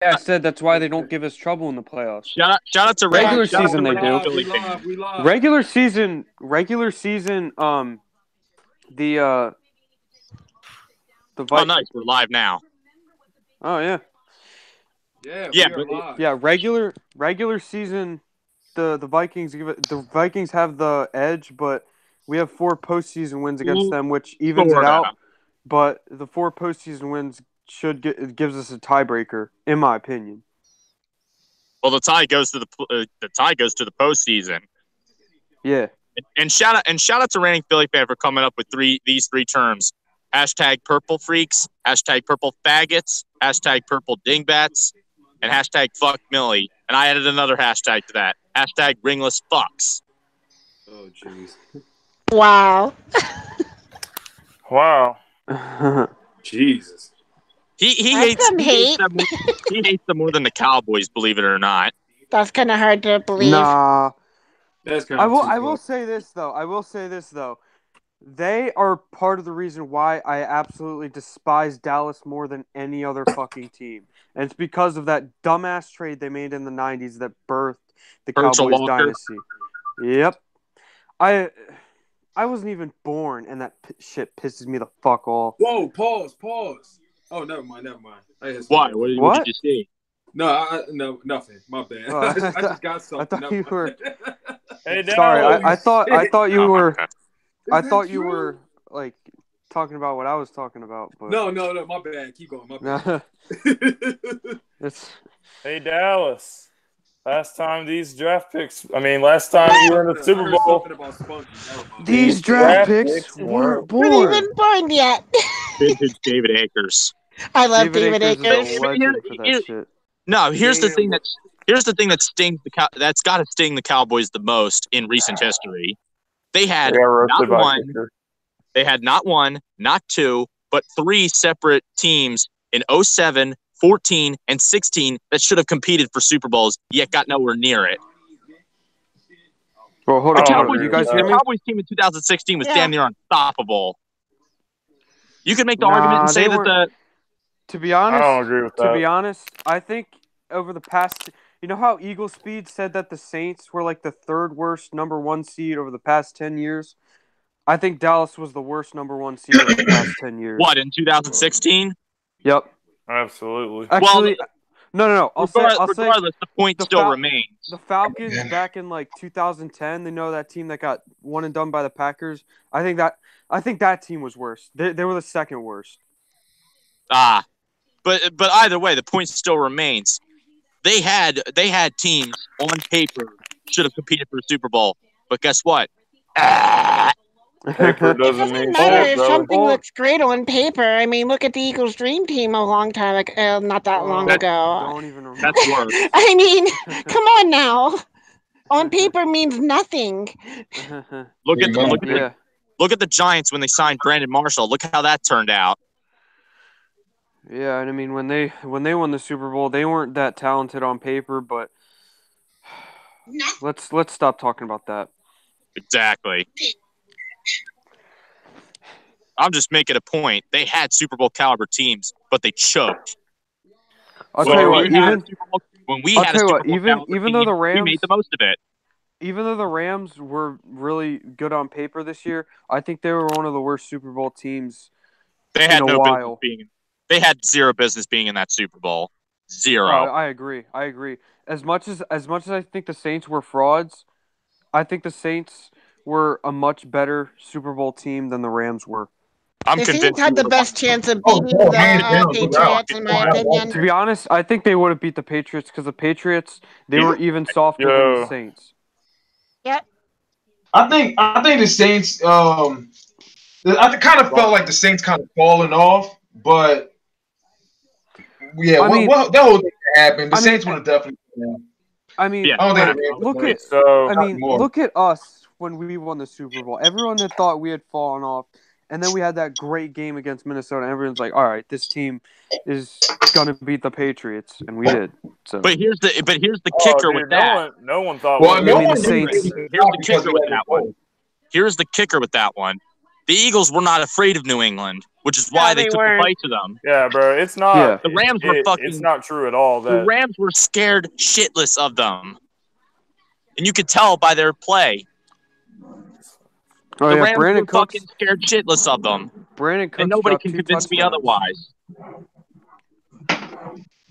Yeah, I said that's why they don't give us trouble in the playoffs. Shout out to Regular shout out season to they do. Philly fans. We live. Regular season. The Oh, nice. We're live now. Oh yeah. Yeah, Yeah, we are live. Yeah, regular season. The Vikings have the edge, but we have 4 postseason wins against them, which evens it out. But the 4 postseason wins gives us a tiebreaker, in my opinion. Well, the tie goes to the postseason. Yeah. And shout out to Reigning Philly fan for coming up with these three terms: hashtag purple freaks, hashtag purple faggots, hashtag purple dingbats, and hashtag fuck Millie. And I added another hashtag to that: hashtag ringless fucks. Oh jeez. Wow. Wow. Jesus. He hates them more than the Cowboys, believe it or not. That's kind of hard to believe. Nah. That's kind of I will say this though. They are part of the reason why I absolutely despise Dallas more than any other fucking team. And it's because of that dumbass trade they made in the 90s that birthed the Cowboys dynasty. Yep. I wasn't even born, and that shit pisses me the fuck off. Whoa, pause. Oh, never mind. Why? What did you see? No, no, nothing. My bad. Oh, I just got something. I thought you were. Hey, Sorry, I thought you were. I that thought you true? were like talking about what I was talking about. But No, my bad. Keep going. My bad. Hey, Dallas. Last time these draft picks, last time you were in the Super Bowl. These draft picks weren't born. Weren't even born yet. Vintage David Akers. I love David Akers. Akers. Is a legend for that shit. No, here's the thing that stings that's got to sting the Cowboys the most in recent history. They had not one, not two, but 3 separate teams in 07, 14, and 16 that should have competed for Super Bowls, yet got nowhere near it. Well, hold on. You guys hear me? The Cowboys team in 2016 was damn near unstoppable. You could make the argument and say that To be honest, I don't agree with that. To be honest, I think over the past, you know how Eagle Speed said that the Saints were like the 3rd worst number 1 seed over the past 10 years? I think Dallas was the worst number 1 seed over the past 10 years. What, in 2016? Yep. Absolutely. Actually, no. Regardless, the point still remains. The Falcons back in like 2010, they know that team that got one and done by the Packers. I think that team was worse. They were the 2nd worst. But either way, the point still remains. They had teams on paper should have competed for the Super Bowl, but guess what? Paper doesn't mean matter if something looks great on paper. Look at the Eagles' dream team a long time ago, not that long ago. Don't even remember. That's worse. Come on now. On paper means nothing. Look at the Giants when they signed Brandon Marshall. Look how that turned out. Yeah, and when they won the Super Bowl, they weren't that talented on paper, but let's stop talking about that. Exactly. I'm just making a point. They had Super Bowl caliber teams, but they choked. I'll tell you what, even though the Rams, we made the most of it. Even though the Rams were really good on paper this year, I think they were one of the worst Super Bowl teams they had in a while. They had zero business being in that Super Bowl. Zero. I agree. As much as I think the Saints were frauds, I think the Saints were a much better Super Bowl team than the Rams were. I'm convinced Saints had the best chance of beating the Patriots, in my opinion. To be honest, I think they would have beat the Patriots because the Patriots, they were even softer than the Saints. Yep. I think the Saints. I kind of felt like the Saints kind of falling off, but yeah, that whole thing happened. The Saints would have definitely. Look at us when we won the Super Bowl. Everyone that thought we had fallen off, and then we had that great game against Minnesota. And everyone's like, "All right, this team is gonna beat the Patriots," and we did. So, but here's the kicker with that. No one thought. Well, the Saints. Here's the kicker with that one. Here's the kicker with that one. the Eagles were not afraid of New England, which is why they took the fight to them. Yeah, bro, it's not. Yeah. The Rams were fucking. It's not true at all. The Rams were scared shitless of them, and you could tell by their play. Oh, The yeah, Rams Brandon were Cooks. fucking scared shitless of them, Brandon Cooks and nobody dropped can 2 convince me touchdowns. otherwise.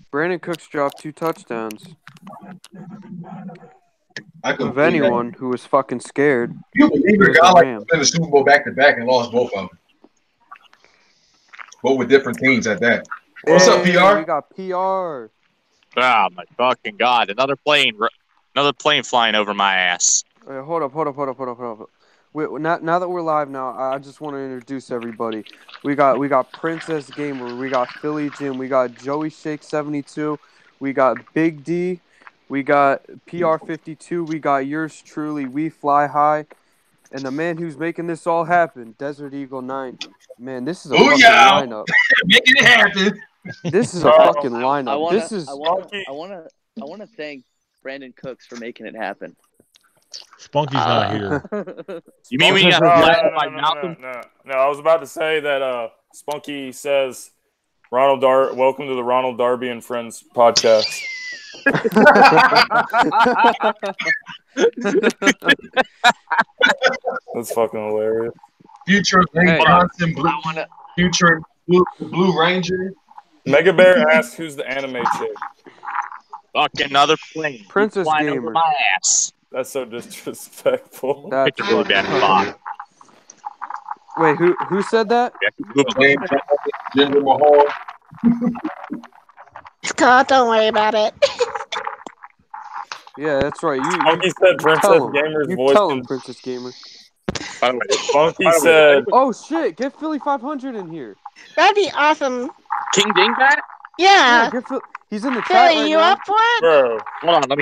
Brandon Cooks dropped 2 touchdowns. Of anyone who was fucking scared. You believe a guy like in the Super Bowl back to back and lost both of them. Both with different teams at that. What's up, PR? We got PR. Ah, my fucking God! Another plane flying over my ass. Wait, hold up. Now that we're live now, I just want to introduce everybody. We got Princess Gamer, we got Philly Jim, we got Joey Shake 72, we got Big D, we got PR 52, we got yours truly, We Fly High, and the man who's making this all happen, Desert Eagle 90. Man, this is a fucking lineup. Making it happen. This is a fucking lineup. I want to thank Brandon Cooks for making it happen. Spunky's not here. You mean we got Malcolm? No, I was about to say that Spunky says welcome to the Ronald Darby and Friends podcast. That's fucking hilarious. Future Lane Johnson, Future Blue Ranger. Mega Bear asks who's the anime chick. Fucking another plane. Princess flying Gamer. over my ass. That's so disrespectful. Picked a really bad spot. Wait, who said that? Jinder Mahal. Scott, don't worry about it. Yeah, that's right. Spunky said Princess Gamer's voice. Tell him, Princess Gamer. By the way, Spunky said, "Oh shit, get Philly 500 in here." That'd be awesome. King Dingbat? Yeah. He's in the chat Philly, right you now. up for it? Bro, hold on,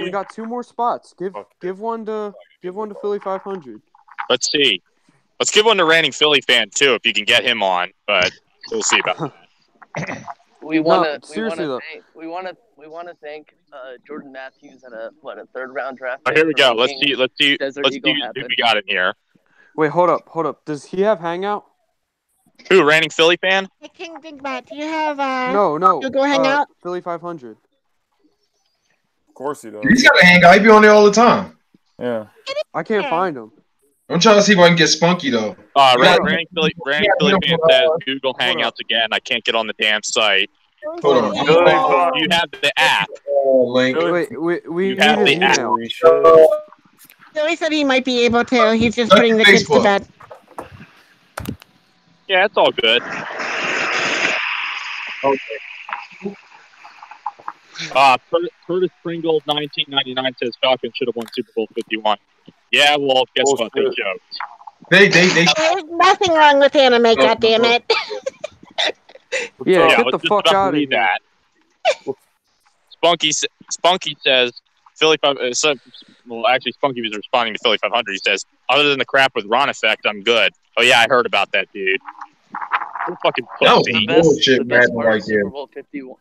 we got 2 more spots. Give one to Philly 500. Let's see. Let's give one to Ranting Philly fan too, if you can get him on. But we'll see about that. We want to thank Jordan Matthews and a 3rd round draft. Oh, here we go. Let's see who we got in here. Wait, hold up. Does he have Hangout? Who, Ranting Philly fan? Hey, King Dingbat, do you have No. You go hang out? Philly 500. of course he does. He's got a hangout. He be on there all the time. Yeah. I can't find him. I'm trying to see if I can get Spunky though. Ranting Philly fan says Google Hangouts again. I can't get on the damn site. Hold on. You have the app. Link. Wait, we You need have his the email. Billy said he might be able to. He's just putting the kids to bed. Yeah, it's all good. Okay. Curtis Pringle, 1999 says Falcons should have won Super Bowl 51. Yeah, well, guess what? They joked. There's nothing wrong with anime, goddammit. Yeah, get the fuck out of here. That. Spunky says Philly 5. Actually, Spunky was responding to Philly 500. He says, "Other than the crap with Ron Effect, I'm good." Oh yeah, I heard about that, dude. What fucking pussy. Bullshit, man, right there. Super Bowl 51.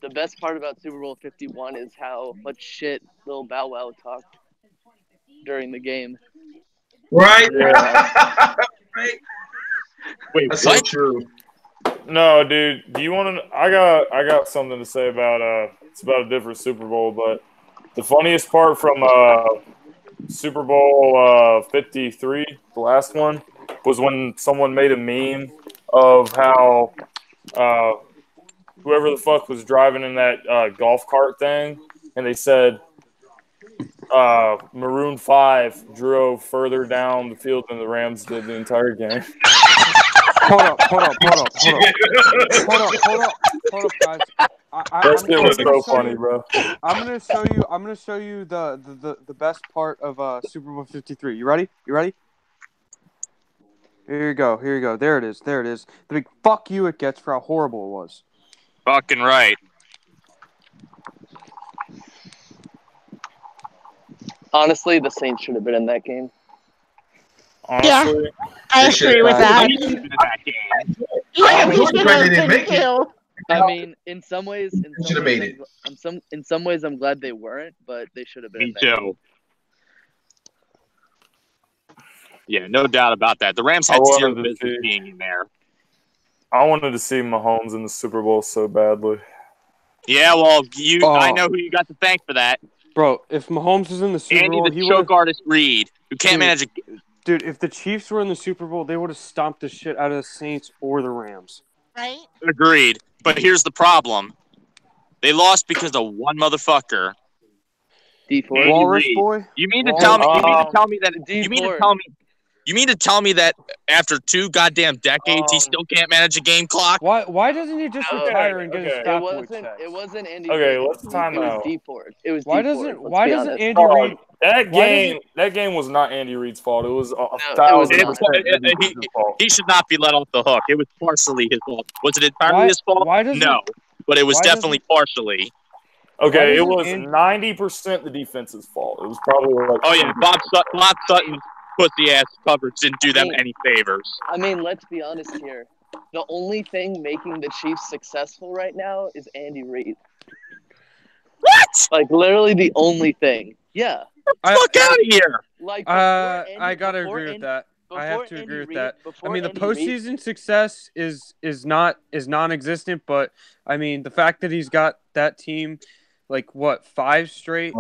The best part about Super Bowl 51 is how much shit Lil Bow Wow talked during the game. Right? Yeah. Right? Wait, that's what? So true. No, dude. Do you want to? I got something to say about it's about a different Super Bowl, but the funniest part from Super Bowl 53, the last one, was when someone made a meme of how whoever the fuck was driving in that golf cart thing, and they said Maroon 5 drove further down the field than the Rams did the entire game. Hold up, guys. That shit was so funny, bro. I'm gonna show you the best part of Super Bowl 53. You ready? Here you go. There it is. The big fuck you it gets for how horrible it was. Fucking right. Honestly, the Saints should have been in that game. Honestly, yeah, I agree with that. Yeah, we didn't make it. I mean, in some ways, should have made it. In some ways, I'm glad they weren't, but they should have been. Me too. Yeah, no doubt about that. The Rams had zero business being in there. I wanted to see Mahomes in the Super Bowl so badly. Yeah, well, I know who you got to thank for that. Bro, if Mahomes was in the Super Bowl, Andy the choke artist Reid, who can't manage a... Dude, if the Chiefs were in the Super Bowl, they would have stomped the shit out of the Saints or the Rams. Right? Agreed. But here's the problem. They lost because of one motherfucker. D4. Walrus boy? You mean to tell me that You mean to tell me that after 2 goddamn decades he still can't manage a game clock? Why doesn't he just retire and get his stop check? It wasn't Andy. Okay, let's time out. It was D4. It was why D4. doesn't Andy Reid? That game was not Andy Reid's fault. It was 1,000% fault. He should not be let off the hook. It was partially his fault. Was it entirely his fault? No, but it was definitely partially. Okay, it was 90% the defense's fault. It was probably like Bob Sutton's pussy ass coverage didn't do them any favors. I mean, let's be honest here. The only thing making the Chiefs successful right now is Andy Reid. What? Like literally the only thing. Yeah. Fuck out of here. Like I gotta agree with that. I have to agree with that. I mean, the postseason success is non-existent, but I mean, the fact that he's got that team, like what, 5 straight,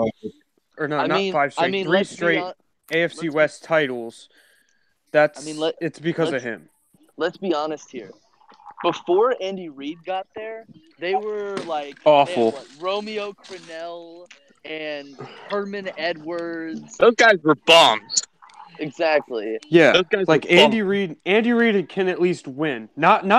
or no, not 5 straight, 3 straight AFC West titles. It's because of him. Let's be honest here. Before Andy Reid got there, they were like awful. Romeo Crennel and Herman Edwards. Those guys were bums. Exactly. Yeah, like Andy Reid can at least win. Not in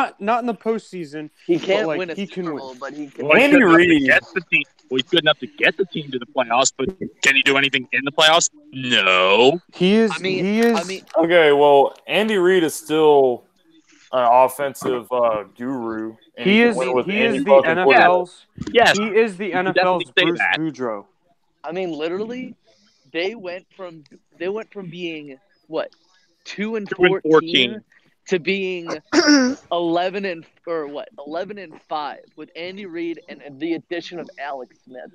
the postseason. He can't win a Super Bowl, but he can. Andy Reid gets the team. Well, he's good enough to get the team to the playoffs, but can he do anything in the playoffs? No. He is. Okay, well, Andy Reid is still an offensive guru. He is the NFL's. Yes. He is the NFL's Bruce Boudreaux. I mean, literally, they went from being what 2-14 to being 11-5 with Andy Reid and the addition of Alex Smith.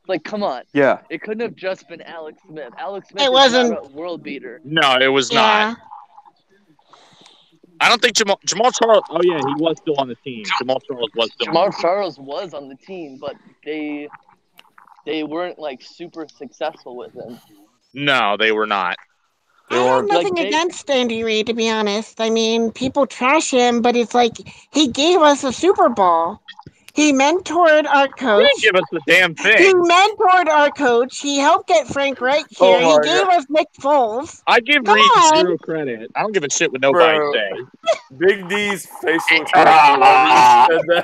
Like, come on. Yeah. It couldn't have just been Alex Smith. Alex Smith wasn't a world beater. No, it was not. I don't think Jamal Charles. Oh yeah, he was still on the team. Jamal Charles was still. Jamal Charles was on the team, but they weren't like super successful with him. No, they were not. I have nothing against Andy Reid, to be honest. I mean, people trash him, but it's like he gave us a Super Bowl. He mentored our coach. He didn't give us the damn thing. He mentored our coach. He helped get Frank Reich here. He gave us Nick Foles. I give Reid 0 credit. I don't give a shit what nobody say. Big D's facial expression.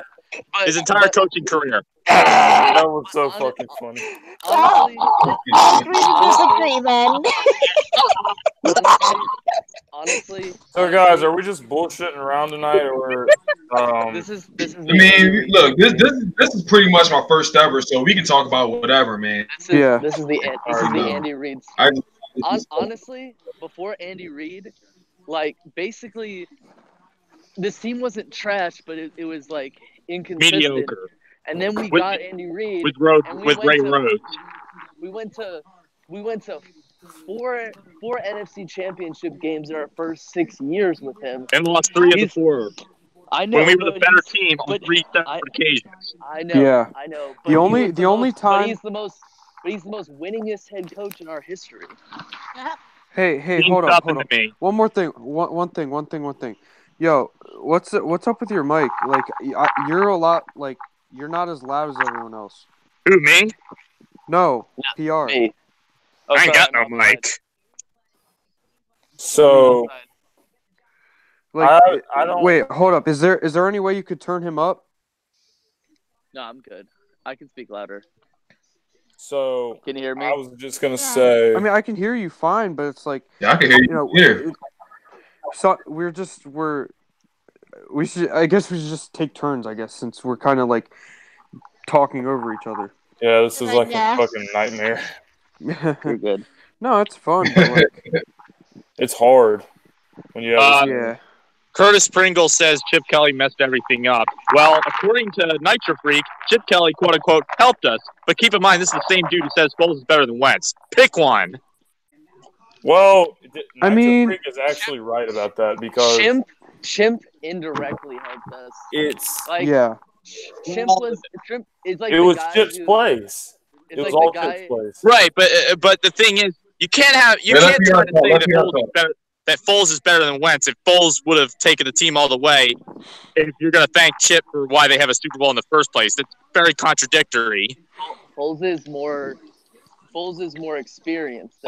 His entire coaching career. That was so fucking funny. Disagree then. Honestly. So guys, are we just bullshitting around tonight, or this is? I mean, look, this is pretty much my first ever, so we can talk about whatever, man. This is the Andy Reid. Honestly, before Andy Reid, like basically, this team wasn't trash, but it was like inconsistent. Mediocre. And then we got Andy Reid with Ray Rhodes. We went to 4 NFC Championship games in our first 6 years with him, and lost 3 of the 4. I know. When we were the better team on 3 separate occasions. I know. Yeah. I know. The only time. But he's the most winningest head coach in our history. Hey, hold up. One more thing. One thing. Yo, what's up with your mic? Like, you're a lot like. You're not as loud as everyone else. Who, me? No, PR. Me. I ain't got no mic. So, like, I don't. Wait, hold up. Is there any way you could turn him up? No, I'm good. I can speak louder. So, can you hear me? I was just gonna say. I mean, I can hear you fine, but it's like. Yeah, I can hear you. So we should just take turns, I guess, since we're kind of like talking over each other. Yeah, this is like a fucking nightmare. You're good. No, it's fun. But like, it's hard when you have. Yeah. Curtis Pringle says Chip Kelly messed everything up. Well, according to Nitro Freak, Chip Kelly, quote unquote, helped us. But keep in mind, this is the same dude who says Foles is better than Wentz. Pick one. Well, I mean, Freak is actually right about that because Chimp indirectly helped us. It's like Chimp is like it was Chip's place. It was all Chip's place. Right, but the thing is, you can't try to say that Foles is better than Wentz. If Foles would have taken the team all the way, if you're going to thank Chip for why they have a Super Bowl in the first place, that's very contradictory. Foles is more experienced.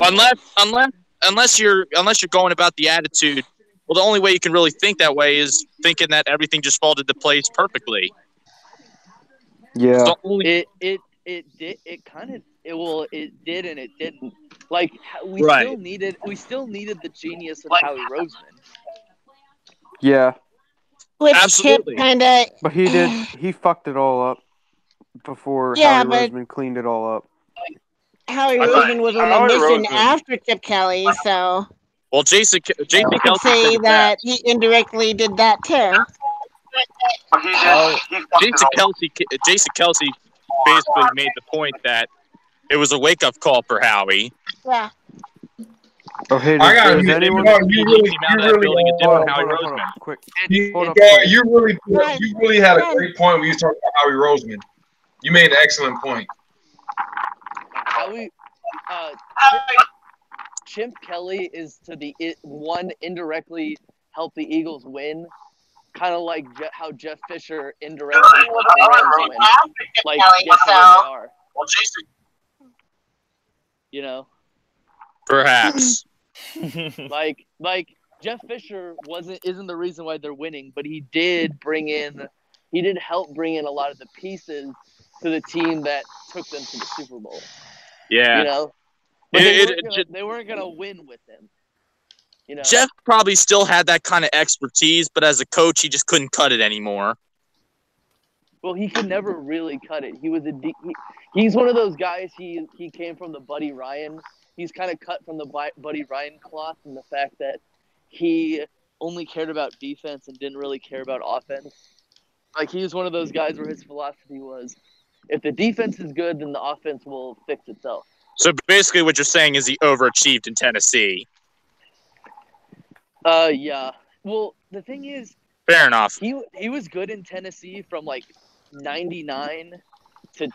Unless you're going about the attitude. Well, the only way you can really think that way is thinking that everything just falls into place perfectly. Yeah. It did and it didn't. Like we still needed the genius of Howie Roseman. Yeah. Which absolutely. But he fucked it all up before Howie Roseman cleaned it all up. Howie Roseman was on a mission after Chip Kelly, so. Well, Jason you could say that he indirectly did that too. Jason Kelce basically made the point that it was a wake-up call for Howie. Yeah. Oh, hey, does anyone? You really had a great point when you talked about Howie Roseman. You made an excellent point. Howie, Chimp Kelly is one indirectly helped the Eagles win, kind of like how Jeff Fisher indirectly helped the Rams win. Like, guess where they are? Well, Jason. You know. Perhaps. like Jeff Fisher isn't the reason why they're winning, but he did help bring in a lot of the pieces to the team that took them to the Super Bowl. Yeah. You know? But they weren't gonna win with him. You know? Jeff probably still had that kind of expertise, but as a coach, he just couldn't cut it anymore. Well, he could never really cut it. He's one of those guys. He came from the Buddy Ryan. He's kind of cut from the Buddy Ryan cloth in the fact that he only cared about defense and didn't really care about offense. Like, he was one of those guys where his philosophy was, if the defense is good, then the offense will fix itself. So basically what you're saying is he overachieved in Tennessee. Yeah. Well, the thing is, fair enough. He was good in Tennessee from like 99 to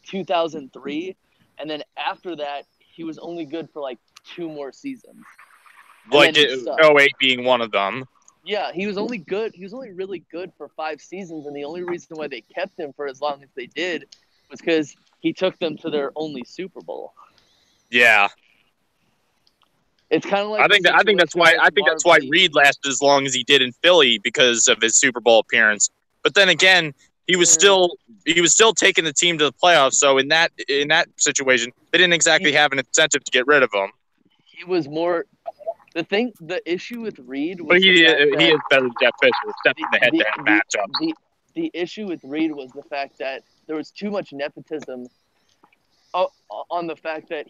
2003, and then after that he was only good for like 2 more seasons. Like 08 being one of them. Yeah, he was only really good for 5 seasons, and the only reason why they kept him for as long as they did was because he took them to their only Super Bowl. Yeah. It's kind of like I think that's why Reid lasted as long as he did in Philly, because of his Super Bowl appearance. But then again, he was still taking the team to the playoffs. So in that situation, they didn't exactly have an incentive to get rid of him. He was more the issue with Reid was, but he is better than Jeff Fisher, except in the head-to-head matchups. The issue with Reid was the fact that there was too much nepotism on the fact that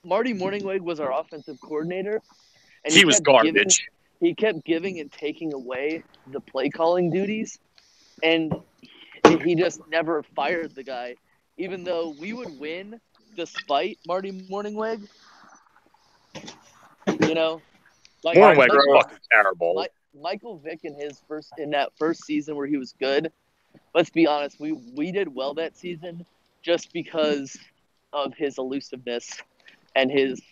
Marty Morningweg was our offensive coordinator, and he was garbage. He kept giving and taking away the play calling duties, and he just never fired the guy, even though we would win despite Marty Morningweg. You know, like Morningweg was fucking terrible. Michael Vick in that first season where he was good. Let's be honest, we did well that season just because of his elusiveness and his.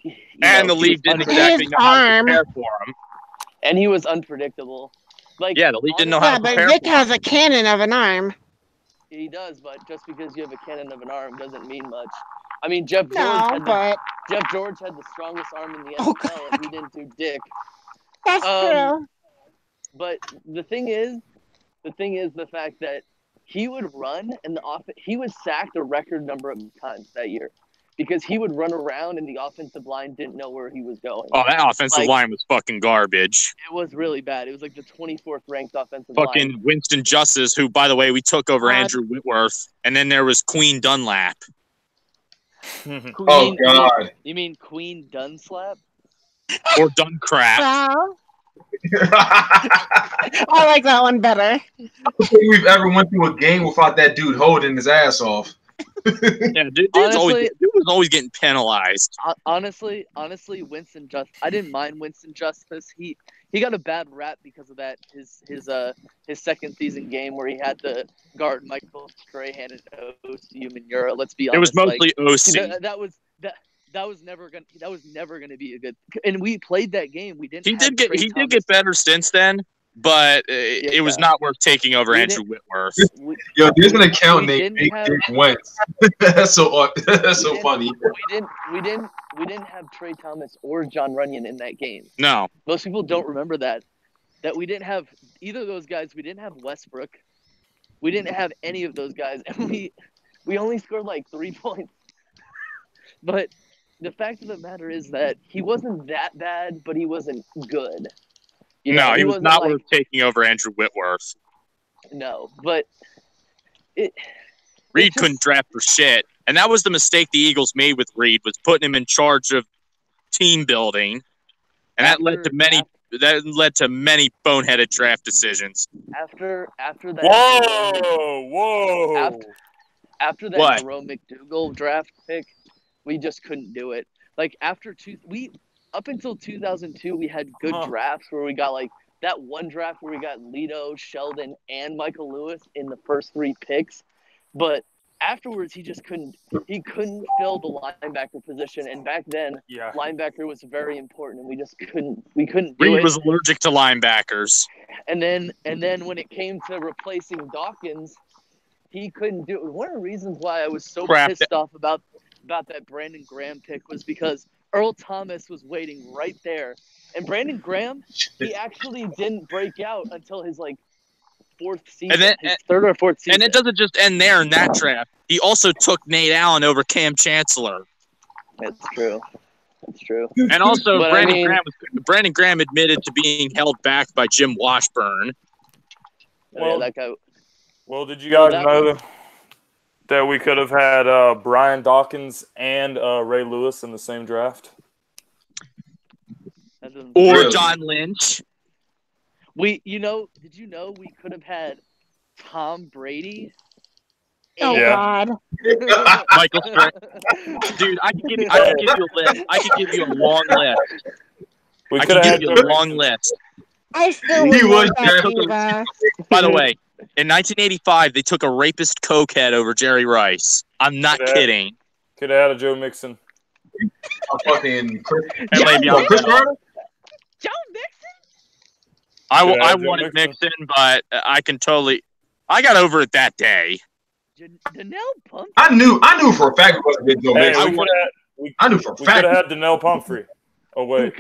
The league didn't exactly know how to prepare for him. And he was unpredictable. The league didn't know how to prepare. But Vic has a cannon of an arm. He does, but just because you have a cannon of an arm doesn't mean much. I mean, Jeff George had the strongest arm in the NFL, and he didn't do dick. That's true. But the thing is the fact that he would run, and he was sacked a record number of times that year because he would run around, and the offensive line didn't know where he was going. Oh, that offensive line was fucking garbage. It was really bad. It was like the 24th ranked offensive line. Fucking Winston Justice, who, by the way, we took over Andrew Whitworth, and then there was Queen Dunlap. Oh, God. You mean Queen Dunslap? Or Duncrap. Wow. I like that one better. I don't think we've ever went through a game without that dude holding his ass off. Yeah, dude was always getting penalized. Honestly, Winston I didn't mind Winston Justice. He got a bad rap because of that. His second season game where he had to guard Michael Strahan and OCU Manura. Let's be honest. It was mostly OC. That was never gonna be a good. And we played that game. We didn't. He did get better since then. But it was not worth taking over Andrew Whitworth. There's an account named Wentz. That's so funny. We didn't have Trey Thomas or John Runyon in that game. No. Most people don't remember that we didn't have either of those guys. We didn't have Westbrook. We didn't have any of those guys, and we only scored like 3 points. But the fact of the matter is that he wasn't that bad, but he wasn't good. He was not worth taking over Andrew Whitworth. No, but Reid couldn't draft for shit, and that was the mistake the Eagles made with Reid, was putting him in charge of team building, and that led to many boneheaded draft decisions. After that. Whoa! After that Jerome McDougal draft pick, we just couldn't do it. Like up until 2002, we had good drafts where we got like that one draft where we got Lito, Sheldon, and Michael Lewis in the first 3 picks. But afterwards, he just couldn't fill the linebacker position. And back then, linebacker was very important, and we just couldn't do it. Reid was allergic to linebackers. And then when it came to replacing Dawkins, he couldn't do it. One of the reasons why I was so pissed off about that Brandon Graham pick was because Earl Thomas was waiting right there. And Brandon Graham, he actually didn't break out until his fourth season, his third or fourth season. And it doesn't just end there in that draft. He also took Nate Allen over Cam Chancellor. That's true. And also, Brandon Graham admitted to being held back by Jim Washburn. That guy. Well, did you guys know that we could have had Brian Dawkins and Ray Lewis in the same draft? Or John Lynch. Did you know we could have had Tom Brady? God. Michael Strahan. Dude, I can give you a list. I can give you a long list. I still would By the way, in 1985, they took a rapist cokehead over Jerry Rice. I'm not kidding. Could have had a Joe Mixon. Fucking Chris Joe Mixon? I wanted Mixon, but I got over it that day. Donnell Pumphrey? I knew for a fact it wasn't good Joe Mixon. I knew for a fact. We could have had Donnell Pumphrey. Oh, wait.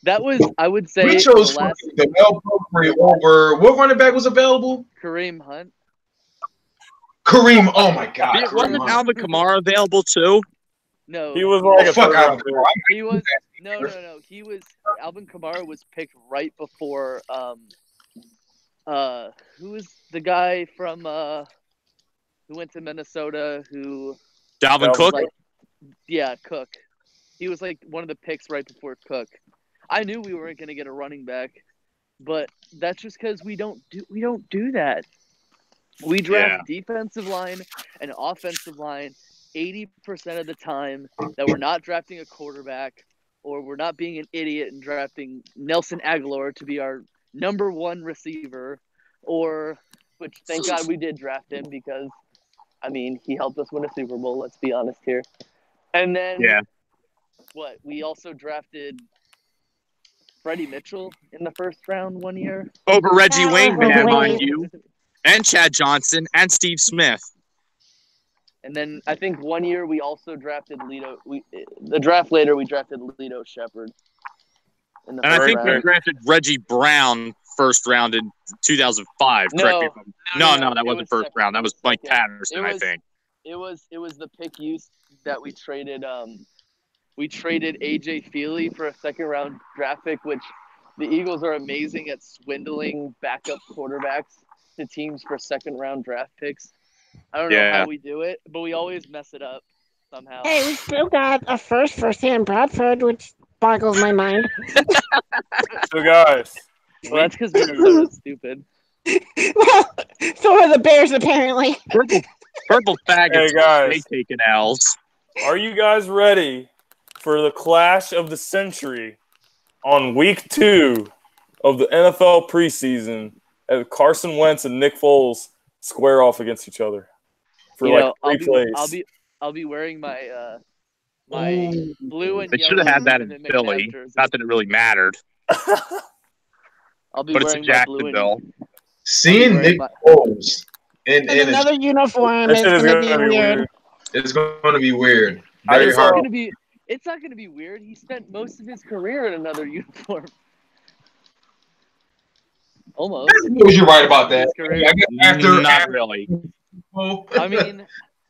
That was, I would say, we chose Donnell Pumphrey over what running back was available? Kareem Hunt. Oh my God! Wasn't Alvin Kamara available too? No, he was like Alvin Kamara. He was no. He was Alvin Kamara was picked right before who was the guy from who went to Minnesota who Dalvin Cook. Cook. He was like one of the picks right before Cook. I knew we weren't going to get a running back, but that's just because we don't do that. We draft defensive line and offensive line 80% of the time that we're not drafting a quarterback, or we're not being an idiot and drafting Nelson Aguilar to be our number 1 receiver, which thank God we did draft him because, I mean, he helped us win a Super Bowl, let's be honest here. And then we also drafted Freddie Mitchell in the first round one year. Over Reggie Wayne, mind you. And Chad Johnson and Steve Smith. And then I think one year we also drafted Lito. The draft later we drafted Lito Shepherd. And I think we drafted Reggie Brown first round in 2005. No, that wasn't first round. That was Mike Patterson, I think. It was the pick use that we traded. We traded AJ Feely for a second round draft pick, which the Eagles are amazing at swindling backup quarterbacks to teams for second round draft picks. I don't know how we do it, but we always mess it up somehow. Hey, we still got a first for Sam Bradford, which boggles my mind. So, guys. Well, that's because Minnesota's stupid. Well, so are the Bears, apparently. Purple faggots. Hey, guys. They taking L's. Are you guys ready for the clash of the century on week 2 of the NFL preseason as Carson Wentz and Nick Foles square off against each other for three plays? I'll be wearing my my blue and They yellow. should have had that in McNabb Philly. jersey. Not that it really mattered. I'll be But it's in wearing my blue Jacksonville. Seeing Nick Foles in another uniform That is shit is going to gonna be be weird. weird. It's going to be weird. I Very just hard. It's not gonna be weird. He spent most of his career in another uniform. Almost. I suppose you're right about that. Career. I guess Not really. I mean,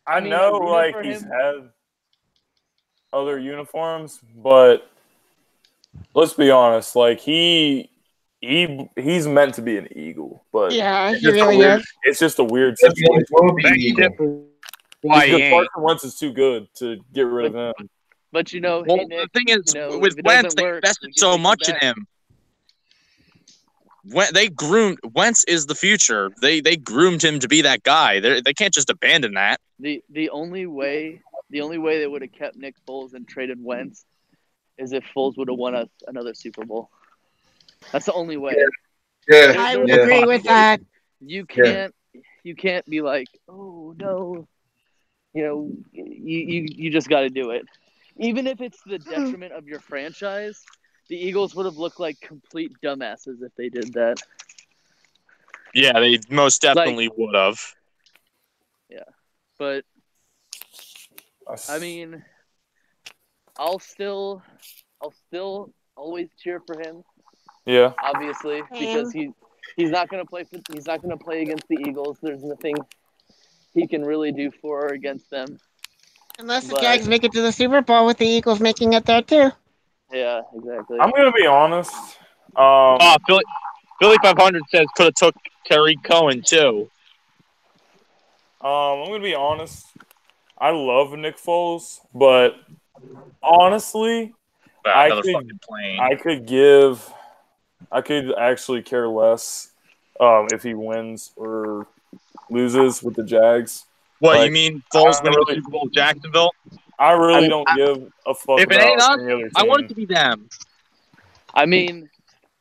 I I'm know, rooting like, for he's him. had other uniforms, but let's be honest, like, he's meant to be an Eagle, but Yeah, it's he just really is. It's just a weird That's the situation. only will be Eagle. Why he Because ain't. Carson Wentz is too good to get rid of him. But you know, Well, hey, Nick, the thing is, you know, with if it Wentz, doesn't they work, invested we can so take you much in back. him. They groomed Wentz is the future. They groomed him to be that guy. They can't just abandon that. The only way they would have kept Nick Foles and traded Wentz is if Foles would have won us another Super Bowl. That's the only way. Yeah. I would agree with that. You can't be like, oh no, you know, you just got to do it, even if it's the detriment of your franchise. The Eagles would have looked like complete dumbasses if they did that. Yeah, they most definitely would have. Yeah, but I mean, I'll still always cheer for him. Yeah, obviously, because he's not gonna play against the Eagles. There's nothing he can really do for or against them. Unless the Jags make it to the Super Bowl with the Eagles making it there too. Yeah, exactly. I'm gonna be honest. Philly 500 says could have took Tariq Cohen too. I'm gonna be honest. I love Nick Foles, but honestly, I could actually care less if he wins or loses with the Jags. What, like, you mean Foles winning the Super Bowl with Jacksonville? I really don't give a fuck if it about ain't us, any other team. I want it to be them. I mean,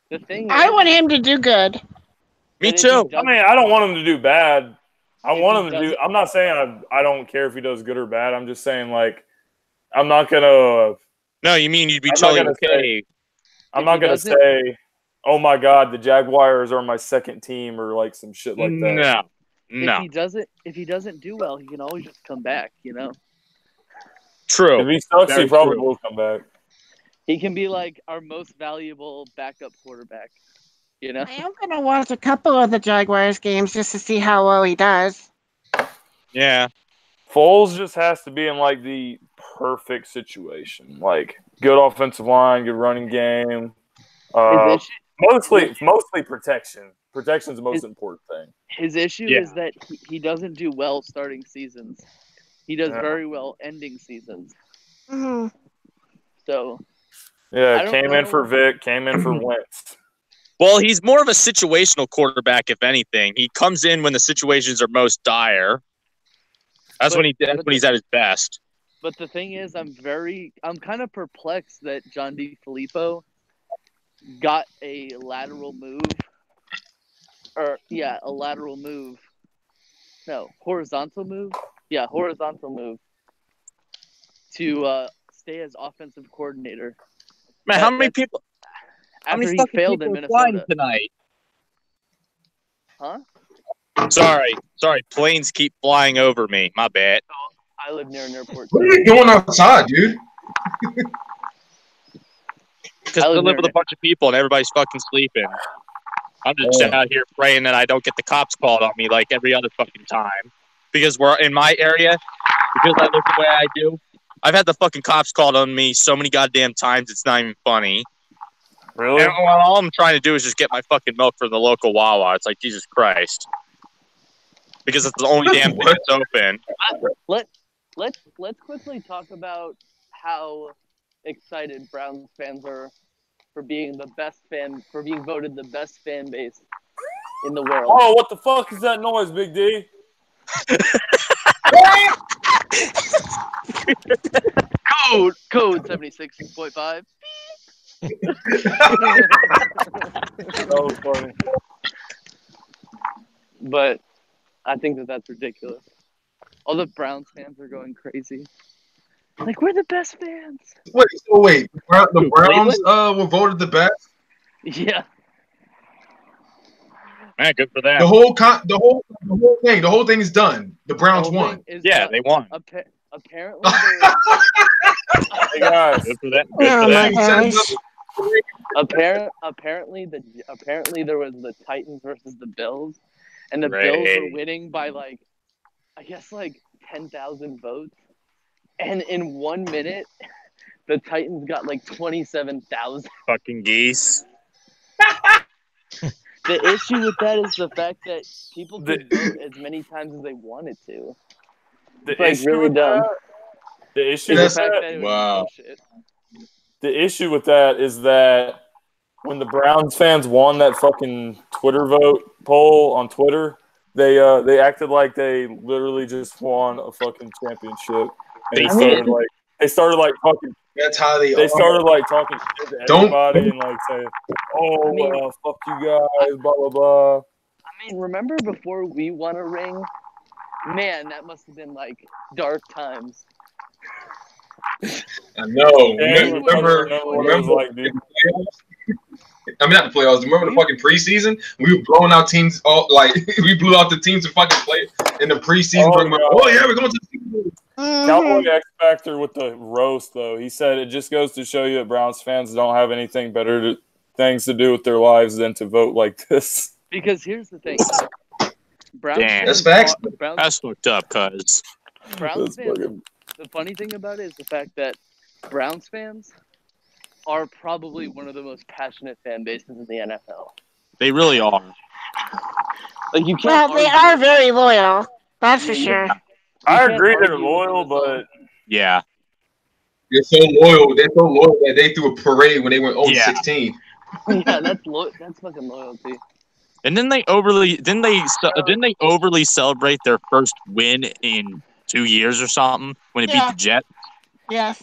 the thing I is, want him to do good. Me too. I mean, I don't want him to do bad. I want him to do. I'm not saying I don't care if he does good or bad. I'm just saying, like, I'm not gonna. No, you mean you'd be totally okay. I'm not gonna say, "Oh my God, the Jaguars are my second team" or like some shit like that. No. If he doesn't do well, he can always just come back. You know. True. If he sucks, he probably will come back. He can be like our most valuable backup quarterback. You know. I am gonna watch a couple of the Jaguars games just to see how well he does. Yeah. Foles just has to be in like the perfect situation, like good offensive line, good running game. Mostly protection. Protection's the most important thing. His issue is that he doesn't do well starting seasons. He does very well ending seasons. Mm-hmm. So. Yeah, came in for Vic, came in for Wentz. Well, he's more of a situational quarterback, if anything. He comes in when the situations are most dire. That's when he's at his best. But the thing is, I'm kind of perplexed that John DeFilippo got a lateral move. A lateral move. No, horizontal move. Yeah, horizontal move. To stay as offensive coordinator. Man, how many people? How many he failed in Minnesota tonight? Huh? Sorry. Planes keep flying over me. My bad. I live near an airport. What are you doing outside, dude? Because I live with a bunch of people and everybody's fucking sleeping. I'm just out here praying that I don't get the cops called on me like every other fucking time. Because we're in my area, because I look the way I do, I've had the fucking cops called on me so many goddamn times it's not even funny. Really? And all I'm trying to do is just get my fucking milk from the local Wawa. It's like, Jesus Christ. Because it's the only damn thing that's open. Let's quickly talk about how excited Browns fans are for being voted the best fan base in the world. Oh, what the fuck is that noise, Big D? Code 76.5. That was funny. But I think that's ridiculous. All the Browns fans are going crazy. Like, we're the best fans. Wait. The Browns were voted the best? Yeah. Man, good for them. The whole thing is done. The Browns won. Yeah, they won. Apparently, Hey guys, Good for them. Oh my gosh. apparently there was the Titans versus the Bills, and the Bills were winning by like 10,000 votes, and in 1 minute, the Titans got like 27,000. Fucking geese. The issue with that is the fact that people could vote as many times as they wanted to. The It's issue really with dumb. that, the issue The with fact that, that it was Wow. bullshit. the issue with that is that when the Browns fans won that fucking Twitter vote poll on Twitter, they acted like they literally just won a fucking championship. And they started like fucking. That's how they started like talking shit to everybody and like saying, "Oh, fuck you guys," blah blah blah. I mean, remember before we won a ring? Man, that must have been like dark times. I know. Yeah, Remember what it was like, dude. I mean, not the playoffs. Remember the fucking preseason? We were blowing out teams. We blew out the teams to fucking play in the preseason. Yeah, we're going to the Super Bowl. Cowboy X Factor with the roast, though. He said it just goes to show you that Browns fans don't have anything things to do with their lives than to vote like this. Because here's the thing. That's facts. That's fucked up, cuz. Browns fans, the funny thing about it is the fact that Browns fans are probably one of the most passionate fan bases in the NFL. They really are. Like you can't. Well, they are very loyal. That's for sure. I agree they're loyal, but yeah, they're so loyal. They're so loyal that they threw a parade when they went 0-16. Yeah, that's fucking loyalty. And then they overly celebrate their first win in 2 years or something when it beat the Jets. Yes.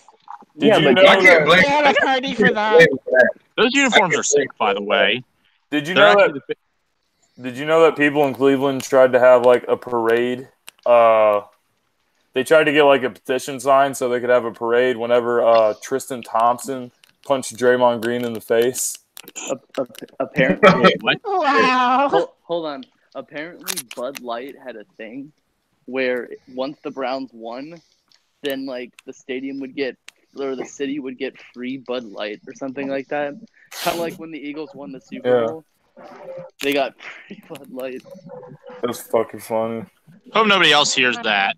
Did you know I can't blame They had a party for that. Those uniforms are sick, by the way. Did you know that people in Cleveland tried to have like a parade? They tried to get like a petition signed so they could have a parade whenever Tristan Thompson punched Draymond Green in the face. Apparently, Wow. Hold on. Apparently, Bud Light had a thing where once the Browns won, then like the stadium would get, or the city would get free Bud Light or something like that. Kind of like when the Eagles won the Super Bowl, they got free Bud Light. That's fucking funny. Hope nobody else hears that.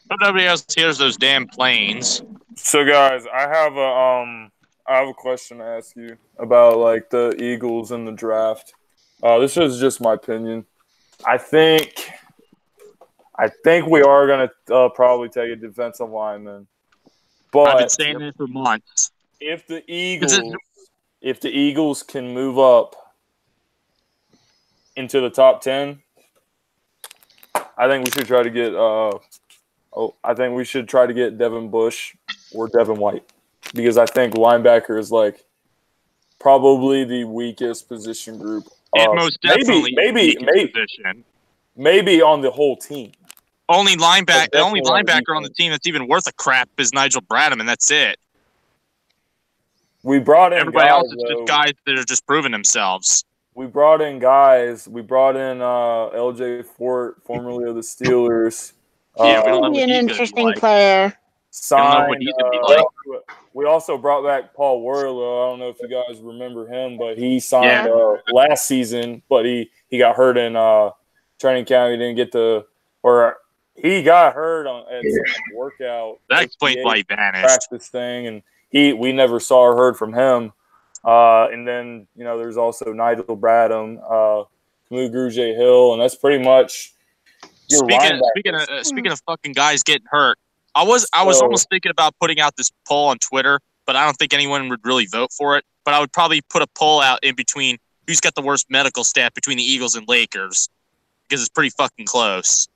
Hope nobody else hears those damn planes. So guys, I have a question to ask you about like the Eagles in the draft. This is just my opinion. I think we are gonna probably take a defensive lineman. But I've been saying that for months. If the Eagles can move up into the top 10, I think we should try to get Devin Bush or Devin White, because I think linebacker is like probably the weakest position group. Most definitely maybe on the whole team. The only linebacker on the team that's even worth a crap is Nigel Bradham, and that's it. We brought in everybody guys, else is just guys that are just proving themselves. We brought in guys. We brought in LJ Fort, formerly of the Steelers. Yeah, we don't know Be what an he's interesting like. player. Signed, he's gonna be like. We also brought back Paul Warlow. I don't know if you guys remember him, but he signed last season, but he got hurt in training camp. He didn't get he got hurt at some workout. That explains why he vanished. Practice thing, and we never saw or heard from him. And then there's also Nigel Bradham, Gruje Hill, and that's pretty much. Speaking of fucking guys getting hurt, I was almost thinking about putting out this poll on Twitter, but I don't think anyone would really vote for it. But I would probably put a poll out in between who's got the worst medical staff between the Eagles and Lakers, because it's pretty fucking close.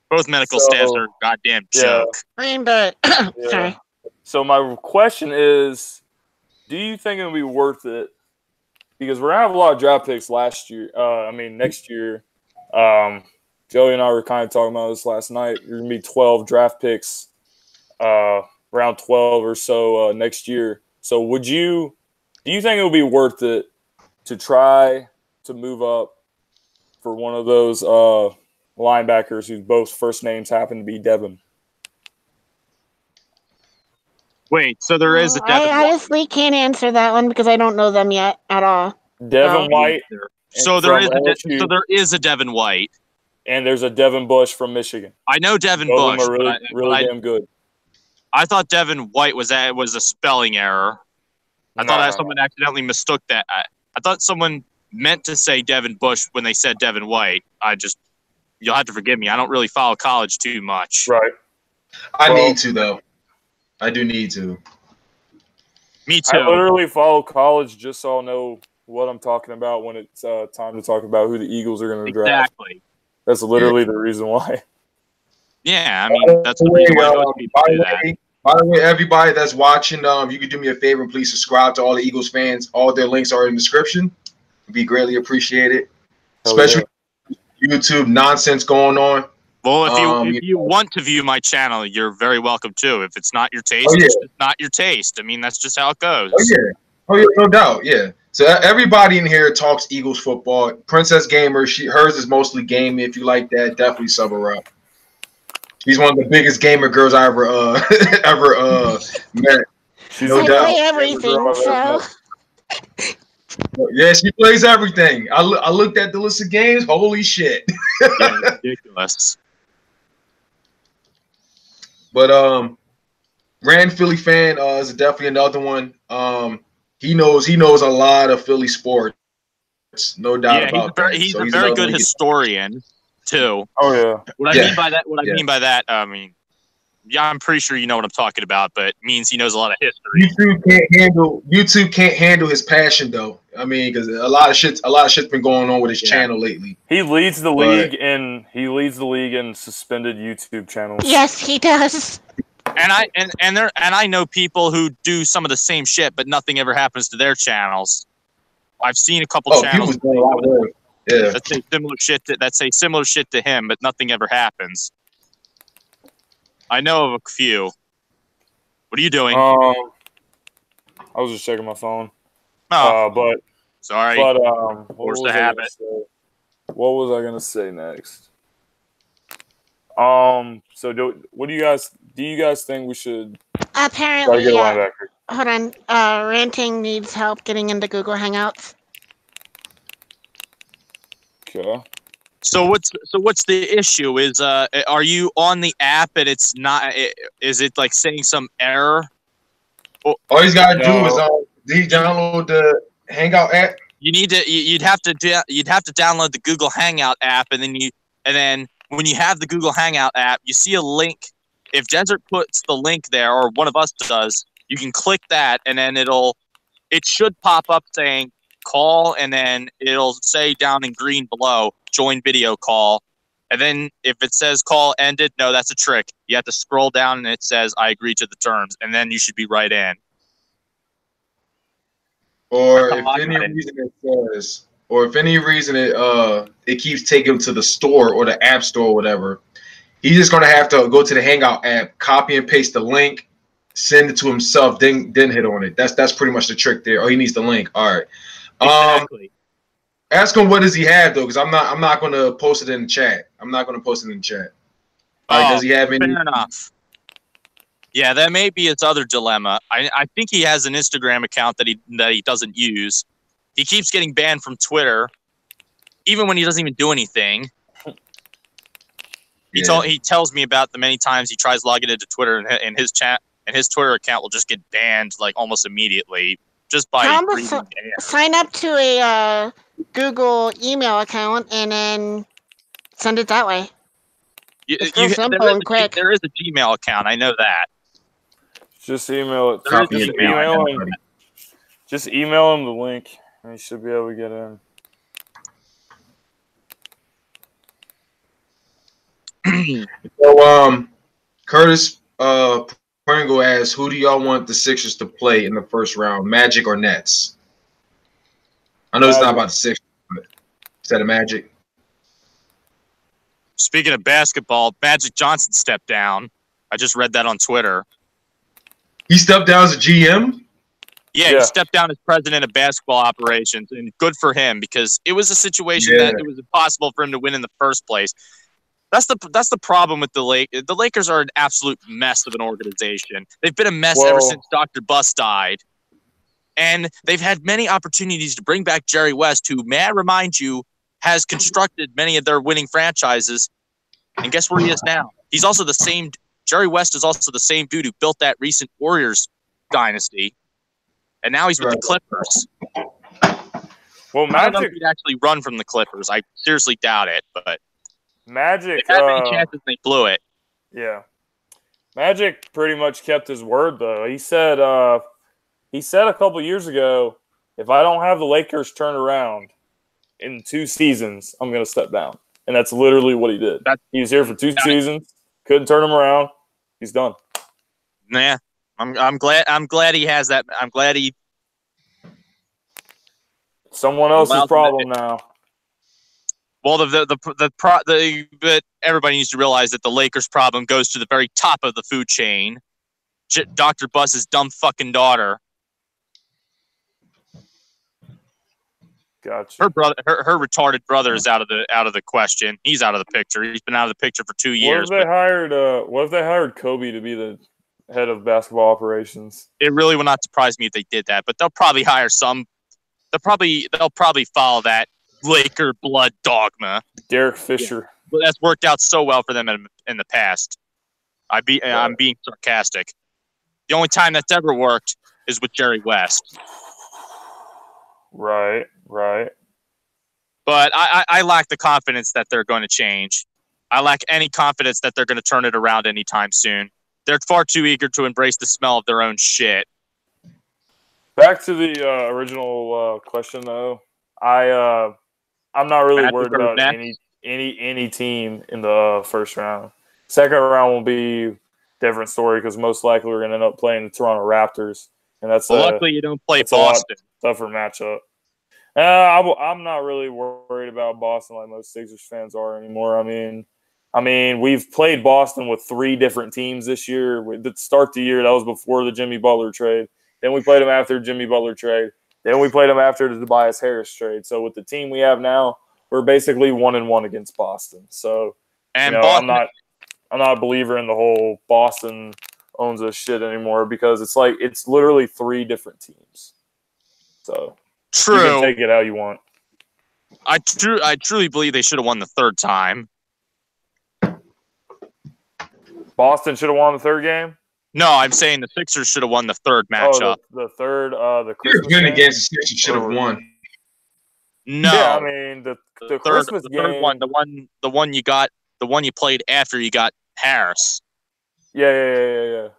Both medical staffs are a goddamn joke. Sorry. So my question is, do you think it'll be worth it? Because we're gonna have a lot of draft picks next year. Joey and I were kind of talking about this last night. There's gonna be 12 draft picks, around 12 or so next year. So do you think it'll be worth it to try to move up for one of those linebackers whose both first names happen to be Devin? Wait, so there is a Devin I honestly can't answer that one because I don't know them yet at all. Devin White. So there is a Devin White. And there's a Devin Bush from Michigan. I know Devin Both Bush. of them are really damn good. I thought Devin White was a spelling error. I thought someone accidentally mistook that. I thought someone meant to say Devin Bush when they said Devin White. You'll have to forgive me. I don't really follow college too much. Right. I need to, though. I do need to. Me too. I literally follow college just so I'll know what I'm talking about when it's time to talk about who the Eagles are going to draft. Exactly. That's literally the reason why. Yeah, I mean, that's the reason why most people do that. By the way, everybody that's watching, you could do me a favor and please subscribe to all the Eagles fans. All their links are in the description. It'd be greatly appreciated. Especially YouTube nonsense going on. Well, if you want to view my channel, you're very welcome to. If it's not your taste, it's just not your taste. I mean, that's just how it goes. Oh yeah, no doubt. Yeah. So everybody in here talks Eagles football. Princess Gamer, hers is mostly gaming. If you like that, definitely sub her up. She's one of the biggest gamer girls I ever met. No doubt. Play everything, so. Yeah, she plays everything. I looked at the list of games. Holy shit. Yeah, ridiculous. But Rand Philly fan is definitely another one. He knows a lot of Philly sports. No doubt about that. He's a very good historian too. Oh yeah. What I mean by that, I'm pretty sure you know what I'm talking about, but it means he knows a lot of history. YouTube can't handle his passion though. I mean, because a lot of shit's been going on with his channel lately. He leads the league in suspended YouTube channels. Yes, he does. And I know people who do some of the same shit, but nothing ever happens to their channels. I've seen a couple channels that say similar shit to him, but nothing ever happens. I know of a few. What are you doing? I was just checking my phone. Oh, but sorry. But Forced to habit. What was I gonna say next? So do you guys think we should apparently get a linebacker? Hold on. Ranting needs help getting into Google Hangouts. Okay. So what's the issue? Is are you on the app and it's not? Is it like saying some error? All he's gotta do is download the Hangout app. You'd have to download the Google Hangout app, and then when you have the Google Hangout app, you see a link. If Desert puts the link there, or one of us does, you can click that, and then it should pop up saying call, and then it'll say down in green below, join video call. And then if it says call ended, no, that's a trick. You have to scroll down and it says I agree to the terms, and then you should be right in. Or if any reason it keeps taking him to the store or the app store or whatever, he's just gonna have to go to the Hangout app, copy and paste the link, send it to himself, then hit on it. That's pretty much the trick there. Oh, he needs the link. All right. Exactly. Ask him what does he have though, because I'm not gonna post it in the chat. Does he have any? Fair enough. Yeah, that may be its other dilemma. I think he has an Instagram account that he doesn't use. He keeps getting banned from Twitter, even when he doesn't even do anything. He tells me about the many times he tries logging into Twitter and his Twitter account will just get banned like almost immediately just by sign up to a Google email account and then send it that way. Simple and quick. There is a Gmail account. I know that. Just email it. Just email him the link. He should be able to get in. So, Curtis Pringle asks, who do y'all want the Sixers to play in the first round, Magic or Nets? I know Magic. It's not about the Sixers, but instead of Magic. Speaking of basketball, Magic Johnson stepped down. I just read that on Twitter. He stepped down as a GM? Yeah, he stepped down as president of basketball operations, and good for him because it was a situation that it was impossible for him to win in the first place. That's the problem with the Lakers. The Lakers are an absolute mess of an organization. They've been a mess ever since Dr. Buss died, and they've had many opportunities to bring back Jerry West, who, may I remind you, has constructed many of their winning franchises, and guess where he is now? He's also the same. Jerry West is also the same dude who built that recent Warriors dynasty. And now he's with the Clippers. Well, Magic, I don't know if he'd actually run from the Clippers. I seriously doubt it, but Magic they had many chances, they blew it. Yeah, Magic pretty much kept his word though. He said a couple years ago, if I don't have the Lakers turn around in 2 seasons, I'm going to step down, and that's literally what he did. He was here for 2 seasons, couldn't turn him around. He's done. Yeah. I'm glad he has that. I'm glad he. Someone else's problem now. Well, but everybody needs to realize that the Lakers' problem goes to the very top of the food chain. Dr. Buss's dumb fucking daughter. Gotcha. Her retarded brother is out of the question. He's out of the picture. He's been out of the picture for 2 years. What if they hired Kobe to be the head of basketball operations? It really would not surprise me if they did that, but they'll probably hire some. They'll probably follow that Laker blood dogma. Derek Fisher. But that's worked out so well for them in the past. I'm being sarcastic. The only time that's ever worked is with Jerry West. Right. But I lack the confidence that they're going to change. I lack any confidence that they're going to turn it around anytime soon. They're far too eager to embrace the smell of their own shit. Back to the original question, though. I'm not really worried about any team in the first round. Second round will be a different story because most likely we're going to end up playing the Toronto Raptors, and that's luckily you don't play Boston. Tougher matchup. I'm not really worried about Boston like most Sixers fans are anymore. I mean, we've played Boston with 3 different teams this year. To start the year, that was before the Jimmy Butler trade. Then we played them after the Jimmy Butler trade. Then we played them after the Tobias Harris trade. So with the team we have now, we're basically 1-1 against Boston. So, Boston, I'm not a believer in the whole Boston owns us shit anymore because it's literally 3 different teams. So true. You can take it how you want. I truly believe they should have won the third time. Boston should have won the third game? No, I'm saying the Sixers should have won the third matchup. The third, the Christmas game? Against the Sixers should have won. No. Yeah, I mean, the Christmas game. Third one, the one you got, the one you played after you got Harris. Yeah.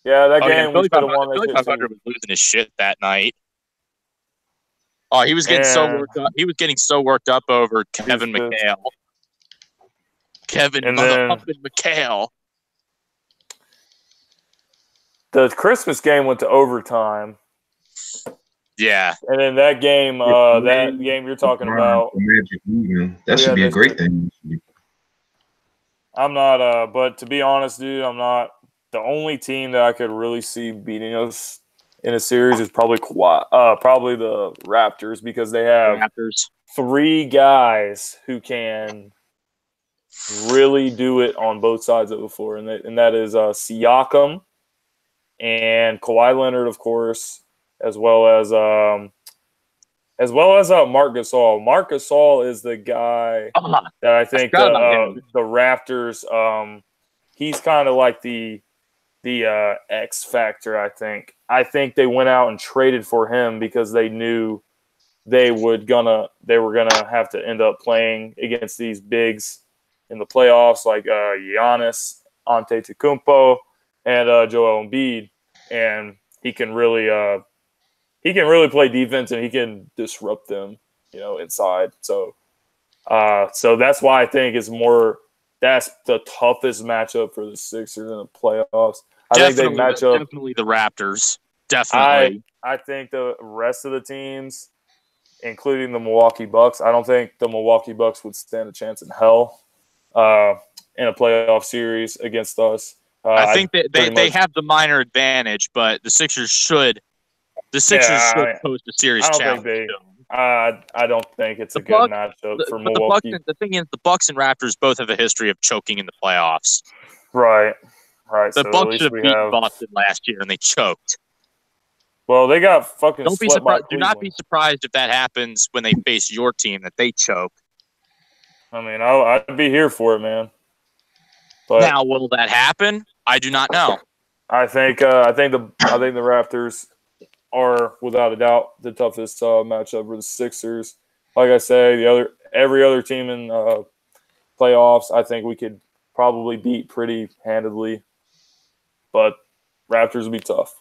Yeah, that game we should have won. Billy 500 was losing his shit that night. Oh, he was getting so worked up. He was getting so worked up over Kevin McHale. Kevin motherfucking McHale. The Christmas game went to overtime. Yeah. And then that game you're talking about. That should be a great thing. I'm not, but to be honest, dude, I'm not. The only team that I could really see beating us in a series is probably the Raptors because they have 3 guys who can really do it on both sides of the floor, and that is Siakam and Kawhi Leonard, of course, as well as Marc Gasol. Marc Gasol is the guy that I think the Raptors. He's kind of like the X factor. I think they went out and traded for him because they knew they were gonna have to end up playing against these bigs in the playoffs, like Giannis Antetokounmpo and Joel Embiid, and he can really really play defense and he can disrupt them, inside. So that's why I think that's the toughest matchup for the Sixers in the playoffs. I think they match up. Definitely the Raptors. Definitely. I think the rest of the teams, including the Milwaukee Bucks, I don't think the Milwaukee Bucks would stand a chance in hell in a playoff series against us. I think they have the minor advantage, but the Sixers should pose a serious challenge. I don't think it's a good matchup for Milwaukee. The thing is, the Bucks and Raptors both have a history of choking in the playoffs. Right. The Bucks should have beaten Boston last year, and they choked. Well, they got fucking swept by Cleveland. Do not be surprised if that happens when they face your team, that they choke. I mean, I'd be here for it, man. But now, will that happen? I do not know. I think the Raptors are without a doubt the toughest matchup for the Sixers. Like I say, every other team in playoffs, I think we could probably beat pretty handedly, but Raptors will be tough.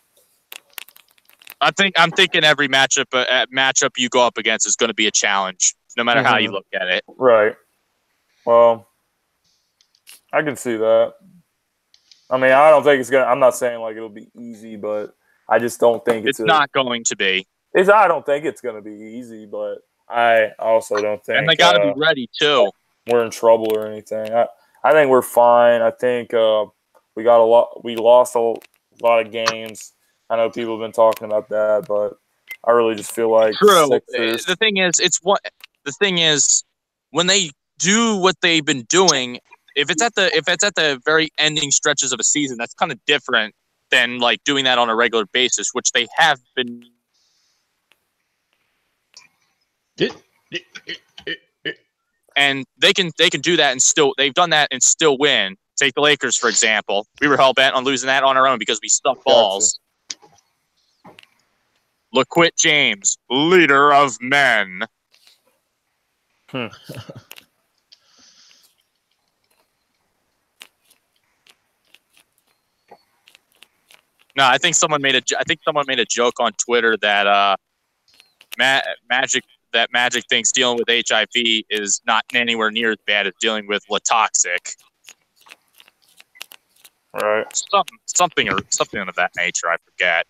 I'm thinking every matchup you go up against is going to be a challenge, no matter how you look at it. Right. Well, I can see that. I mean, I don't think it's gonna. I'm not saying like it'll be easy, but I just don't think it's not going to be. I don't think it's going to be easy, but I also don't think. And they got to be ready too. We're in trouble or anything. I think we're fine. I think we lost a lot of games. I know people have been talking about that, but I really just feel like true. The thing is, when they do what they've been doing, if it's at the very ending stretches of a season, that's kind of different than like doing that on a regular basis, which they have been. And they can do that and they've done that and still win. Take the Lakers, for example. We were hell-bent on losing that on our own because we stuck balls. LaQuit James, leader of men. No, I think someone made a joke on Twitter that Magic thinks dealing with HIV is not anywhere near as bad as dealing with toxic. Right. Something of that nature. I forget.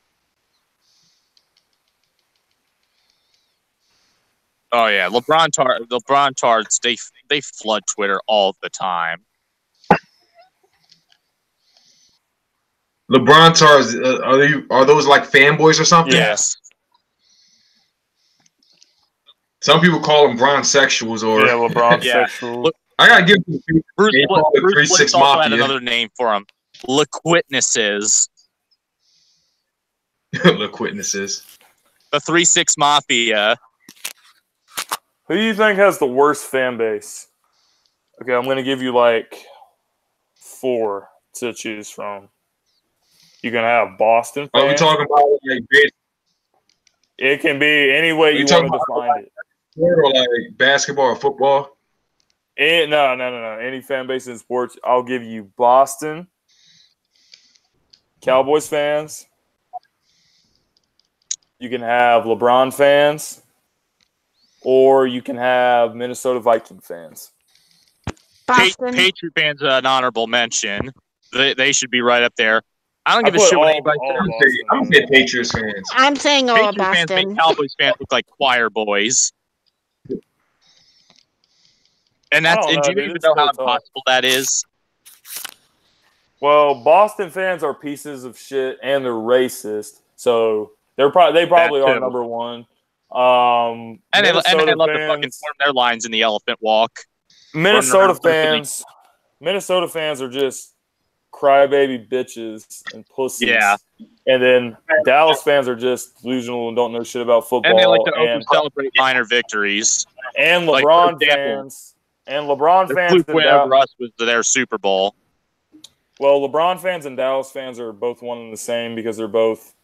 Oh yeah, LeBron tards. They flood Twitter all the time. LeBron tards, are those like fanboys or something? Yes. Some people call them Bron sexuals or LeBron sexuals. I gotta give them Bruce Blitz also had another name for them. Liquidnesses. Liquidnesses. The 3-6 Mafia. Who do you think has the worst fan base? Okay, I'm going to give you like 4 to choose from. You can have Boston fans. Are we talking about like it can be any way you want to define it. Or like basketball or football? No. Any fan base in sports. I'll give you Boston, Cowboys fans. You can have LeBron fans. Or you can have Minnesota Viking fans. Boston. Patriot fans, an honorable mention. They should be right up there. I don't give a shit what anybody says. I'm saying Patriots fans. I'm saying all Patriot Boston. fans make Cowboys fans look like choir boys. And do you even know how impossible that is? Well, Boston fans are pieces of shit and they're racist. So they probably are number one. And they love to fucking form their lines in the elephant walk. Minnesota fans are just crybaby bitches and pussies. Yeah. And then Dallas fans are just delusional and don't know shit about football. And they like to celebrate minor victories. And LeBron fans. And LeBron fans. Win over us was their Super Bowl. Well, LeBron fans and Dallas fans are both one and the same because they're both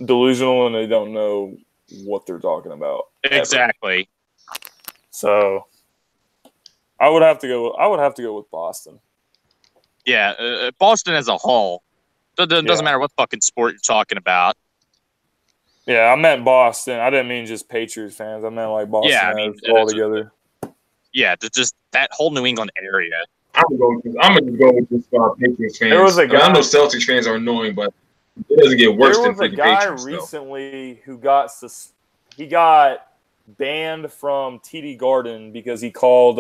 delusional and they don't know what they're talking about. Exactly. Ever. So I would have to go with Boston. Yeah, Boston as a whole. Doesn't matter what fucking sport you're talking about. Yeah, I meant Boston. I didn't mean just Patriots fans. I meant like Boston all together. Yeah, just that whole New England area. I'm gonna go with this Patriots fans. There was a guy. I know Celtics fans are annoying, but it doesn't get worse than freaking Patriots. There was a guy recently who got banned from TD Garden because he called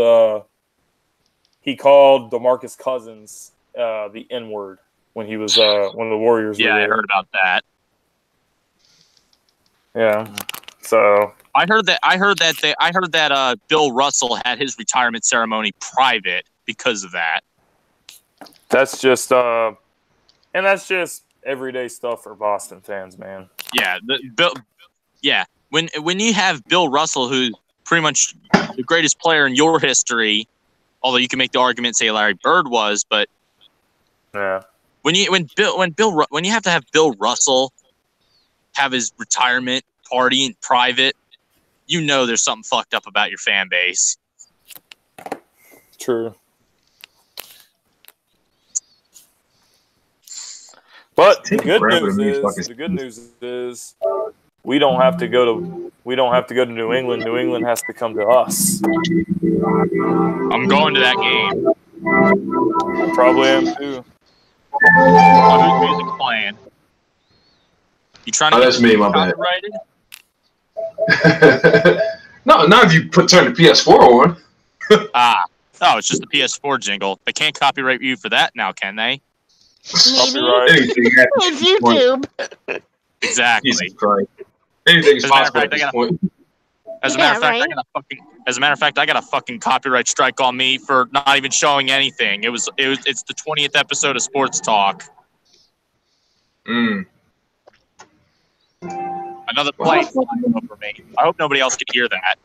DeMarcus Cousins the N-word when he was one of the Warriors. Yeah, I heard about that. Yeah, so I heard that Bill Russell had his retirement ceremony private because of that. That's just that's just everyday stuff for Boston fans, man. Yeah, when you have Bill Russell, who's pretty much the greatest player in your history, although you can make the argument say Larry Bird was, but yeah, when you have to have Bill Russell have his retirement party in private, you know there's something fucked up about your fan base. True. But the good news is we don't have to go to New England. New England has to come to us. I'm going to that game. I probably am too. Whose music's playing? You trying to get that's me, my bad. copyrighted? No, not if you turn the PS4 on. It's just the PS4 jingle. They can't copyright you for that now, can they? Maybe. It's YouTube. Exactly. Jesus Christ. Anything is possible at this point. As a matter of fact, I got a fucking copyright strike on me for not even showing anything. It's the 20th episode of Sports Talk. Another play over me. I hope nobody else can hear that.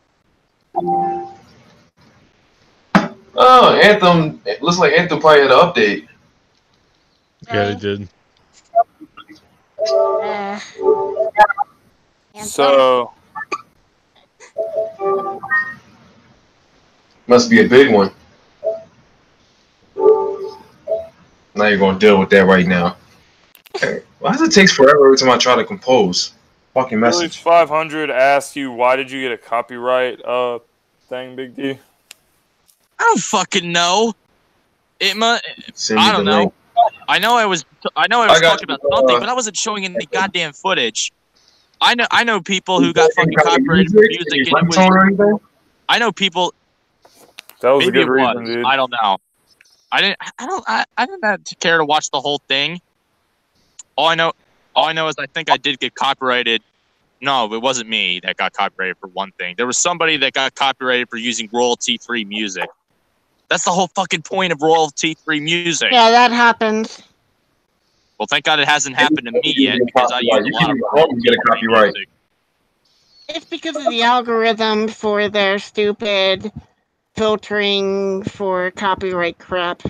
Oh, Anthem. It looks like Anthem probably had an update. Yeah, it did. So must be a big one. Now you're gonna deal with that right now. Why does it take forever every time I try to compose? Fucking message. 500 asked you, why did you get a copyright thing, Big D? I don't fucking know. I don't know. Link. I know I was talking about something, but I wasn't showing any goddamn footage. I know people who got fucking copyrighted for music. I know people. That was maybe a good reason, dude. I don't know. I didn't care to watch the whole thing. All I know is I think I did get copyrighted. No, it wasn't me that got copyrighted for one thing. There was somebody that got copyrighted for using royalty-free music. That's the whole fucking point of royalty-free music. Yeah, that happens. Well, thank God it hasn't happened to me yet because I use a lot of royalty-free music. It's because of the algorithm for their stupid filtering for copyright crap.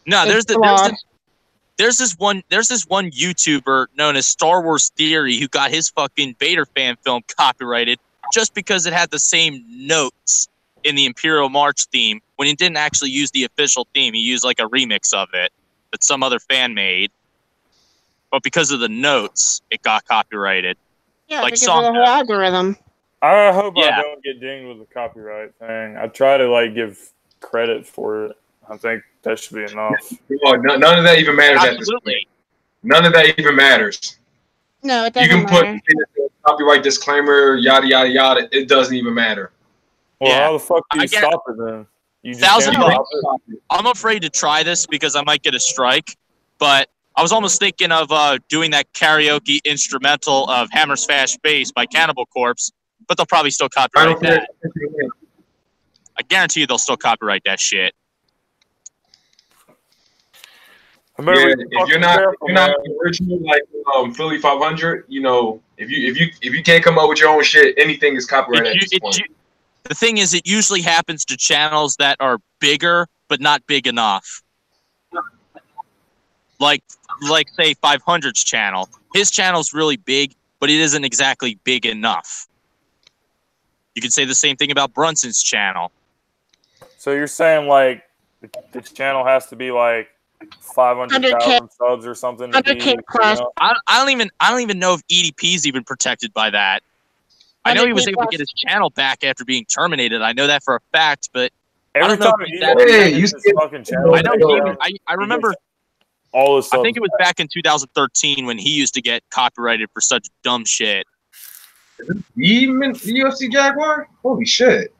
No, there's this one YouTuber known as Star Wars Theory who got his fucking Vader fan film copyrighted just because it had the same notes in the Imperial March theme when he didn't actually use the official theme. He used like a remix of it that some other fan made. But because of the notes, it got copyrighted. Yeah, like because of the whole algorithm. I hope I don't get dinged with the copyright thing. I try to give credit for it. I think that should be enough. Oh, none of that even matters at this point. None of that even matters. No, it doesn't You can matter. put copyright disclaimer, yada, yada, yada. It doesn't even matter. Well, how the fuck do you stop it then? You just $1,000. I'm afraid to try this because I might get a strike, but I was almost thinking of doing that karaoke instrumental of Hammer Smash Bass by Cannibal Corpse, but they'll probably still copyright that. I guarantee you they'll still copyright that shit. If you're not original like Philly 500, if you can't come up with your own shit, anything is copyrighted at this point. The thing is, it usually happens to channels that are bigger but not big enough. Like say 500's channel. His channel's really big, but it isn't exactly big enough. You could say the same thing about Brunson's channel. So you're saying the channel has to be 500,000 subs or something. To be, you know? I don't even know if EDP is even protected by that. I know he was able to get his channel back after being terminated. I know that for a fact, but every time I remember all this stuff. I think it was back in 2013 when he used to get copyrighted for such dumb shit. Even the UFC Jaguar? Holy shit!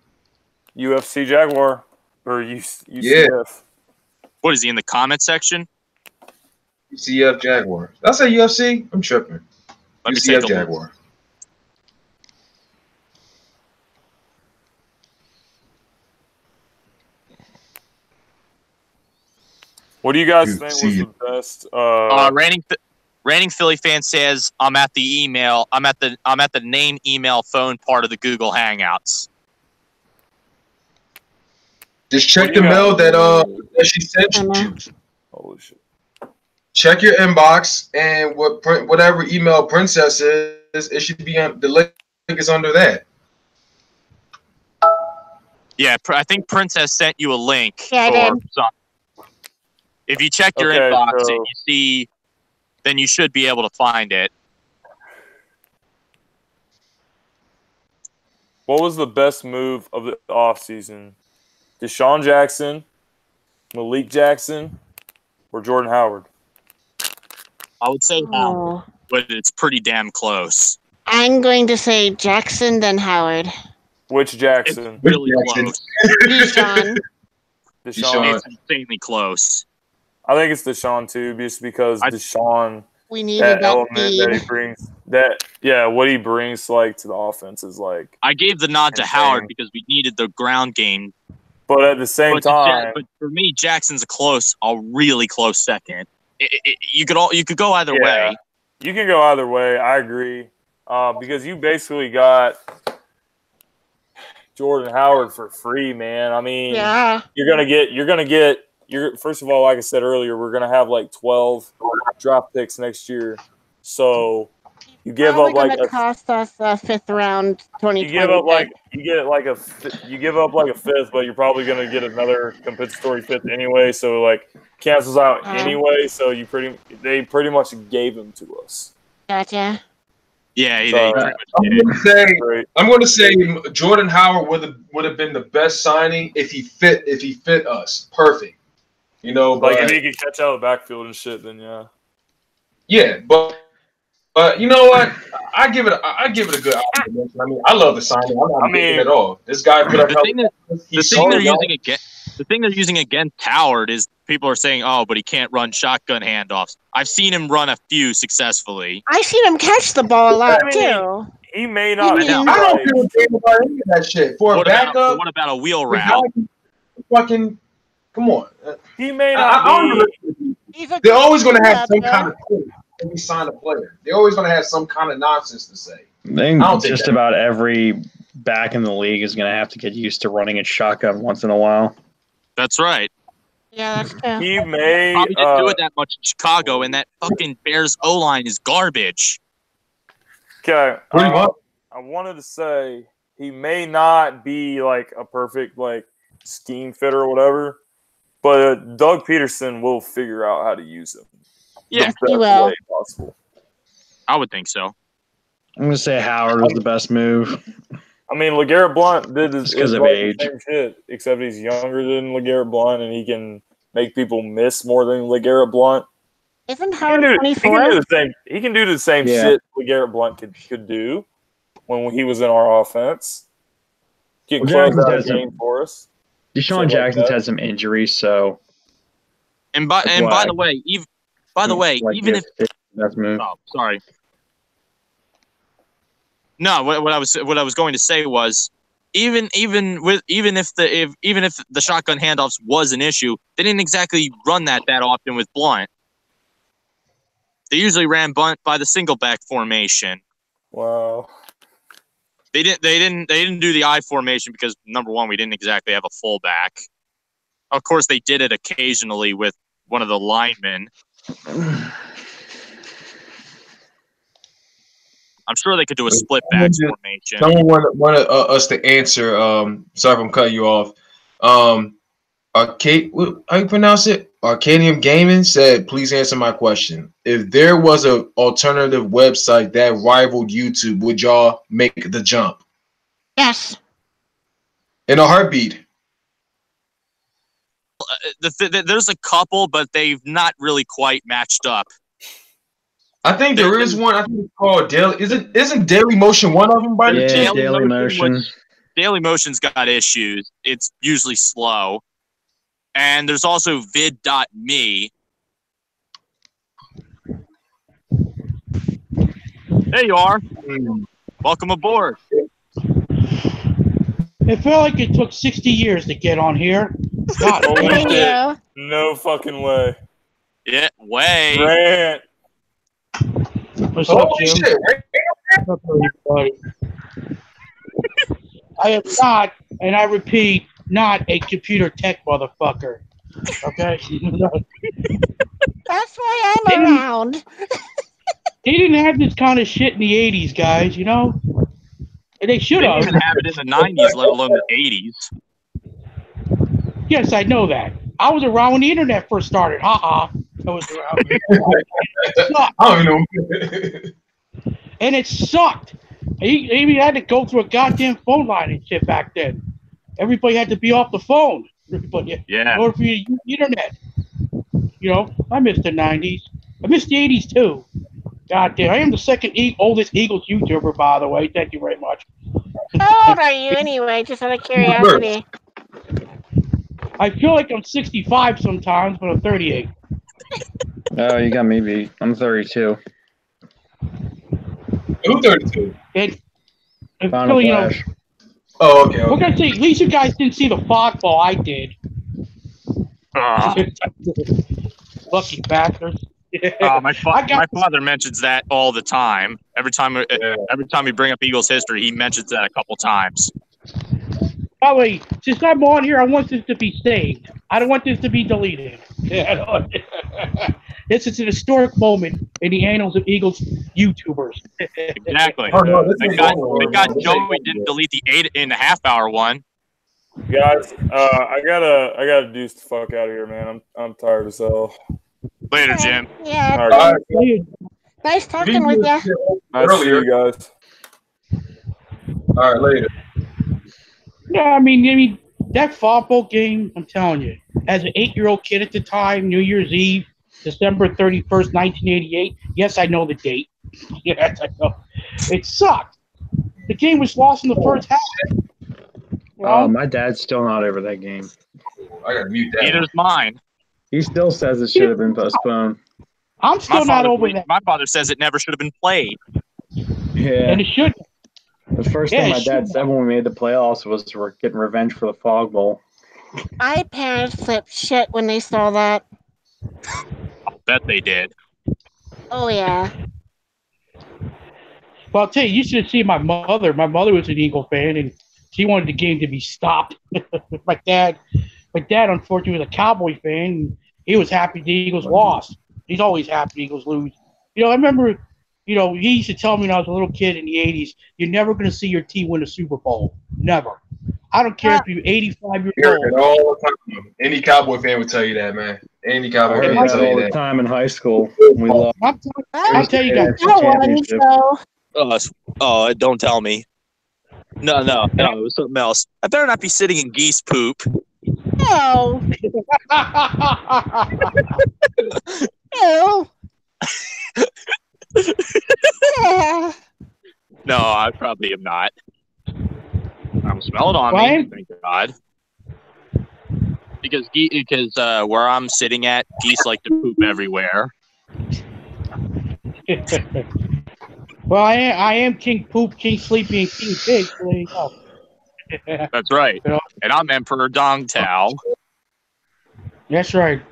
UFC Jaguar or UCF? Yeah. What is he in the comment section? UCF Jaguar. Did I say UFC? I'm tripping. Let me UCF Jaguar. What do you guys think was the best? Reigning Philly fan says I'm at the email. I'm at the name, email, phone part of the Google Hangouts. Just check the mail that she sent you. Holy shit! Check your inbox and whatever email Princess is, it should be on the link is under that. Yeah, I think Princess sent you a link. Yeah, I did. If you check your inbox and you see, then you should be able to find it. What was the best move of the offseason? Deshaun Jackson, Malik Jackson, or Jordan Howard? I would say Howard, but it's pretty damn close. I'm going to say Jackson, then Howard. Which Jackson? It's really close. Deshaun. Deshaun. It's insanely close. I think it's Deshaun too, just because Deshaun, we needed that element speed. that he brings, what he brings to the offense is like. I gave the nod to Howard because we needed the ground game, but at the same time, but for me, Jackson's a really close second. You could go either way. You can go either way. I agree, because you basically got Jordan Howard for free, man. I mean, you're gonna get. First of all, like I said earlier, we're gonna have like 12 draft picks next year. So you give up like cost us a 5th round 2020. You give up like a 5th, but you're probably gonna get another compensatory 5th anyway. So like cancels out anyway. So they pretty much gave him to us. Gotcha. Yeah, I'm going to say Jordan Howard would have been the best signing if he fit us perfect. You know, like if he could catch out of the backfield and shit, then yeah. Yeah, but you know what? I give it a good option. I mean, I love the signing. I'm not making it at all. This guy put up. The thing they're using against Howard is people are saying, "Oh, but he can't run shotgun handoffs." I've seen him run a few successfully. I've seen him catch the ball a lot too. He may not. I don't feel bad about any of that shit. For a backup, what about a wheel route? Fucking, come on. He may not be. They're always going to have some kind of thing when we sign a player. They're always going to have some kind of nonsense to say. I think just about every back in the league is going to have to get used to running a shotgun once in a while. That's right. Yeah, that's true. He may probably didn't do it that much in Chicago, and that fucking Bears O-line is garbage. Okay, I wanted to say he may not be like a perfect like scheme fit or whatever, but Doug Peterson will figure out how to use him. Yeah, he will. Possible. I would think so. I'm gonna say Howard was the best move. I mean, LeGarrette Blount did his because of like age, same shit, except he's younger than LeGarrette Blount, and he can make people miss more than LeGarrette Blount. Isn't Howard 24? He can do the same shit LeGarrette Blount could do when he was in our offense. Get close out of the game for us. Deshaun Jackson's had some injuries, so. And by the way, even if that's move. Oh, sorry. No, what I was going to say was even if the shotgun handoffs was an issue, they didn't exactly run that often with Blount. They usually ran bunt by the single back formation. Wow. They didn't do the I formation because number one, we didn't exactly have a fullback. Of course, they did it occasionally with one of the linemen. I'm sure they could do a split back formation. Someone wanted us to answer. Sorry if I'm cutting you off. Kate, how you pronounce it? Arcadium Gaming said, please answer my question. If there was an alternative website that rivaled YouTube, would y'all make the jump? Yes. In a heartbeat. There's a couple, but they've not really quite matched up. I think there is one. I think it's called Daily. Isn't Daily Motion one of them? By the chance? Daily Motion. Daily Motion's got issues. It's usually slow. And there's also vid.me. There you are. Welcome aboard. It felt like it took 60 years to get on here. God, no fucking way. Yeah, way. Grant. What's up, Jim? What's up, everybody? I am not, and I repeat, not a computer tech motherfucker. Okay? That's why I'm around. They didn't have this kind of shit in the 80s, guys, you know? And they should have. They didn't even have it in the 90s, let alone the 80s. Yes, I know that. I was around when the internet first started. I was around. I don't know. And it sucked. You even had to go through a goddamn phone line and shit back then. Everybody had to be off the phone. Yeah. In order for you to use the internet. You know, I missed the 90s. I missed the 80s too. God damn. I am the second oldest Eagles YouTuber, by the way. Thank you very much. How old are you anyway, just out of curiosity? I feel like I'm 65 sometimes, but I'm 38. Oh, you got me beat. I'm 32. Who's 32? Final you know, Flash. Oh, okay. What can I say? At least you guys didn't see the fog ball. I did. Lucky bastards. My father mentions that all the time. Every time we bring up Eagles history, he mentions that a couple times. By the way, since I'm on here, I want this to be saved. I don't want this to be deleted. This is an historic moment in the annals of Eagles YouTubers. Exactly. Thank God Joey didn't delete the 8.5 hour one. Guys, I gotta deuce the fuck out of here, man. I'm tired as hell. Later, Jim. Yeah. Right. Nice talking with you. Nice to see you guys. All right, later. Yeah, I mean, that football game, I'm telling you, as an 8-year-old kid at the time, New Year's Eve, December 31st, 1988. Yes, I know the date. Yes, I know. It sucked. The game was lost in the first half. Oh, my dad's still not over that game. I gotta mute that. Neither's mine. He still says it should have been postponed. I'm still not over that. My father says it never should have been played. Yeah. And it should. The first thing my dad said when we made the playoffs was we're getting revenge for the Fog Bowl. My parents flipped shit when they saw that. I'll bet they did. Oh, yeah. Well, I'll tell you, you should see my mother. My mother was an Eagle fan, and she wanted the game to be stopped. my dad, unfortunately, was a Cowboy fan, and he was happy the Eagles lost. He's always happy the Eagles lose. You know, I remember, he used to tell me when I was a little kid in the 80s, you're never going to see your team win a Super Bowl. Never. I don't care if you're 85 years old. All the time. Any Cowboy fan would tell you that, man. Any Cowboy fan would tell you all that. the time in high school. We lost. I'll tell you guys. Oh, don't tell me. No, it was something else. I better not be sitting in geese poop. No. No. No, I probably am not. I don't smell it on me, thank God. Because where I'm sitting at, geese like to poop everywhere. Well, I am King Poop, King Sleepy, and King Pig. So there you go. That's right. And I'm Emperor Dong Tao. That's right.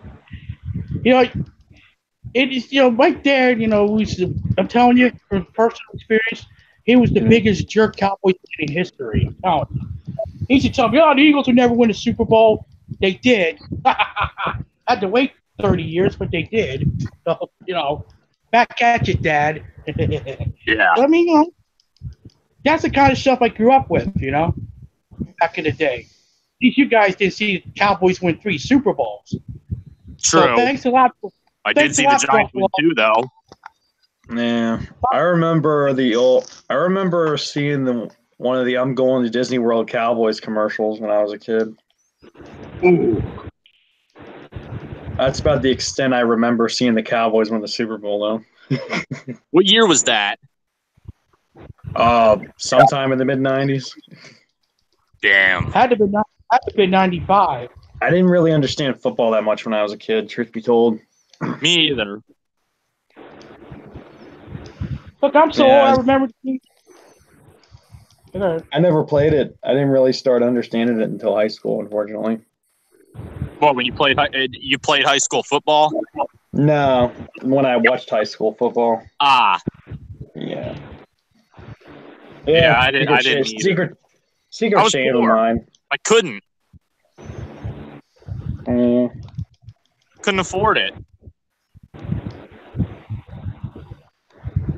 It is, right there, I'm telling you, from personal experience, he was the biggest jerk Cowboys in history. I'm telling you. He used to tell me, the Eagles will never win a Super Bowl. They did. Had to wait 30 years, but they did. So, back at you, Dad. Yeah. I mean, that's the kind of stuff I grew up with, back in the day. At least you guys didn't see the Cowboys win 3 Super Bowls. True. So thanks a lot. I did see the Giants win too, though. Yeah, I remember seeing one of the "I'm going to Disney World" Cowboys commercials when I was a kid. Ooh. That's about the extent I remember seeing the Cowboys win the Super Bowl, though. What year was that? Sometime in the mid-'90s. Damn. Had to be 95. I didn't really understand football that much when I was a kid, truth be told. Me either. Look, I'm so old. I remember. I never played it. I didn't really start understanding it until high school, unfortunately. What, when you played high school football? No, when I watched high school football. Ah. Yeah. Yeah, I didn't either. Secret shame of mine. I couldn't. Couldn't afford it.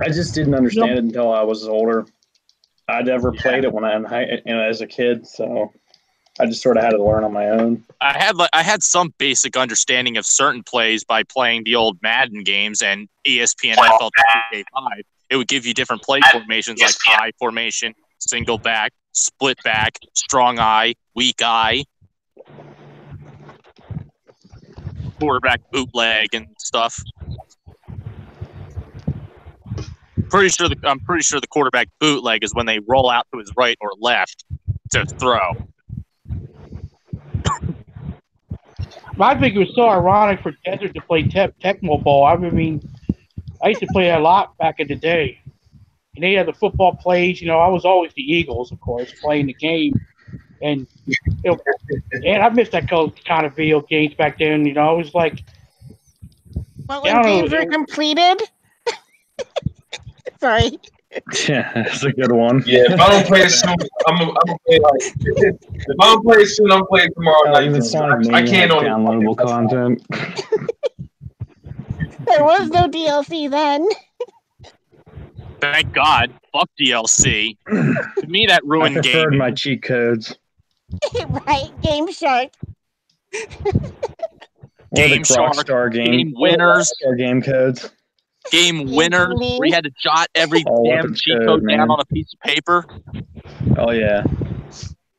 I just didn't understand it until I was older. I never played it when as a kid, so I just sort of had to learn on my own. I had some basic understanding of certain plays by playing the old Madden games and ESPN NFL 2K5. It would give you different play formations like I formation, single back, split back, strong eye, weak eye, quarterback bootleg and stuff. I'm pretty sure the quarterback bootleg is when they roll out to his right or left to throw. I think it was so ironic for Desert to play Tecmo Bowl. I mean, I used to play a lot back in the day. And they had the football plays. I was always the Eagles, of course, playing the game. And I missed that kind of video games back then. It was like... But when games were completed... Sorry. Yeah, that's a good one. Yeah, if I don't play it soon, I'm gonna play if I don't play it soon, I'm playing tomorrow night. Even Sonic I can't on downloadable content. There was no DLC then. Thank God. Fuck DLC. To me, that ruined I preferred game. my cheat codes. Right, Game Shark. Game Shark, game winners, game codes. Game winners. We had to jot every damn cheat code down on a piece of paper. Oh yeah.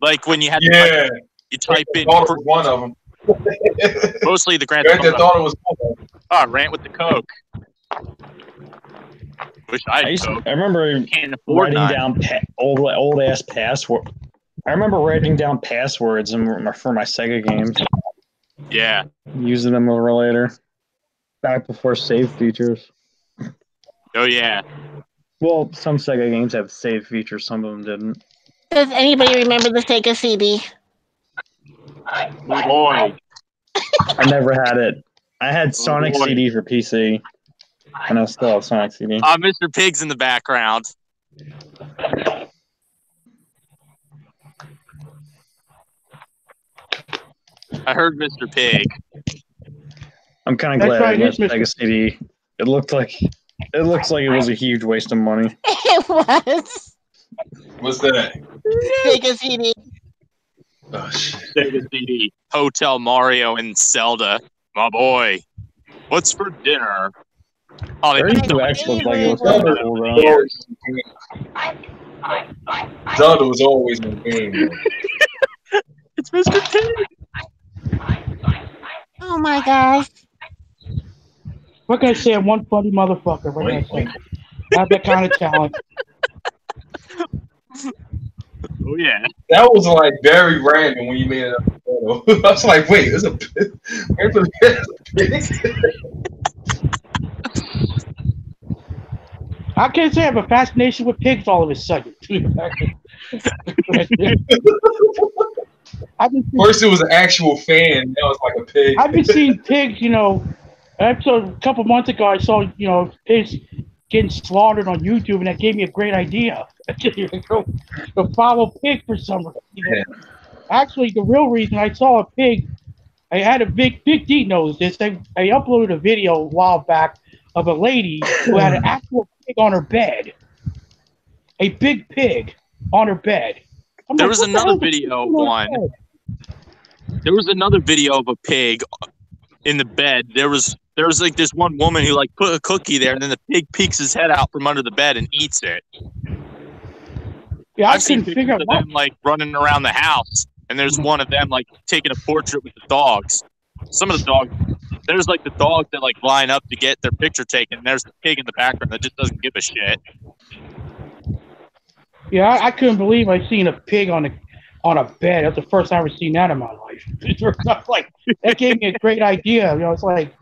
Like when you had to you type in one of them. Mostly the Grand Theft Auto was cool. Rant with the Coke. Wish I had Coke. I remember writing down old ass password. I remember writing down passwords for my Sega games. Yeah. Using them over later. Back before save features. Oh yeah. Well, some Sega games have save features. Some of them didn't. Does anybody remember the Sega CD? Boy. I never had it. I had Sonic CD for PC. And I still have Sonic CD. Mr. Pig's in the background. I heard Mr. Pig. I'm kind of glad I got Sega CD. It looks like it was a huge waste of money. It was. What's that? Sega CD. Oh shit. Sega CD. Hotel Mario and Zelda. My boy. What's for dinner? Oh, they Zelda was always my game. It's Mr. Pig. Oh my gosh. What can I say? I'm one funny motherfucker. What can I say? I have that kind of talent. Oh yeah. That was like very random when you made it up. I was like, wait, there's a pig. I can't say I have a fascination with pigs all of a sudden. First it was an actual fan, now it's like a pig. I've been seeing pigs, a couple months ago I saw, pigs getting slaughtered on YouTube, and that gave me a great idea. Go follow pig for some reason. Yeah. Actually, the real reason I saw a pig, I had a Big D knows this. I uploaded a video a while back of a lady who had an actual pig on her bed. A big pig on her bed. There was another video of one. There was another video of a pig in the bed. There was like this one woman who like put a cookie there, and then the pig peeks his head out from under the bed and eats it. Yeah, I've seen pictures of them like running around the house, and there's one of them like taking a portrait with the dogs. Some of the dogs, there's like the dogs that like line up to get their picture taken, and there's the pig in the background that just doesn't give a shit. Yeah, I couldn't believe I seen a pig on a bed. That's the first time I've ever seen that in my life. Like, that gave me a great idea. You know, it's like,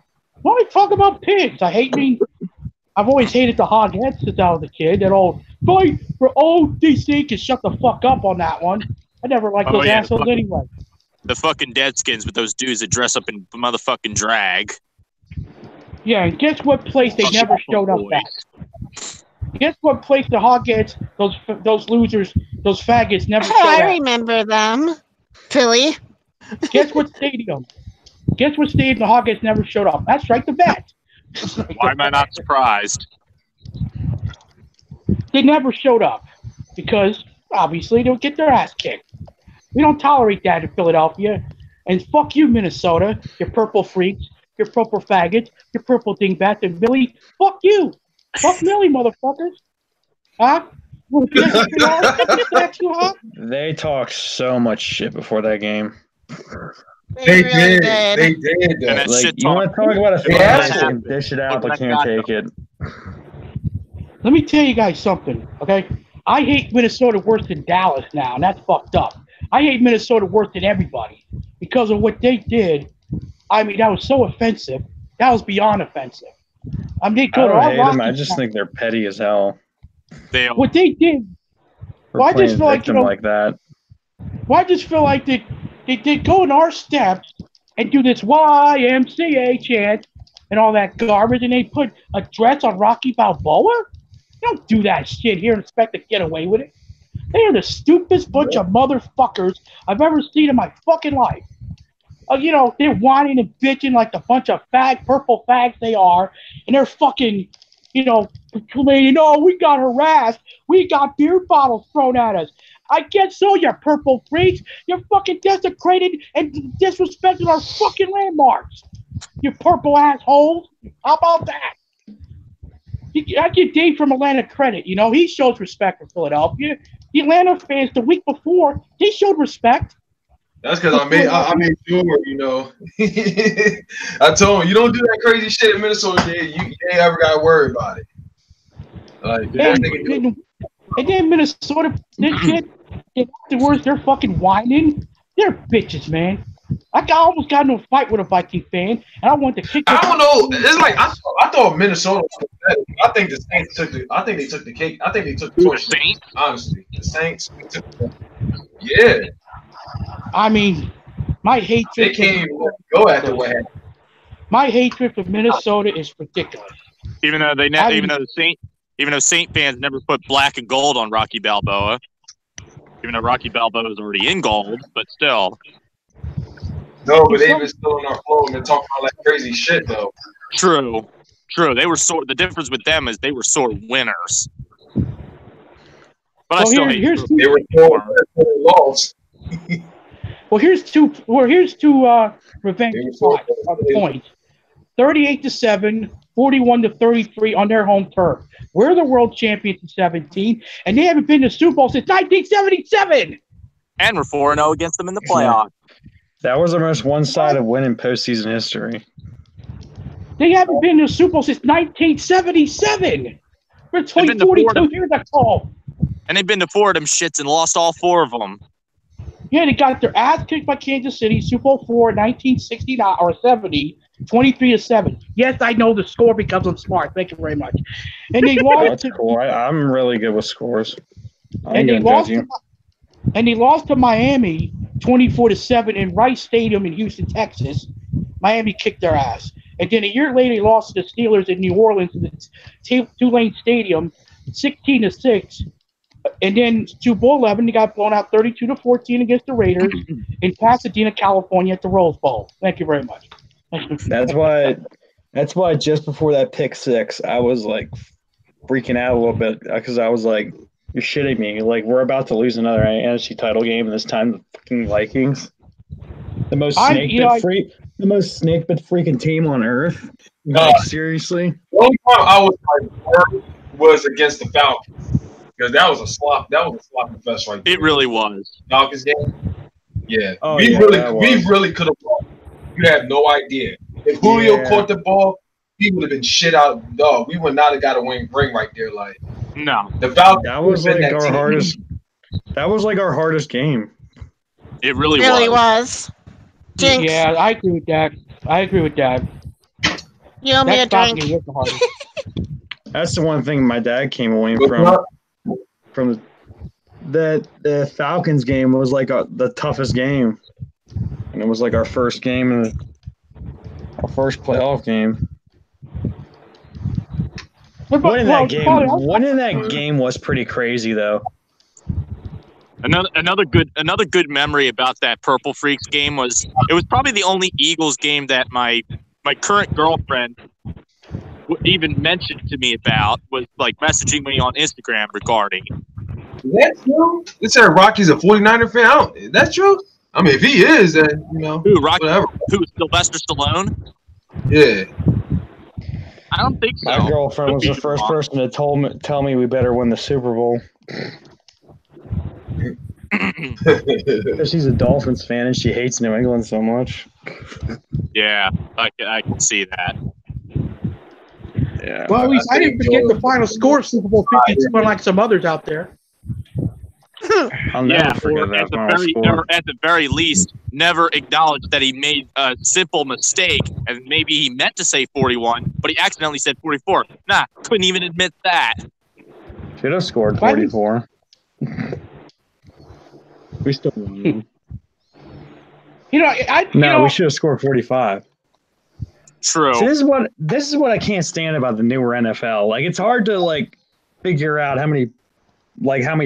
why don't we talk about pigs? I've always hated the hotheads since I was a kid. That old fight for old DC can shut the fuck up on that one. I never liked those assholes anyway. The fucking Deadskins with those dudes that dress up in motherfucking drag. Yeah, and guess what place they never showed up at? Guess what place the hotheads, those losers, those faggots never showed up at? I remember them. Philly. Guess what stadium? Guess what stadium the hotheads never showed up? That's right, the Vet. Why am I not surprised? They never showed up because, obviously, they would get their ass kicked. We don't tolerate that in Philadelphia. And fuck you, Minnesota, you purple freaks, you purple faggots, you purple dingbats, and Millie, fuck you. Fuck Millie, motherfuckers. Huh? They talked so much shit before that game. They did. They did. Like, you want to talk about a fan base and dish it out, but can't take it. Let me tell you guys something, okay? I hate Minnesota worse than Dallas now, and that's fucked up. I hate Minnesota worse than everybody because of what they did. I mean, that was so offensive. That was beyond offensive. I mean, they go to I don't hate them. I just think they're petty as hell. What they did. Well, I just feel like, like that. Well, I just feel like they go in our steps and do this YMCA chant and all that garbage, and they put a dress on Rocky Balboa? They don't do that shit here and expect to get away with it. They are the stupidest bunch of motherfuckers I've ever seen in my fucking life. You know, they're whining and bitching like the bunch of purple fags they are, and they're fucking, you know, complaining, oh, we got harassed. We got beer bottles thrown at us. I guess so, you purple freaks. You're fucking desecrated and disrespected our fucking landmarks. You purple assholes. How about that? I give Dave from Atlanta credit. You know, he shows respect for Philadelphia. The Atlanta fans the week before, they showed respect. That's because I made sure, you know. I told him, you don't do that crazy shit in Minnesota, you ain't ever got to worry about it. And then Minnesota, this shit, afterwards, they're fucking whining. They're bitches, man. I almost got into a fight with a Viking fan, and I wanted to kick. I don't know. It's like I thought Minnesota was better. I think the Saints took the. I think they took the cake. I think they took the Saints. Honestly, the Saints. Yeah. I mean, my hatred. They can't even go after what happened. My hatred for Minnesota is ridiculous. Even though Saint fans never put black and gold on Rocky Balboa, even though Rocky Balboa is already in gold, but still. No, but they've been still in our flow and been talking about that crazy shit, though. True. They were sore. The difference with them is they were sore winners. But I still hate them. They were sore lost. Well, here's two revenge points. 38-7, 41-33 on their home turf. We're the world champions in 17, and they haven't been to the Super Bowl since 1977. And we're 4-0 against them in the playoffs. That was the most one-sided win in postseason history. They haven't been to the Super Bowl since 1977. We're 42 years ago. And they've been to 4 of them shits and lost all 4 of them. Yeah, they got their ass kicked by Kansas City, Super Bowl 4, 1969 or 70, 23-7. Yes, I know the score because I'm smart. Thank you very much. And they lost. That's cool. I'm really good with scores. And they lost to Miami 24-7 in Rice Stadium in Houston, Texas. Miami kicked their ass. And then a year later, they lost to the Steelers in New Orleans in the Tulane Stadium, 16-6. And then Super Bowl 11, they got blown out 32-14 against the Raiders in Pasadena, California at the Rose Bowl. Thank you very much. That's why just before that pick six, I was like freaking out a little bit because I was like, you're shitting me. Like, we're about to lose another NFC title game, and this time the fucking Vikings. The most the most snake bit freaking team on earth. Seriously? The only time I was like was against the Falcons because that was a slop. That was a sloppy fest right there. It really was. Falcons game. Yeah, Oh, we yeah, really could have won. You have no idea. If Julio caught the ball, he would have been shit out. No, we would not have got a ring right there. Like no, the Falcons. That was like our hardest. That was like our hardest game. It really was. Jinx. Yeah, I agree with that. You owe me a drink. That's the one thing my dad came away from the Falcons game was like the toughest game, and it was like our first game and our first playoff game. Winning that game was pretty crazy though. Another good memory about that Purple Freaks game was it was probably the only Eagles game that my current girlfriend even mentioned to me about, was like messaging me on Instagram regarding. Is that true? They said Rocky's a 49er fan. Is that true? I mean, if he is, then whatever. Who, Sylvester Stallone? Yeah. I don't think so. My girlfriend was the first person to tell me we better win the Super Bowl. Because she's a Dolphins fan and she hates New England so much. Yeah, I can see that. Yeah. Well, at least I didn't forget the final score of Super Bowl 52, unlike some others out there. I'll never forget that final score. At the very least, never acknowledge that he made a simple mistake, and maybe he meant to say 41, but he accidentally said 44. Nah, couldn't even admit that. Should have scored 44. We still won. We should have scored 45. True. So this is what I can't stand about the newer NFL. Like, it's hard to figure out how many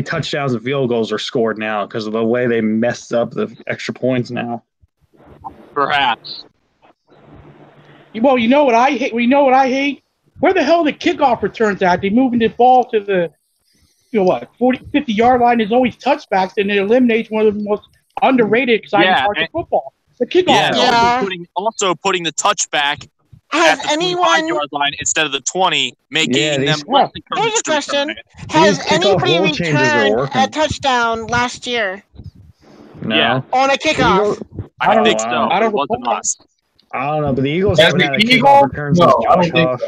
touchdowns and field goals are scored now because of the way they messed up the extra points now. Perhaps. Well, you know what I hate? Where the hell are the kickoff returns at? They're moving the ball to the 40, 50-yard line. There's always touchbacks, and it eliminates one of the most underrated, exciting parts of football. The kickoff. Yeah. Also putting the touchback at the 25-yard line instead of the 20, making them less encouraged. Here's a question. Has anybody returned a touchdown last year? No. Yeah. On a kickoff? I think so. I don't know. I don't know, but the Eagles haven't had a kickoff return since Josh Huff.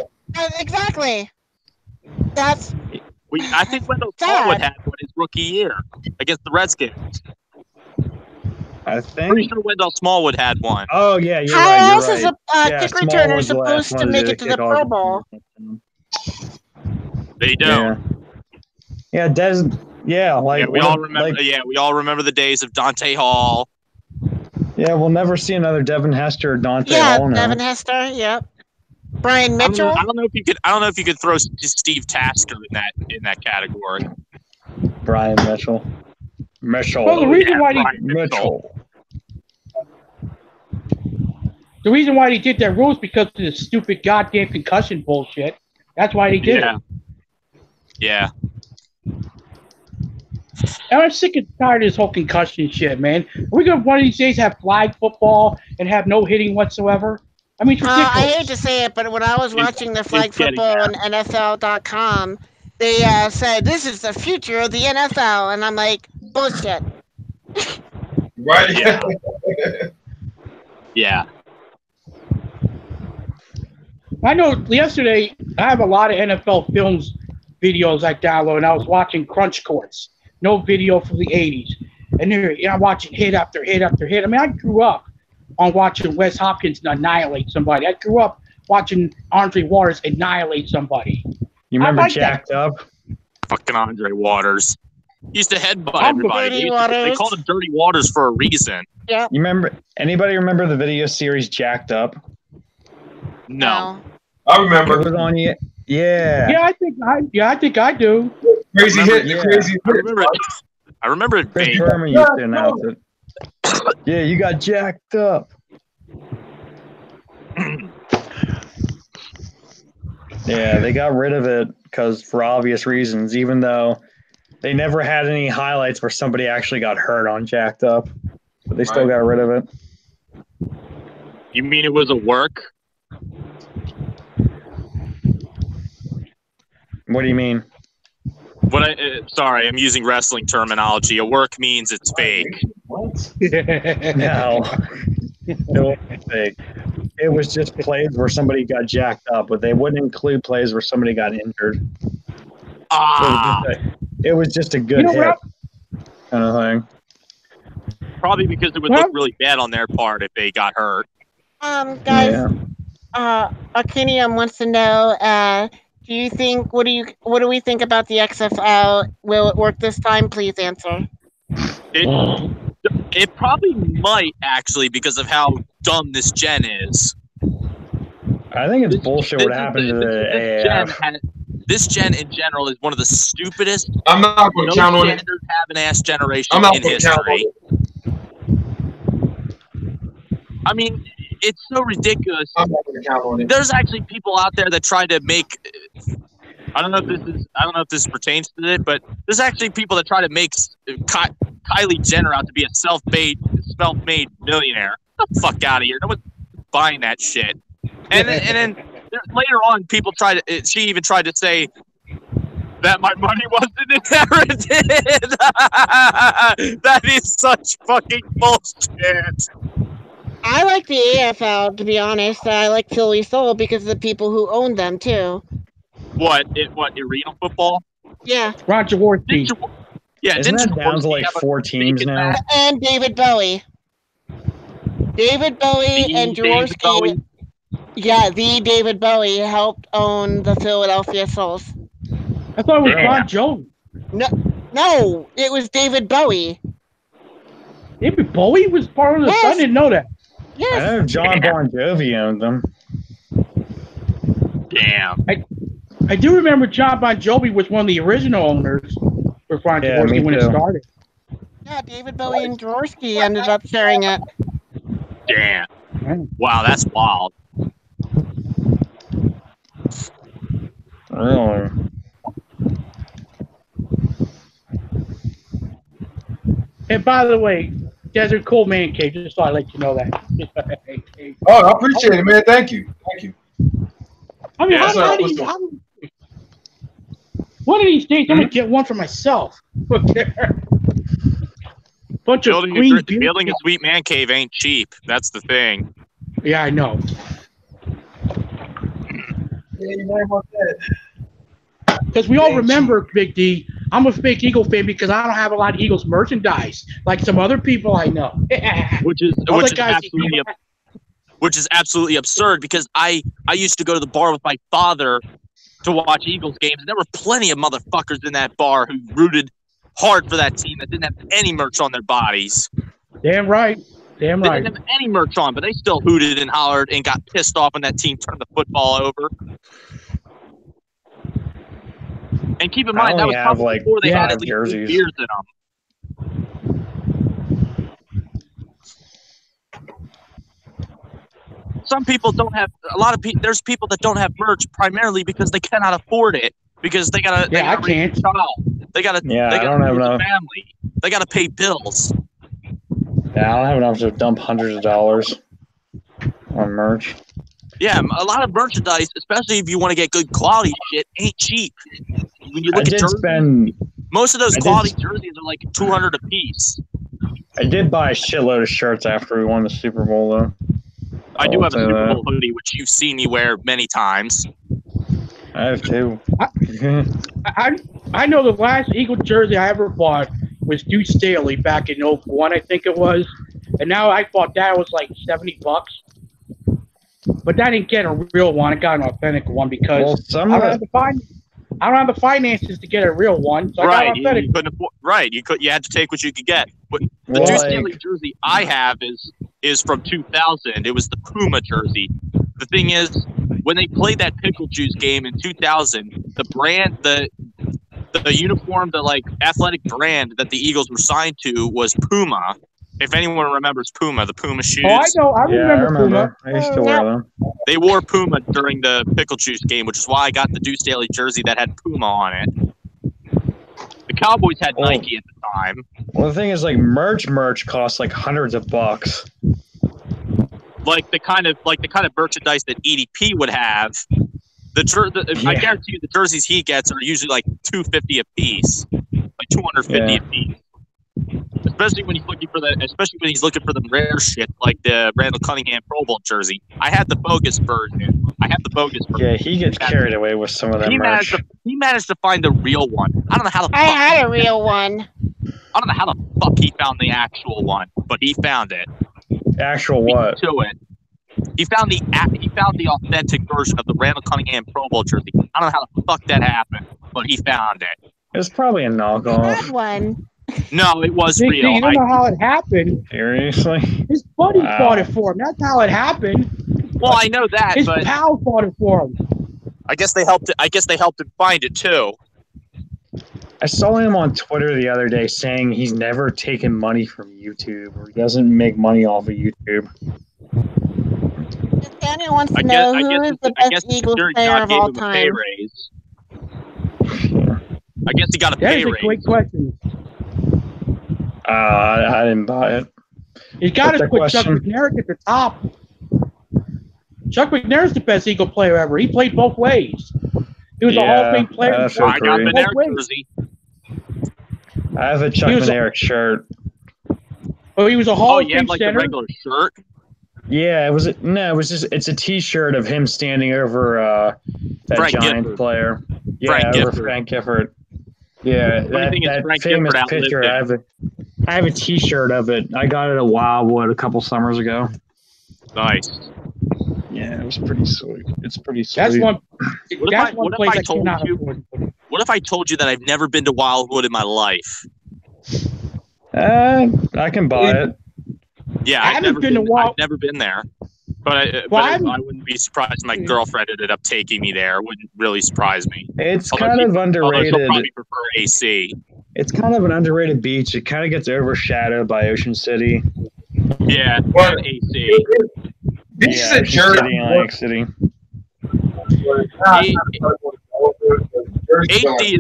Exactly. That's... I think Wendell Smallwood had one his rookie year against the Redskins. I think. Pretty sure Wendell Smallwood had one. Oh, yeah, you're How right. How else is a kick returner supposed to make it to the Pro Bowl? They don't. Yeah, we all remember. We all remember the days of Dante Hall. Yeah, we'll never see another Devin Hester or Dante Hall now. Yeah, Devin Hester. Yep. Brian Mitchell. I don't know if you could throw Steve Tasker in that category. Brian Mitchell. Well, the reason why the reason why he did that rule is because of the stupid goddamn concussion bullshit. That's why he did it. Yeah. And I'm sick and tired of this whole concussion shit, man. Are we gonna one of these days have flag football and have no hitting whatsoever? I mean, it's ridiculous. I hate to say it, but when I was watching the flag football on NFL.com, they said this is the future of the NFL, and I'm like, bullshit. Right? Yeah. Yeah. I know yesterday I have a lot of NFL films videos I download, and I was watching Crunch Courts, no video from the 80s. And I'm watching hit after hit after hit. I mean, I grew up on watching Wes Hopkins annihilate somebody. I grew up watching Andre Waters annihilate somebody. You remember Jacked Up? Fucking Andre Waters. He used to headbutt everybody. They called him Dirty Waters for a reason. Yeah. You remember? Anybody remember the video series Jacked Up? No. I remember. It was on you. Yeah. I think I do. Crazy hit. Yeah. Crazy hit. I remember it. Chris Berman used to announce it. Yeah, you got jacked up. Yeah, they got rid of it for obvious reasons, even though they never had any highlights where somebody actually got hurt on Jacked Up. But they still got rid of it. You mean it was a work? What do you mean? Sorry, I'm using wrestling terminology. A work means it's fake. What? No. It wasn't fake. It was just plays where somebody got jacked up, but they wouldn't include plays where somebody got injured. It was just a good hit kind of thing. Probably because it would look really bad on their part if they got hurt. Guys, Akinium wants to know, do you think, what do we think about the XFL? Will it work this time? Please answer. It probably might, actually, because of how dumb this gen is. I think it's bullshit what happened to the AAF. This gen in general is one of the stupidest, I'm not going to count on it. having ass generation in history. I mean, it's so ridiculous. I'm not going to count on it. There's actually people out there that try to make. I don't know if this pertains to it, but there's actually people that try to make Kylie Jenner out to be a self-made millionaire. Get the fuck out of here! No one's buying that shit. And then later on, people she even tried to say that my money wasn't inherited. That is such fucking bullshit. I like the AFL, to be honest. I like Philly Soul because of the people who own them too. What arena football? Yeah. Ron Jaworski. Yeah, isn't that down to like 4 teams now? And David Bowie. David Bowie and Jaworski. Yeah, the David Bowie helped own the Philadelphia Souls. I thought it was Bon Jovi. No, it was David Bowie. David Bowie was part of the. I didn't know that. Yes. I know John Bon Jovi owned them. Damn. I do remember John Bon Jovi was one of the original owners for Ron Jaworski when it started. Yeah, David Bowie and Jaworski ended up sharing it. Damn. Wow, that's wild. Really? And by the way, Desert Cool Man Cave, just thought I'd let you know that. Oh, I appreciate it, man. Thank you. I mean, one of these days, I'm going to get one for myself. Bunch of building a sweet man cave ain't cheap. That's the thing. Yeah, I know. Because we all remember, Big D, I'm a fake Eagle fan because I don't have a lot of Eagles merchandise like some other people I know. which is absolutely absurd because I used to go to the bar with my father to watch Eagles games, and there were plenty of motherfuckers in that bar who rooted hard for that team that didn't have any merch on their bodies. Damn right. They didn't have any merch on, but they still hooted and hollered and got pissed off when that team turned the football over. And keep in mind, that was probably before they had at least 2 beers in them. Some people don't have there's people that don't have merch primarily because they cannot afford it because they gotta. I can't. They gotta. Yeah, they I don't have enough. Family. They gotta pay bills. Yeah, I don't have enough to dump hundreds of dollars on merch. Yeah, a lot of merchandise, especially if you want to get good quality shit, ain't cheap. When you look at jerseys, most of those quality jerseys are like $200 a piece. I did buy a shitload of shirts after we won the Super Bowl, though. I do have a Super Bowl hoodie, which you've seen me wear many times. I have too. I know the last Eagle jersey I ever bought was Deuce Staley back in 01, I think it was. And now I thought that was like $70. But I didn't get a real one. I got an authentic one because I don't have the finances to get a real one. So I got an authentic. You had to take what you could get. But the Deuce Staley jersey I have is from 2000. It was the Puma jersey. The thing is, when they played that pickle juice game in 2000, the brand, the uniform, the like athletic brand that the Eagles were signed to was Puma. If anyone remembers Puma, the Puma shoes. Oh, I know. I remember Puma. I used to wear them. They wore Puma during the pickle juice game, which is why I got the Deuce Staley jersey that had Puma on it. The Cowboys had Nike at the time. Well, the thing is, like, merch costs like hundreds of bucks. like the kind of merchandise that EDP would have. I guarantee you the jerseys he gets are usually like $250 a piece, like $250 a piece. Especially when he's looking for the rare shit like the Randall Cunningham Pro Bowl jersey. I had the bogus version. Yeah, he gets carried away with some of that merch. He managed to find the real one. I don't know how the fuck. I had a real one. I don't know how the fuck he found the actual one, but he found it. Actual what? To it. He found the authentic version of the Randall Cunningham Pro Bowl jersey. I don't know how the fuck that happened, but he found it. It was probably a knockoff. Had one. No, it was real. You don't know how it happened. Seriously? His buddy bought it for him. That's how it happened. Well, I know that, His but pal bought it for him. I guess they helped him find it too. I saw him on Twitter the other day saying he's never taken money from YouTube or he doesn't make money off of YouTube. Daniel wants to know who is the best Eagles player of all time. I guess he got a pay raise. That's a great question. I didn't buy it. You got to put Chuck McNair at the top. Chuck McNair's the best Eagle player ever. He played both ways. He was a Hall of Fame player. I got McNair jersey. I have a Chuck McNair shirt. Oh, he was a Hall of Fame like center? the regular shirt? Yeah, it's a T-shirt of him standing over that Frank Giants Gifford. player. Yeah, over Frank Gifford. Yeah, that famous picture. I have a T-shirt of it. I got it at Wildwood a couple summers ago. Nice. Yeah, it was pretty sweet. It's pretty sweet. That's one. What if I told you that I've never been to Wildwood in my life? I can buy it. Yeah, I've never been there. But I wouldn't be surprised if my girlfriend ended up taking me there. It wouldn't really surprise me. It's kind of underrated. She'll probably prefer AC. It's kind of an underrated beach. It kind of gets overshadowed by Ocean City. Yeah, and AC. This is a jerk. City. AC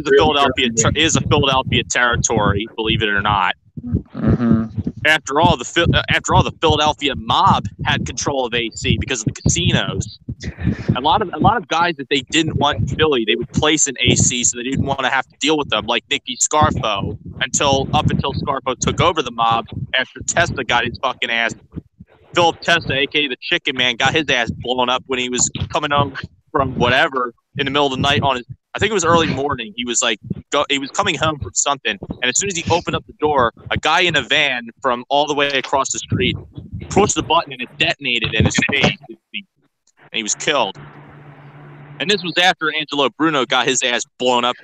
is a Philadelphia territory, believe it or not. Mm-hmm. After all, the Philadelphia mob had control of AC because of the casinos. A lot of guys that they didn't want in Philly, they would place in AC so they didn't want to have to deal with them, like Nicky Scarfo, until Scarfo took over the mob after Testa got his fucking ass. Philip Testa, aka the Chicken Man, got his ass blown up when he was coming home from whatever in the middle of the night on his. I think it was early morning. He was coming home from something, and as soon as he opened up the door, a guy in a van from all the way across the street pushed the button and it detonated in his face, and he was killed. And this was after Angelo Bruno got his ass blown up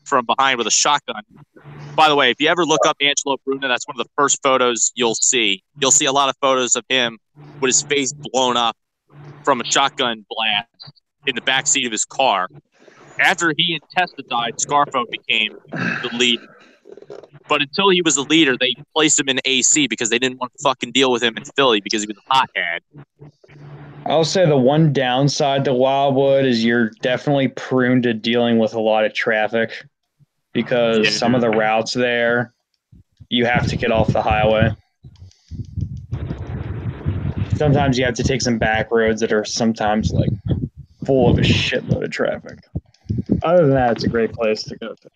from behind with a shotgun. By the way, if you ever look up Angelo Bruno, that's one of the first photos you'll see. You'll see a lot of photos of him with his face blown up from a shotgun blast in the backseat of his car. After he and Testa died, Scarfo became the leader. But until he was a leader, they placed him in AC because they didn't want to fucking deal with him in Philly because he was a hothead. I'll say the one downside to Wildwood is you're definitely prone to dealing with a lot of traffic because some of the routes there, you have to get off the highway. Sometimes you have to take some back roads that are sometimes like full of a shitload of traffic. Other than that, it's a great place to go to.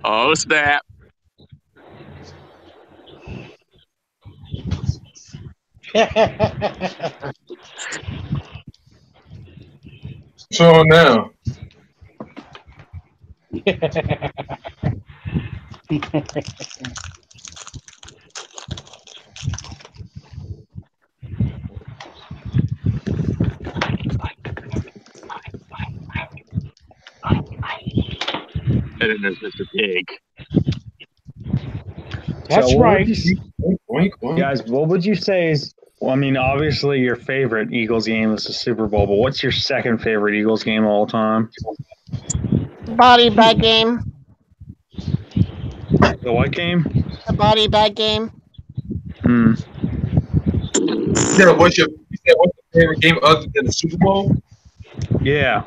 Oh, snap. So now. And then there's Mr. Pig. That's right. Guys, what would you say is, well, I mean, obviously your favorite Eagles game is the Super Bowl, but what's your second favorite Eagles game of all time? Body bag game. The what game? The body bag game. Yeah, what's your favorite game other than the Super Bowl? Yeah.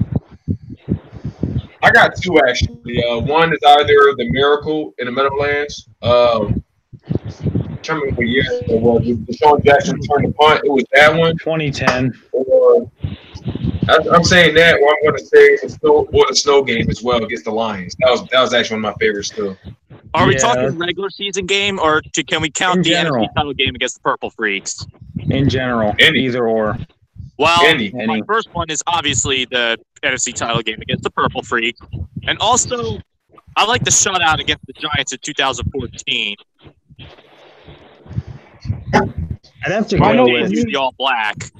I got two actually. One is either the Miracle in the Meadowlands. I'm trying to remember what year it was. Deshaun Jackson turned the punt. It was that one. 2010. Or I'm saying that, or I'm going to say the snow game as well against the Lions. That was actually one of my favorites too. Are we talking regular season game, or can we count the NFC title game against the Purple Freaks? In general, either or. Well, my first one is obviously the NFC title game against the Purple Freaks, and also I like the shutout against the Giants in 2014. I'd have to go with the All Black.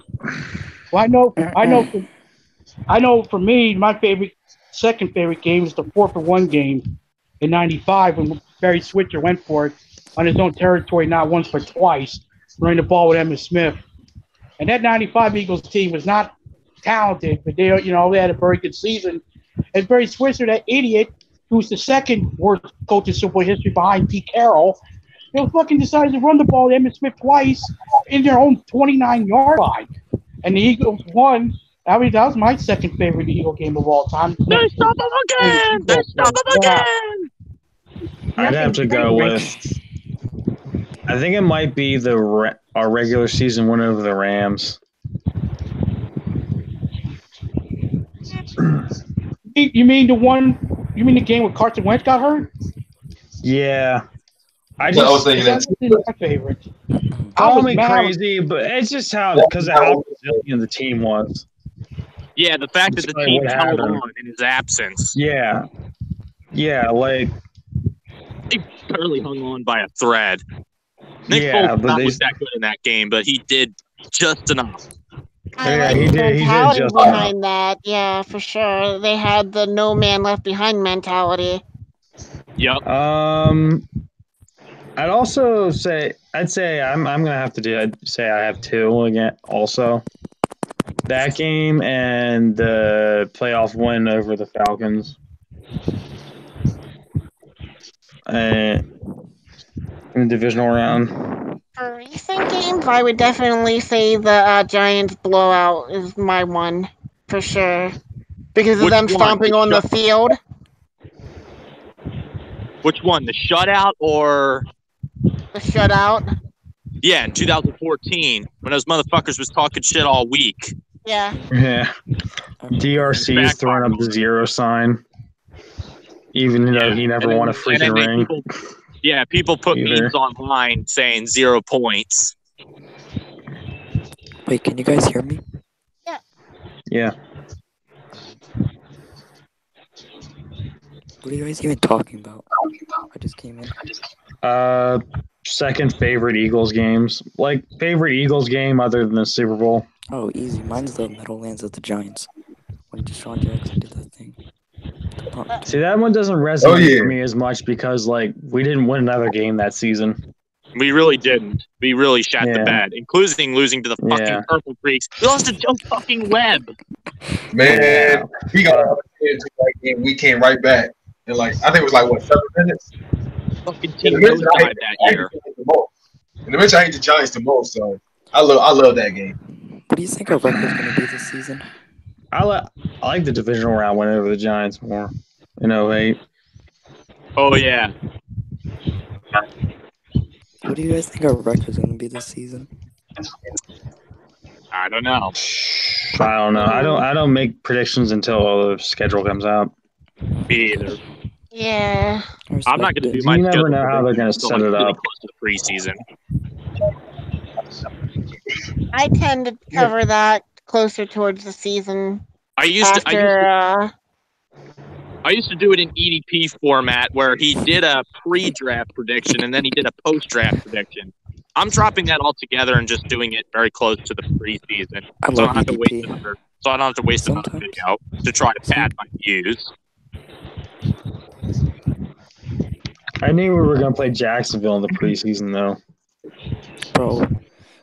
Well, I know. For me, my second favorite game is the 4-for-1 game in '95 when Barry Switzer went for it on his own territory, not once but twice, running the ball with Emmitt Smith. And that '95 Eagles team was not talented, but they had a very good season. And Barry Switzer, that idiot, who's the second worst coach in Super Bowl history behind Pete Carroll, fucking decided to run the ball to Emmitt Smith twice in their own 29-yard line. And the Eagles won. I mean, that was my second favorite Eagle game of all time. They stop them again! They stop them again! I'd have to go with. I think it might be our regular season win over the Rams. You mean the game where Carson Wentz got hurt? Yeah. I was thinking that's my favorite. Call me crazy, but it's just because of how resilient the team was. Yeah, the fact that the team held on in his absence. Yeah. Yeah, like... He barely hung on by a thread. Nick Foles was that good in that game, but he did just enough. He did just behind enough. that. Yeah, for sure. They had the no man left behind mentality. Yep. I'd also say I'm gonna have to say I have two again also. That game and the playoff win over the Falcons. In the divisional round. For recent games, I would definitely say the Giants blowout is my one for sure because of them stomping on the field. Which one, the shutout or the shutout? Yeah, in 2014 when those motherfuckers was talking shit all week. Yeah. Yeah. DRC is throwing up the 0 sign, even though he never won a freaking ring. People put memes online saying 0 points. Wait, can you guys hear me? Yeah. Yeah. What are you guys even talking about? I just came in. Second favorite Eagles games. Like, favorite Eagles game other than the Super Bowl. Oh, easy. Mine's the Meadowlands of the Giants. When Deshaun Jackson did that thing. See, that one doesn't resonate for me as much because, like, we didn't win another game that season. We really didn't. We really shat the bed, including losing to the fucking Purple Freaks. We lost to Joe fucking Webb. Man, we got into that game. We came right back. And, like, I think it was like, 7 minutes? Fucking team nosedive that year. And the mention I hate the Giants the most, so I love that game. What do you think our record's going to be this season? I like the divisional round win over the Giants more in 08. Oh, yeah. What do you guys think our record's going to be this season? I don't know. I don't make predictions until the schedule comes out. Me either. Yeah. I'm not going to do my schedule. You never know how they're going to set it up. Close to the preseason. I tend to cover that closer towards the season. I used to do it in EDP format where he did a pre-draft prediction and then he did a post-draft prediction. I'm dropping that all together and just doing it very close to the preseason. So I don't have to waste another video to try to pad my views. I knew we were going to play Jacksonville in the preseason, though. Bro,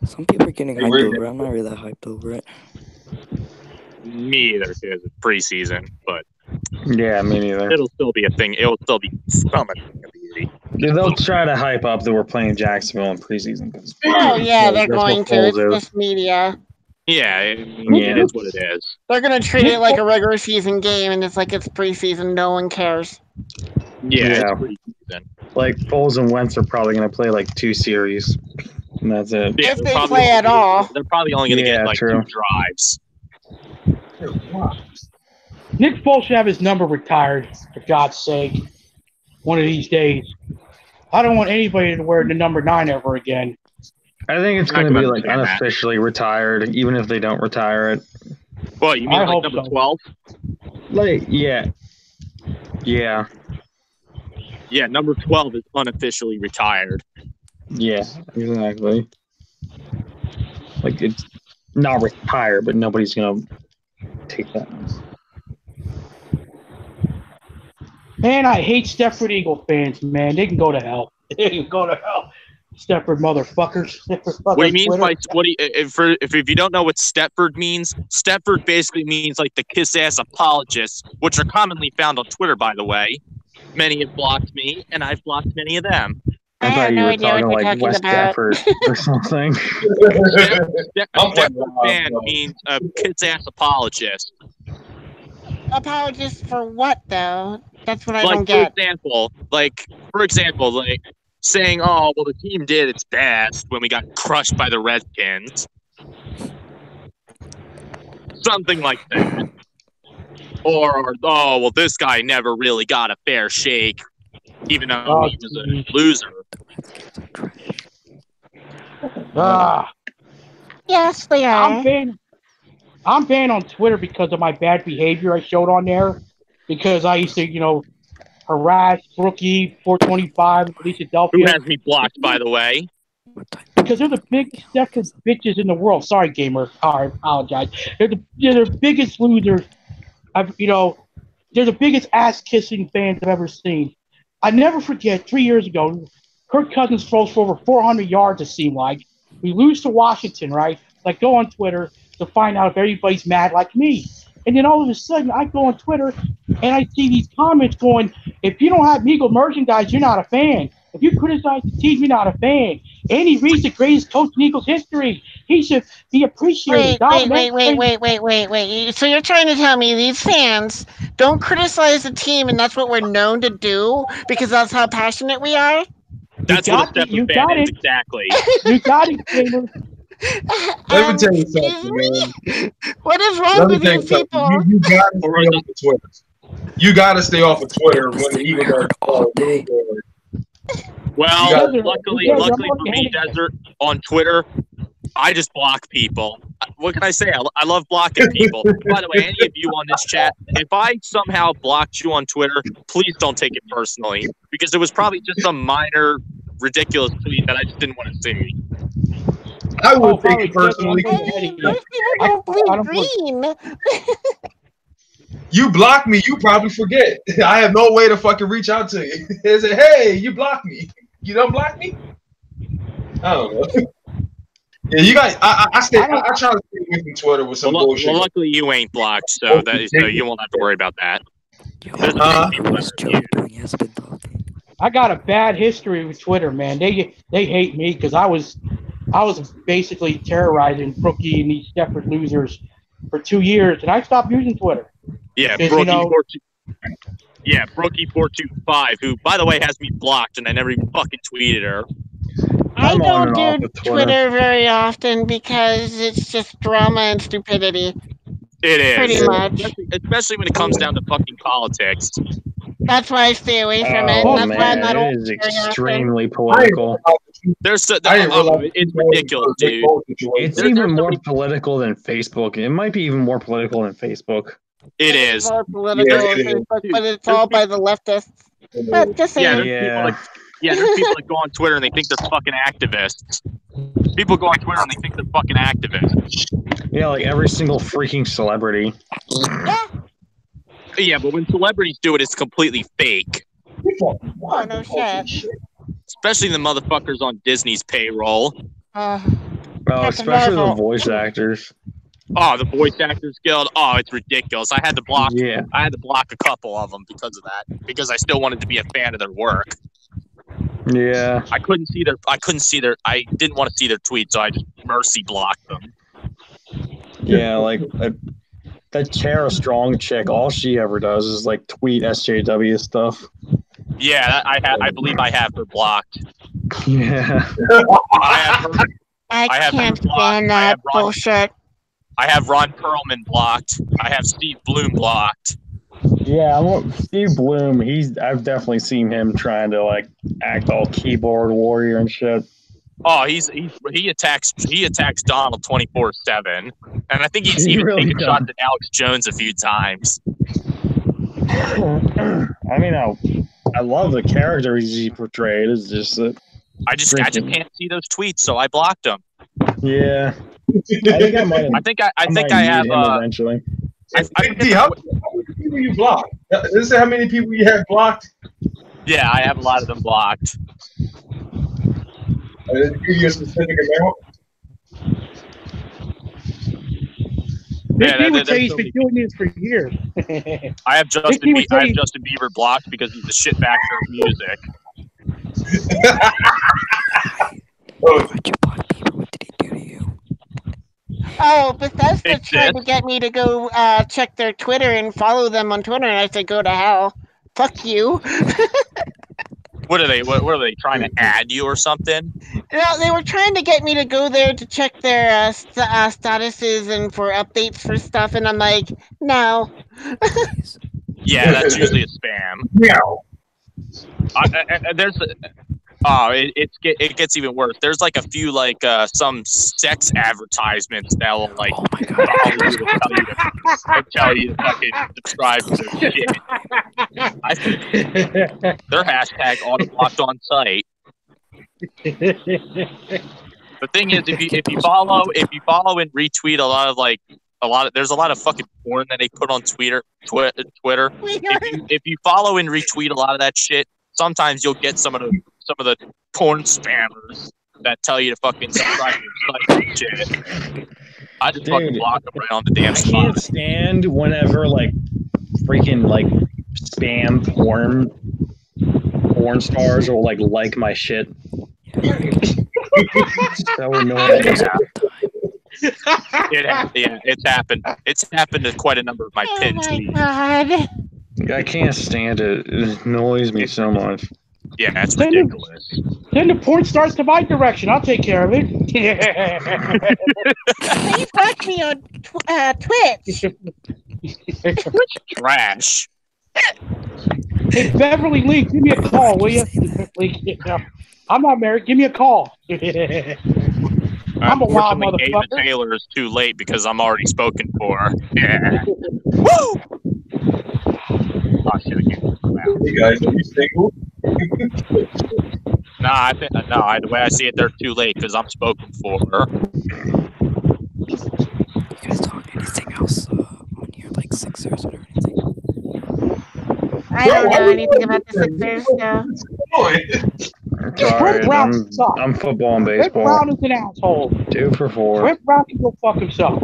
some people are getting hyped over it. I'm not really that hyped over it. Me either, because it's preseason, but... Yeah, me neither. It'll still be a thing. It'll still be some beauty. Yeah, they'll try to hype up that we're playing Jacksonville in preseason. Oh, yeah, they're going to. It's just media. Yeah, it is what it is. They're gonna treat it like a regular season game, and it's like it's preseason. No one cares. Yeah. It's preseason. Like Foles and Wentz are probably gonna play like 2 series, and that's it. Yeah, if they play at all, they're probably only gonna get like 2 drives. Nick Foles should have his number retired, for God's sake. One of these days. I don't want anybody to wear the number 9 ever again. I think it's going to be like unofficially retired, even if they don't retire it. What, you mean like number 12? Like, yeah. Yeah, number 12 is unofficially retired. Yeah, exactly. Like, it's not retired, but nobody's going to take that. Man, I hate Stepford Eagle fans, man. They can go to hell. They can go to hell. Stepford motherfuckers. What do you mean by if you don't know what Stepford means? Stepford basically means like the kiss-ass apologists, which are commonly found on Twitter, by the way. Many have blocked me, and I've blocked many of them. I thought you were talking like West Stepford or something. Stepford fan means a kiss-ass apologist. Apologist for what, though? That's what I like, don't get. For example, saying, "Oh, well, the team did its best when we got crushed by the Redskins," something like that, or "Oh, well, this guy never really got a fair shake, even though he was a loser." Yes, they are. I'm banned on Twitter because of my bad behavior I showed on there. Because I used to, harass Brookie 425 in Philadelphia. Who has me blocked, by the way? Because they're the biggest bitches in the world. Sorry, gamer. I apologize. They're the biggest losers. They're the biggest ass-kissing fans I've ever seen. I never forget 3 years ago, Kirk Cousins throws for over 400 yards, it seemed like. We lose to Washington, right? Like, go on Twitter to find out if everybody's mad like me. And then all of a sudden, I go on Twitter and I see these comments going, if you don't have Eagle merchandise, you're not a fan. If you criticize the team, you're not a fan. Andy Reid's the greatest coach in Eagles history. He should be appreciated. Wait. So you're trying to tell me these fans don't criticize the team, and that's what we're known to do because that's how passionate we are? That's what a Stepford fan is, exactly. You got it, gamer. Let me tell you something, man. What is wrong with these people? You gotta stay off of Twitter. You gotta stay off of Twitter when the Eagles are all day. Well, luckily for me, Desert, on Twitter, I just block people. What can I say? I love blocking people. By the way, any of you on this chat, if I somehow blocked you on Twitter, please don't take it personally, because it was probably just some minor, ridiculous tweet that I just didn't want to see. I would take it personally. Most people don't bleed green. You block me, you probably forget. I have no way to fucking reach out to you. They say, hey, you blocked me. You don't block me? I don't know. Yeah, you guys, I try to stay away from Twitter with some bullshit. Well, luckily you ain't blocked, so you won't have to worry about that. I got a bad history with Twitter, man. They hate me because I was basically terrorizing Brookie and these Stepford losers for 2 years, and I stopped using Twitter. Yeah, Brookie 425, who, by the way, has me blocked, and I never even fucking tweeted her. I don't do Twitter very often because it's just drama and stupidity. It is. Pretty much. Especially when it comes down to fucking politics. That's why I stay away from it. Oh, That's why I'm not man, it is extremely political. It's ridiculous, dude. It's even more political than Facebook. It might be even more political than Facebook. It is. More political than Facebook, but it's all by the leftists. But just saying. There's people that go on Twitter and they think they're fucking activists. People go on Twitter and they think they're fucking activists. Yeah, like every single freaking celebrity. Yeah, but when celebrities do it, it's completely fake. Oh, no shit. Especially the motherfuckers on Disney's payroll. Especially the voice actors. Oh, the Voice Actors Guild. Oh, it's ridiculous. I had to block a couple of them because of that. Because I still wanted to be a fan of their work. Yeah. I didn't want to see their tweets, so I just mercy blocked them. Yeah, like that Tara Strong chick. All she ever does is like tweet SJW stuff. Yeah, I believe I have her blocked. Yeah. I can't stand that bullshit. I have Ron Perlman blocked. I have Steve Bloom blocked. Yeah, Steve Bloom. I've definitely seen him trying to like act all keyboard warrior and shit. Oh, he attacks Donald 24/7, and I think he's even really taken shots at Alex Jones a few times. I mean, I love the character he portrayed. It's just that I just can't see those tweets, so I blocked him. Yeah, I think I have eventually. D, how many people you blocked? Does it say how many people you have blocked? Yeah, I have a lot of them blocked. Does it give you a specific amount? He would say he's been doing this for years. I have Justin Bieber blocked because he's a shit factor of music. Why'd you block people? What did he do to you? Oh, Bethesda tried to get me to go check their Twitter and follow them on Twitter, and I said, "Go to hell, fuck you." What are they? What are they trying to add you or something? No, they were trying to get me to go there to check their statuses and for updates for stuff, and I'm like, no. Yeah, that's usually a spam. No. It gets even worse. There's like a few like some sex advertisements that will like tell you to fucking subscribe to their shit. I think their hashtag auto blocked on site. The thing is, if you follow and retweet there's a lot of fucking porn that they put on Twitter. If you follow and retweet a lot of that shit, sometimes you'll get some of the porn spammers that tell you to fucking subscribe to your site and shit. I just fucking block them right on the damn spot. I can't stand whenever like freaking like spam porn stars will like my shit. So annoying. It's happened. It's happened to quite a number of my pin tweets. God. I can't stand it. It annoys me so much. Yeah, that's ridiculous. Then the porn starts to my direction. I'll take care of it. Please watch me on Twitch. Twitch trash. Hey, Beverly Lee, give me a call, will you? I'm not married. Give me a call. I'm a wild motherfucker. Ava Taylor is too late because I'm already spoken for. Yeah. Woo! Oh, shit, hey guys, are you single? The way I see it, they're too late because I'm spoken for. You guys talk anything else on your like Sixers or anything? I don't know anything about the Sixers, so. I'm football and baseball. Brett Brown is an asshole. 2 for 4. Brett Brown can go fuck himself.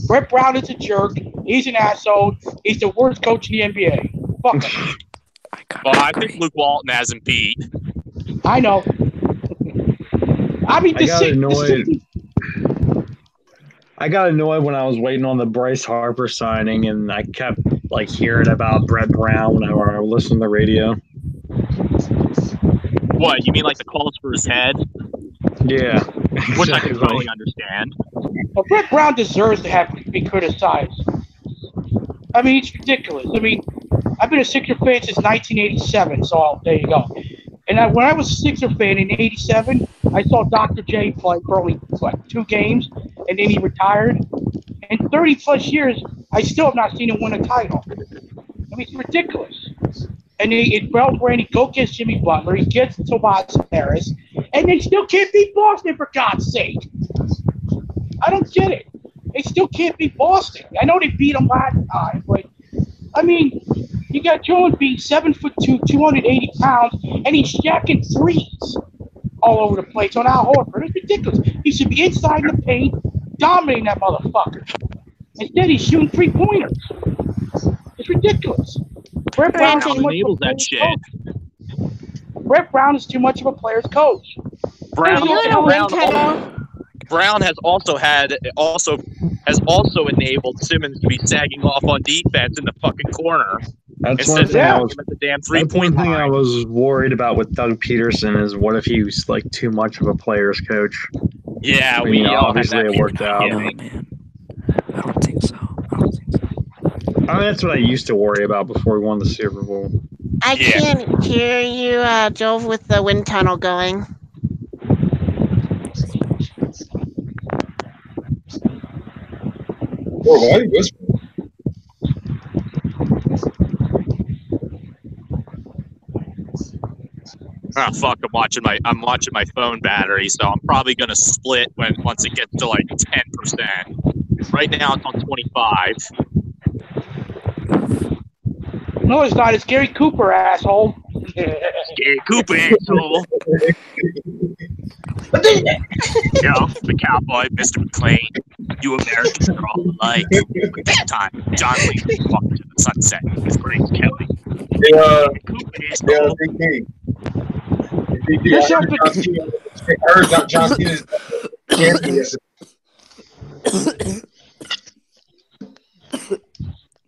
Brett Brown is a jerk. He's an asshole. He's the worst coach in the NBA. Fuck him. I think Luke Walton has him beat. I know. I mean, I got annoyed when I was waiting on the Bryce Harper signing, and I kept like hearing about Brett Brown whenever I listened to the radio. What, you mean like the calls for his head? Yeah. Which I can totally understand. Well, Brett Brown deserves to be criticized. I mean, it's ridiculous. I mean, I've been a Sixer fan since 1987, so there you go. And when I was a Sixer fan in 87, I saw Dr. J play for only, 2 games, and then he retired. In 30-plus years, I still have not seen him win a title. I mean, it's ridiculous. And it felt where he gets Jimmy Butler, he gets Tobias Harris, and they still can't beat Boston, for God's sake. I don't get it. They still can't beat Boston. I know they beat them last time, but, I mean, you got Jones being 7'2", 280 pounds, and he's jacking threes all over the place on Al Horford. It's ridiculous. He should be inside in the paint, dominating that motherfucker. Instead, he's shooting 3-pointers. It's ridiculous. Brett Brown is too much of a player's coach. Brown Brown has also enabled Simmons to be sagging off on defense in the fucking corner. That's instead one thing I of was. him at the damn That's one 3-point thing line. I was worried about with Doug Peterson is what if he was like too much of a player's coach? Yeah, I mean, we all had obviously that it worked out. No, man. I don't think so. I mean, that's what I used to worry about before we won the Super Bowl. I can't hear you, Joel, with the wind tunnel going. Whoa, why are you whispering? Oh fuck! I'm watching my phone battery, so I'm probably gonna split once it gets to like 10%. Right now it's on 25. No, it's not. It's Gary Cooper, asshole. Gary Cooper, asshole. Yo, the cowboy, Mr. McClain. You Americans are all alike. But that time, John Lee walked to the sunset with Grace Kelly. I heard John Cena's champion yesterday.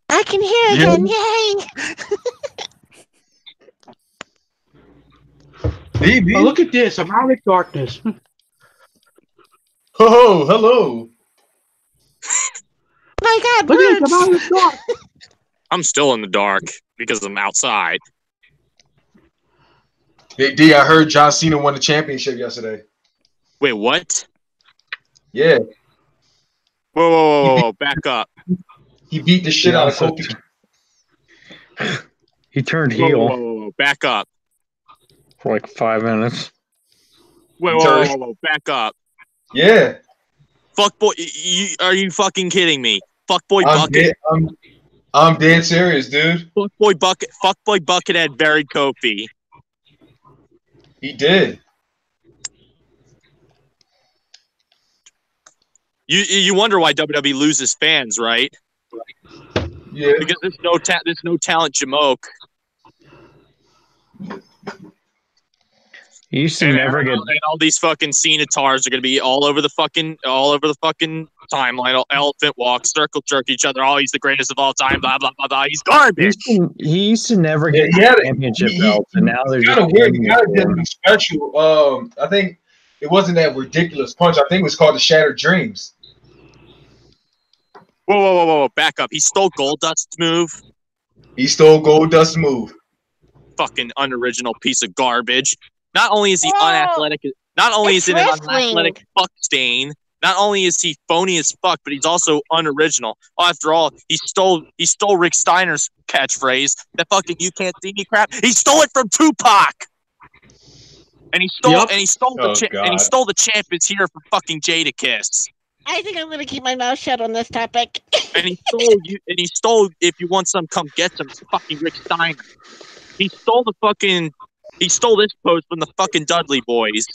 I can hear again. Yay! Oh, look at this. I'm out of darkness. Oh, hello. My God, look at this. I'm out of dark. I'm still in the dark because I'm outside. Hey, D, I heard John Cena won the championship yesterday. Wait, what? Yeah. Whoa, back up. He beat the shit out of Kofi. He turned heel. Whoa, back up. For like 5 minutes. Whoa, back up. Yeah. Fuckboy, are you fucking kidding me? Fuckboy Bucket. I'm dead serious, dude. Fuckboy Bucket had buried Kofi. He did. You wonder why WWE loses fans, right? Yeah. Because there's no talent Jamoke. You used to never get. And all these fucking Cenatars are gonna be all over the fucking timeline. Elephant walk, circle jerk each other. Oh, he's the greatest of all time. Blah blah blah blah. He's garbage. He used to never get championship belts, and now they're just kind of weird. He kind of did something special. I think it wasn't that ridiculous punch. I think it was called the Shattered Dreams. Whoa! Back up. He stole Goldust's move. He stole Goldust's move. Fucking unoriginal piece of garbage. Not only is he unathletic, not only is he an unathletic fuck stain, not only is he phony as fuck, but he's also unoriginal. After all, he stole Rick Steiner's catchphrase, that fucking "you can't see me" crap. He stole it from Tupac. And he stole the champions here from fucking Jadakiss. I think I'm gonna keep my mouth shut on this topic. And he stole if you want some, come get some, fucking Rick Steiner. He stole this post from the fucking Dudley boys.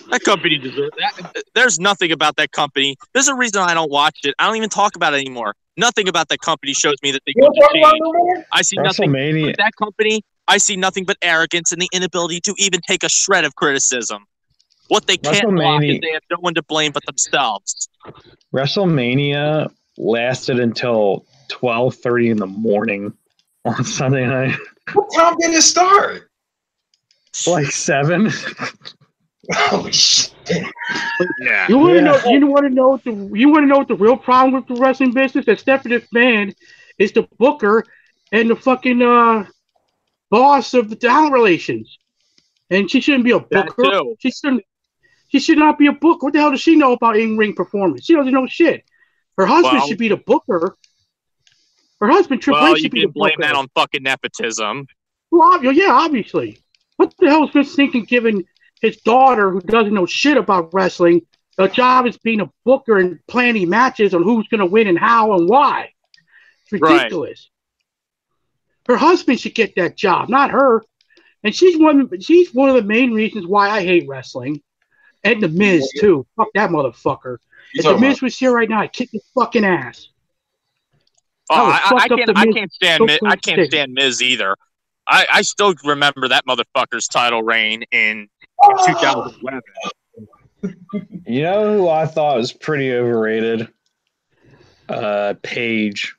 That company deserves that. There's nothing about that company. There's a reason I don't watch it. I don't even talk about it anymore. Nothing about that company shows me that they could change. I see nothing with that company. I see nothing but arrogance and the inability to even take a shred of criticism. What they can't block is they have no one to blame but themselves. WrestleMania lasted until 12:30 in the morning on Sunday night. What time did it start? Like 7. Holy shit! Yeah. You want to know what the real problem with the wrestling business? That Stephanie McMahon is the booker and the fucking boss of the talent relations, and she shouldn't be a booker. She should not be a booker. What the hell does she know about in-ring performance? She doesn't know shit. Her husband should be the booker. Her husband Triple H should be the booker. Blame that on fucking nepotism. Well, yeah, obviously. What the hell is Vince thinking, giving his daughter, who doesn't know shit about wrestling, a job as being a booker and planning matches on who's going to win and how and why? It's ridiculous. Right. Her husband should get that job, not her. And she's one of the main reasons why I hate wrestling. And The Miz, too. Fuck that motherfucker. If The Miz was here right now, I'd kick his fucking ass. Oh, I can't stand Miz either. I still remember that motherfucker's title reign in 2011. You know who I thought was pretty overrated? Paige.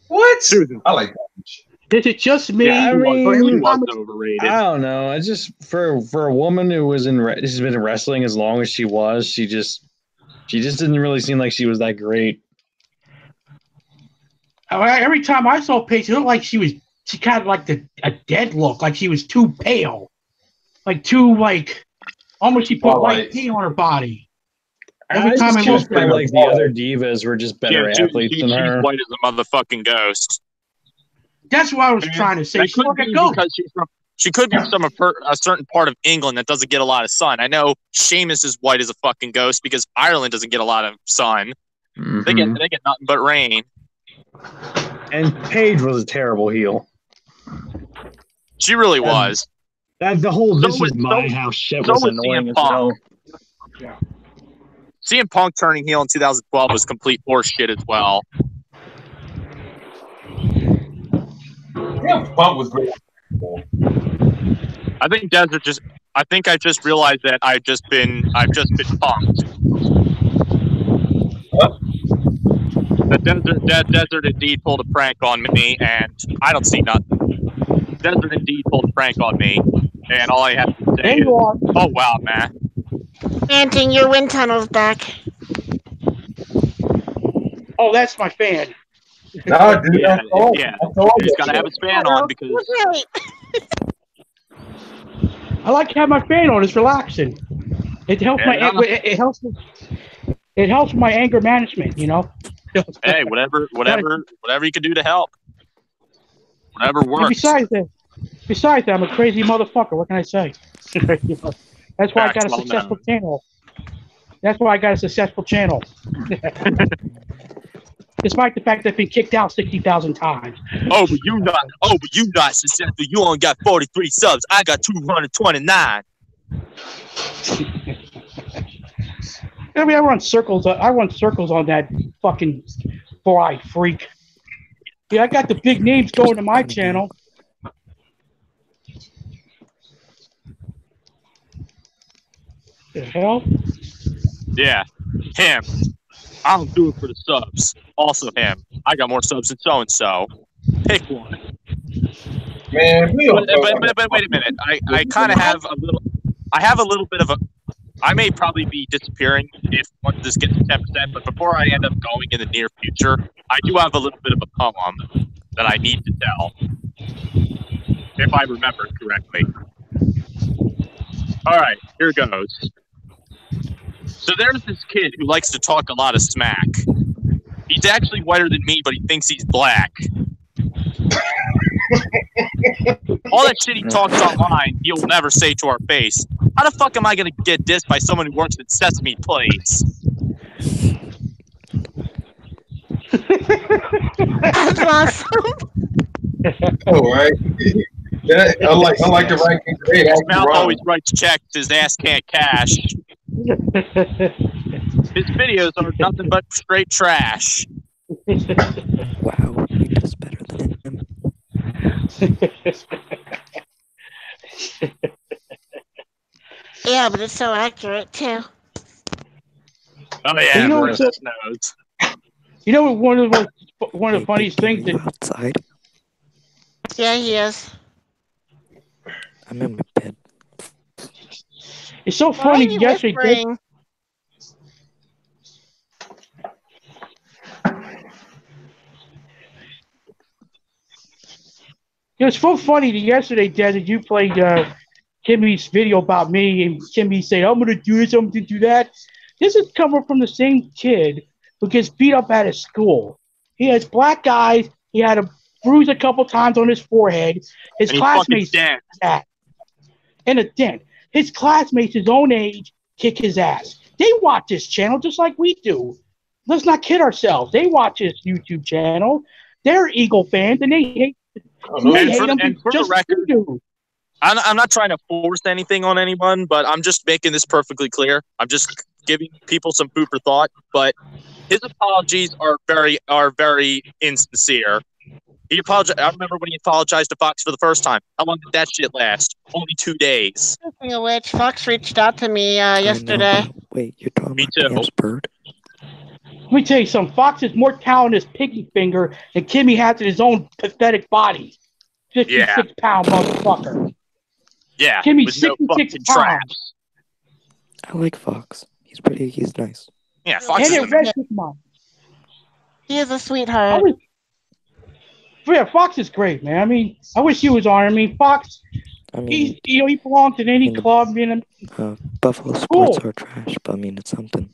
What? I like that. Is it just me? Yeah, I mean, overrated. I don't know. I just for a woman who was she's been wrestling as long as she was, she just didn't really seem like she was that great. Every time I saw Paige, it looked like she kind of like a dead look, like she was too pale, like almost she put white paint on her body. Every time I looked at her, like the other divas were just better athletes than her. She's white as a motherfucking ghost. That's what I was trying to say. She could be from a certain part of England that doesn't get a lot of sun. I know Sheamus is white as a fucking ghost because Ireland doesn't get a lot of sun. Mm-hmm. They get nothing but rain. And Paige was a terrible heel. She really was. The whole "this is my house" shit was annoying as hell. Yeah. CM Punk turning heel in 2012 was complete horseshit as well. Yeah, Punk was great. I think I just realized that I've just been punked. What? The Desert indeed pulled a prank on me, and I don't see nothing. Desert indeed pulled a prank on me, and all I have to say is, oh wow, man. Anting, your wind tunnel's back. Oh, that's my fan. No, dude, yeah. He's got to have his fan on because. I like to have my fan on. It's relaxing. It helps it helps with my anger management. You know. Hey, whatever you can do to help. Whatever works. Besides that, I'm a crazy motherfucker. What can I say? That's why I got a successful channel. That's why I got a successful channel. Despite the fact that I've been kicked out 60,000 times. But you not successful. You only got 43 subs. I got 229. I mean, I run circles on that fucking four-eyed freak. Yeah, I got the big names going to my channel. The hell? Yeah, him. I don't do it for the subs. Also him. I got more subs than so-and-so. Pick one. Man, but wait a minute. I kind of have a little... I have a little bit of a... I may probably be disappearing if once this gets to 10%, but before I end up going in the near future, I do have a little bit of a poem that I need to tell. If I remember correctly. All right, here goes. So there's this kid who likes to talk a lot of smack. He's actually whiter than me, but he thinks he's black. All that shit he talks online, he'll never say to our face. How the fuck am I going to get dissed by someone who works at Sesame Place? That's awesome. Oh, right. Yeah, unlike the Vikings, his mouth always writes checks, his ass can't cash. His videos are nothing but straight trash. Wow, you're just better than him. Yeah, but it's so accurate too. Oh yeah, versus nodes. You know one of the funniest things that outside. Yeah, he is. I'm in my bed. It's so funny. Yesterday, it was so funny that yesterday, Desert, you played Kimmy's video about me, and Kimmy said, I'm going to do this, I'm going to do that. This is coming from the same kid who gets beat up at his school. He has black eyes. He had a bruise a couple times on his forehead. His classmates and a dent. His classmates, his own age, kick his ass. They watch this channel just like we do. Let's not kid ourselves. They watch this YouTube channel. They're Eagle fans, and they hate them just like we do. I'm not trying to force anything on anyone, but I'm just making this perfectly clear. I'm just giving people some food for thought. But his apologies are very insincere. He apologized. I remember when he apologized to Fox for the first time. How long did that shit last? Only 2 days. Speaking of which, Fox reached out to me yesterday. Wait, you're talking Me about too. Cam's bird? Let me tell you something. Fox is more talented as Piggy Finger than Kimmy has in his own pathetic body. 56-pound motherfucker. Yeah. Kimmy's with no 66 fucking pounds. traps. I like Fox. He's nice. Yeah, Fox And is it rests his mind. He is a sweetheart. Yeah, Fox is great, man. I mean, I wish he was on. I mean, Fox, he belongs in any club. Buffalo sports are trash, but I mean, it's something.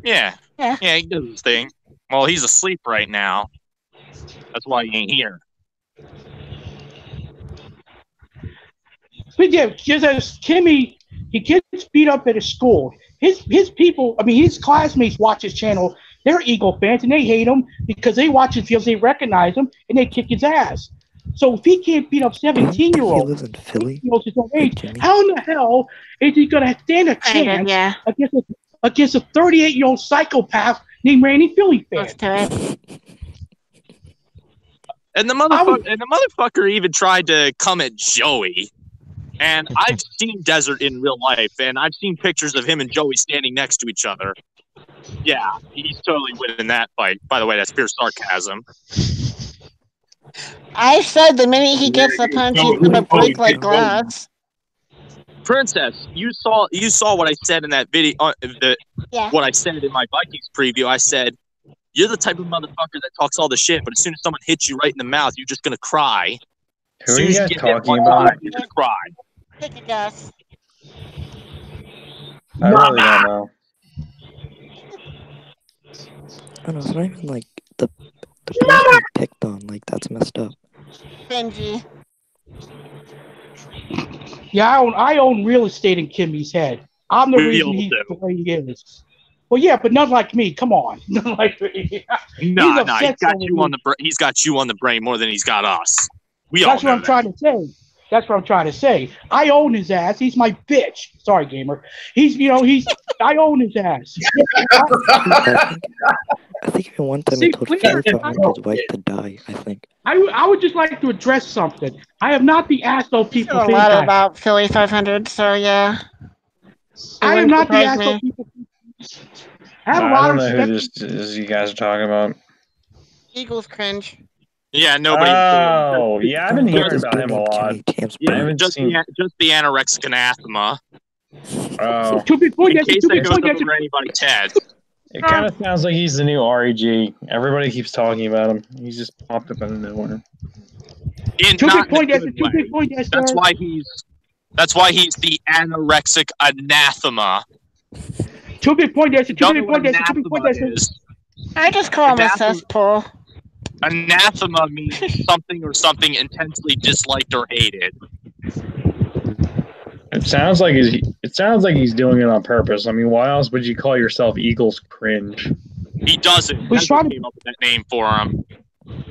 Yeah, he does his thing. Well, he's asleep right now. That's why he ain't here. But yeah, just as Kimmy, he gets beat up at his school. His people, I mean, his classmates watch his channel. They're Eagle fans, and they hate him because they watch his videos, they recognize him, and they kick his ass. So if he can't beat up 17-year-olds, he lives in Philly? His own age, how in the hell is he going to stand a chance against a 38-year-old psychopath named Randy Philly fan? And the motherfucker even tried to come at Joey. And I've seen Desert in real life, and I've seen pictures of him and Joey standing next to each other. Yeah, he's totally winning that fight. By the way, that's pure sarcasm. I said the minute he gets the punch, he's gonna break like glass. Princess, you saw what I said in that video. What I said in my Vikings preview. I said, "You're the type of motherfucker that talks all the shit, but as soon as someone hits you right in the mouth, you're just gonna cry. Who are you guys talking about? You're gonna cry." Take a guess. I really don't know. I don't know, it's not even like the person picked on, like that's messed up. Benji. Yeah, I own real estate in Kimmy's head. I'm the reason he's the way he is. Well, yeah, but not like me. Come on, not like me. No, he's got you on the brain more than he's got us. That's what I'm trying to say. That's what I'm trying to say. I own his ass. He's my bitch. Sorry, gamer. I own his ass. I think even one time he told Philly his wife to die, I think. I would just like to address something. I am not the asshole people think. A lot about Philly 500, so yeah. I am not the asshole people. I don't know who this you guys are talking about. Eagles cringe. Yeah, nobody. Oh, yeah, I've been hearing about him a lot. Yeah, just the anorexic anathema. Oh. In case that goes over anybody's head. It kind of sounds like he's the new REG. Everybody keeps talking about him. He's just popped up out of nowhere. That's why he's the anorexic anathema. 2 big point. I just call him a cesspool. Anathema means something or something intensely disliked or hated. It sounds like he's doing it on purpose. I mean, why else would you call yourself Eagles cringe? He doesn't. That's what came up with that name for him.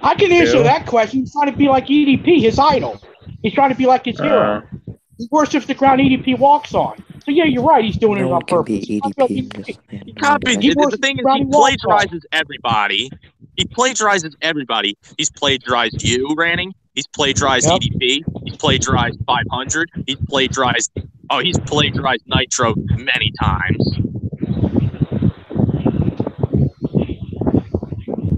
I can answer that question. He's trying to be like EDP, his idol. He's trying to be like his hero. He worships the ground EDP walks on. So yeah, you're right. He's doing it on purpose. The thing is, he plagiarizes everybody. He plagiarizes everybody. He's plagiarized you, Ranning. He's plagiarized EDP. He's plagiarized 500. He's plagiarized Nitro many times.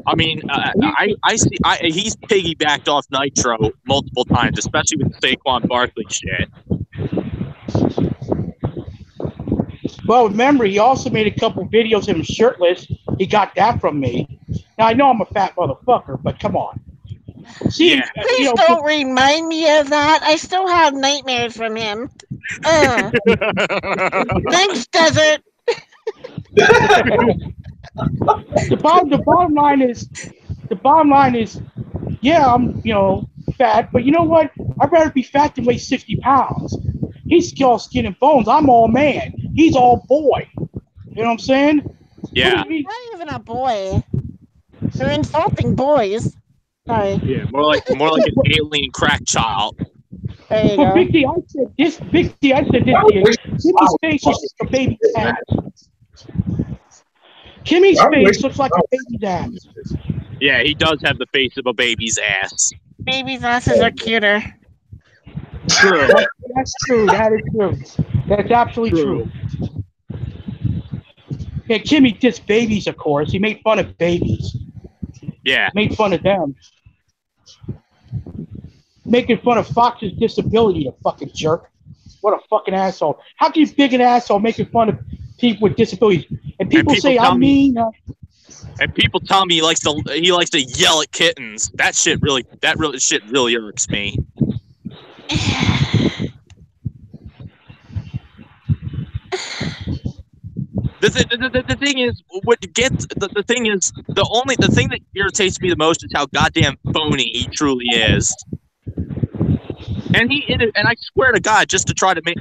I mean, I see. He's piggybacked off Nitro multiple times, especially with the Saquon Barkley shit. Well, remember, he also made a couple videos of him shirtless. He got that from me. Now, I know I'm a fat motherfucker, but come on. See, Please don't remind me of that. I still have nightmares from him. Thanks, Desert. The bottom line is, yeah, I'm, fat, but you know what? I'd rather be fat than weigh 60 pounds. He's all skin and bones. I'm all man. He's all boy. You know what I'm saying? Yeah. Not even a boy. They're insulting boys. Sorry. Yeah, more like an alien crack child. There you go. Big D, I said this. Kimmy's face looks like a baby's ass. Kimmy's face looks like a baby's ass. Yeah, he does have the face of a baby's ass. Babies' asses are cuter. True. That's true. That is true. That's absolutely true. Yeah, Kimmy dissed babies, of course. He made fun of babies. Yeah. Made fun of them. Making fun of Fox's disability, the fucking jerk. What a fucking asshole. How can you be an asshole making fun of people with disabilities? And people say I'm mean. And people tell me he likes to yell at kittens. That shit really irks me. The thing is, the thing that irritates me the most is how goddamn phony he truly is. And I swear to God, just to try to make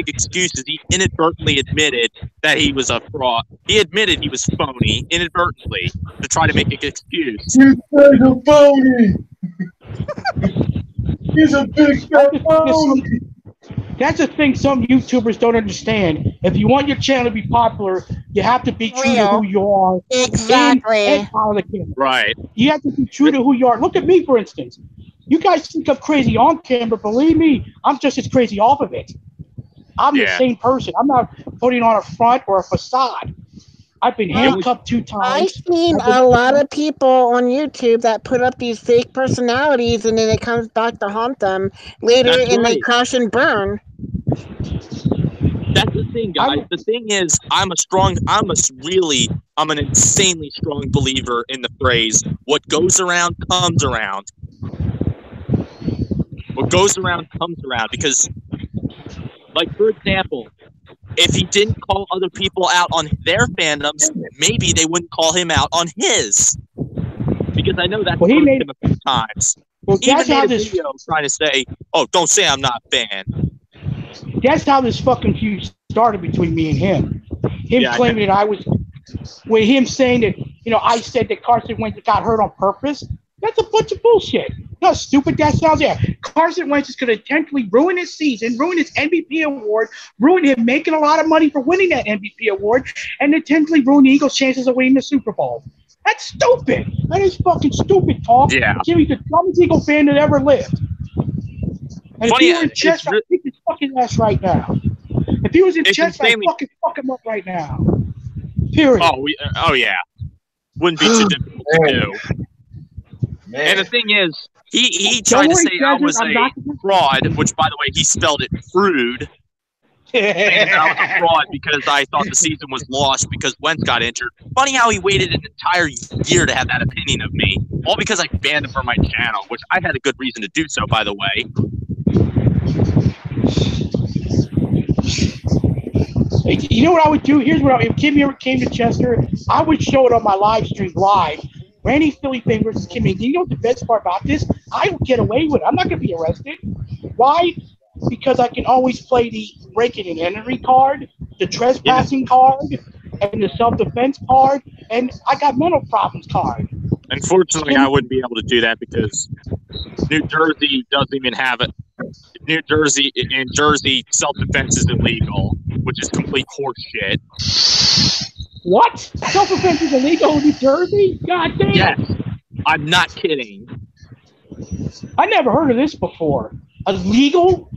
excuses, he inadvertently admitted that he was a fraud. He admitted he was phony inadvertently to try to make an excuse. He's a phony. He's a big fat phony. That's the thing some YouTubers don't understand. If you want your channel to be popular, you have to be true to who you are. Exactly. And follow the camera. Right. You have to be true to who you are. Look at me, for instance. You guys think I'm crazy on camera. Believe me, I'm just as crazy off of it. I'm the same person. I'm not putting on a front or a facade. I've been handcuffed 2 times. I've seen a lot of people on YouTube that put up these fake personalities, and then it comes back to haunt them later, they crash and burn. That's the thing, guys. The thing is, I'm an insanely strong believer in the phrase, what goes around comes around. What goes around comes around, because, like, for example, if he didn't call other people out on their fandoms, maybe they wouldn't call him out on his. Because I know that's hurt him a few times. Well, even made a video trying to say, "Oh, don't say I'm not a fan." That's how this fucking feud started between me and him. Claiming that I was, with him saying that, I said that Carson Wentz got hurt on purpose. That's a bunch of bullshit. You know how stupid that sounds? Yeah. Carson Wentz is going to intentionally ruin his season, ruin his MVP award, ruin him making a lot of money for winning that MVP award, and intentionally ruin the Eagles' chances of winning the Super Bowl. That's stupid. That is fucking stupid talk. Yeah. Jimmy's the dumbest Eagle fan that ever lived. And if he were in chess, I'd kick his fucking ass right now. If he was in chess, I'd fucking fuck him up right now. Period. Oh yeah. Wouldn't be too difficult to do. Man. And the thing is, he tried to say I was a fraud, which, by the way, he spelled it "frude." Saying that I was a fraud because I thought the season was lost because Wentz got injured. Funny how he waited an entire year to have that opinion of me, all because I banned him from my channel, which I had a good reason to do so, by the way. You know what I would do? Here's what if Kimmy ever came to Chester, I would show it on my live stream live. Randy Philly fan versus Kimmy. You know what the best part about this? I will get away with it. I'm not going to be arrested. Why? Because I can always play the breaking and entry card, the trespassing card, and the self-defense card, and I got mental problems card. Unfortunately, I wouldn't be able to do that because New Jersey doesn't even have it. In Jersey, self-defense is illegal, which is complete horseshit. What? Self-defense is illegal in New Jersey? God damn. Yes. I'm not kidding. I never heard of this before. Illegal?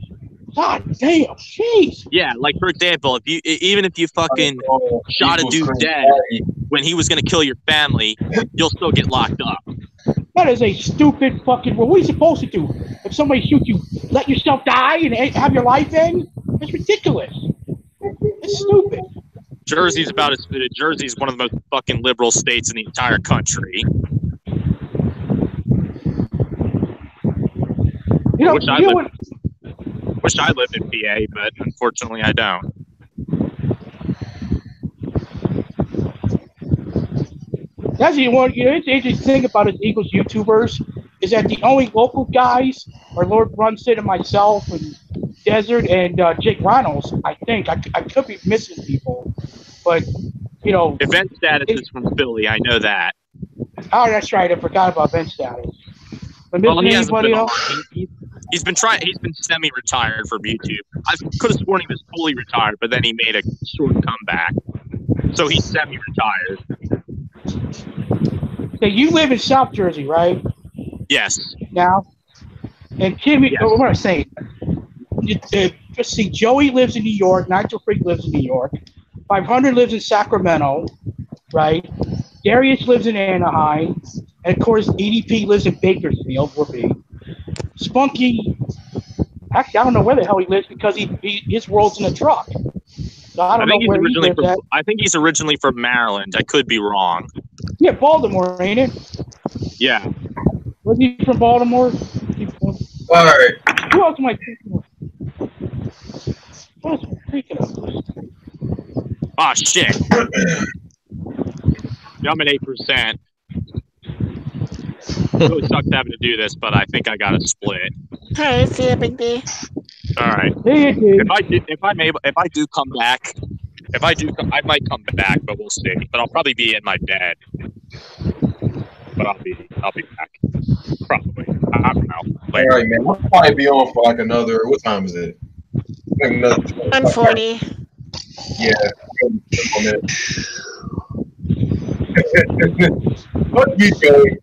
God damn. Jeez. Yeah, like, for example, even if you fucking shot a dude dead when he was going to kill your family, you'll still get locked up. That is a stupid fucking... What are you supposed to do? If somebody shoots you, let yourself die and have your life end? That's ridiculous. It's stupid. Jersey's one of the most fucking liberal states in the entire country. Wish I lived in PA, but unfortunately I don't. That's the one. It's the interesting thing about us Eagles YouTubers is that the only local guys are Lord Brunson and myself and Desert and Jake Reynolds. I think I could be missing people, but event status is from Philly. I know that. Oh, that's right. I forgot about event status. He's been semi-retired from YouTube. I could have sworn he was fully retired, but then he made a short comeback. So he's semi-retired. Okay, you live in South Jersey, right? Yes. Now, and Timmy, what am I saying? Just see, Joey lives in New York. Nigel Freak lives in New York. 500 lives in Sacramento, right? Darius lives in Anaheim, and of course, EDP lives in Bakersfield. Spunky, actually, I don't know where the hell he lives because his world's in a truck. So I don't know where he lives at. I think he's originally from Maryland. I could be wrong. Yeah, Baltimore, ain't it? Yeah. Was he from Baltimore? All right. Who else am I thinking of? What else am I thinking of? Oh, shit. I'm at 8%. It really sucks having to do this, but I think I got to split. Hey, see ya, Big D. All right. If I do come back, I might come back, but we'll see. But I'll probably be in my bed. But I'll be back. Probably. I don't know. All right, man. I'll probably be on for like another. What time is it? Like another 1:40. Yeah. Fuck you, Joey.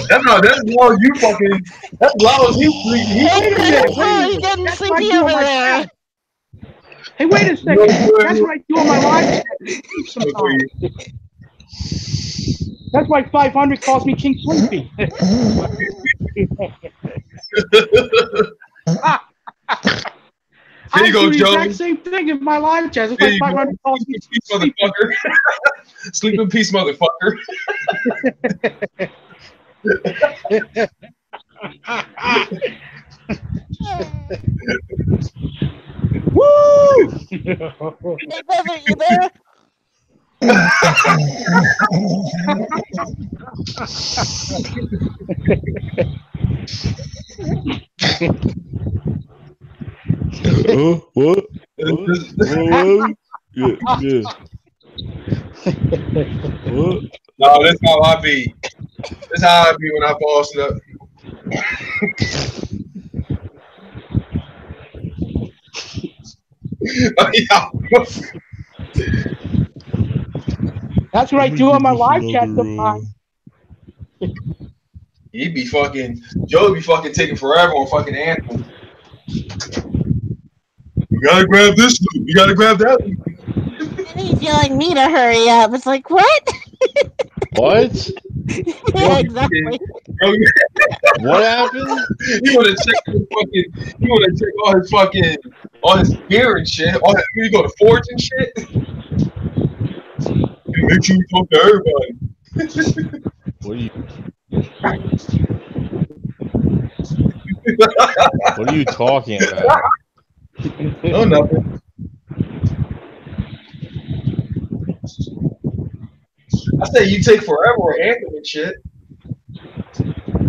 That's how you fucking. That's how he sleeping. He's getting sleepy over there. Hey, wait a second. That's what I do on my live sometimes. That's why 500 calls me King Sleepy. Here you go, Joe. The exact same thing in my live chat. That's why 500 calls me King Sleepy. Motherfucker. Sleep in peace, motherfucker. Woo! Hey, brother, you there? What? Yeah. What? No, that's how I be. That's how I be when I fall asleep. That's what I do on my live chat sometimes. He be fucking, Joe be fucking taking forever on fucking Anthem. You gotta grab this loop. You gotta grab that loop. And he's yelling me to hurry up. It's like, what? What? Yeah, exactly. What happened? You wanna check all his gear and shit. You go to Forge and shit. Make sure you talk to everybody. What are you talking about? Oh, nothing. I say you take forever with Anthem and shit.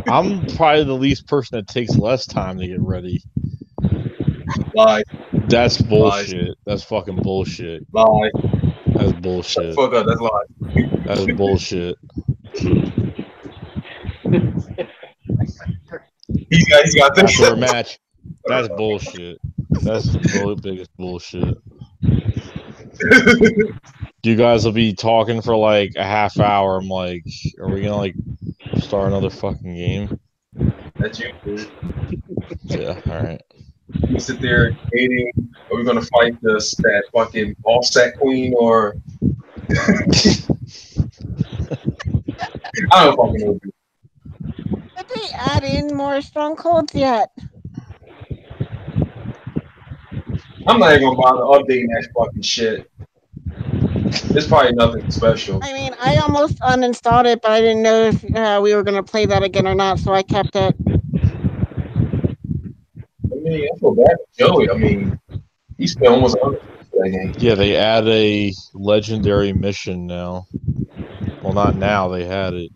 I'm probably the least person that takes less time to get ready. Lie. That's bullshit. Lie. That's fucking bullshit. Lie. That's bullshit. Fuck up, that's lie. That's bullshit. He's got this. After a match, that's bullshit. That's the biggest bullshit. You guys will be talking for like a half hour. I'm like, are we gonna like start another fucking game? That's you, dude. Yeah, alright. You sit there debating, are we gonna fight that fucking offset queen or I don't fucking know. Did they add in more strongholds yet? I'm not even gonna bother updating that fucking shit. It's probably nothing special. I mean, I almost uninstalled it, but I didn't know if we were going to play that again or not, so I kept it. I mean, I feel bad for Joey. I mean, he spent almost 100 for that game. Yeah, they add a legendary mission now. Well, not now. They had it.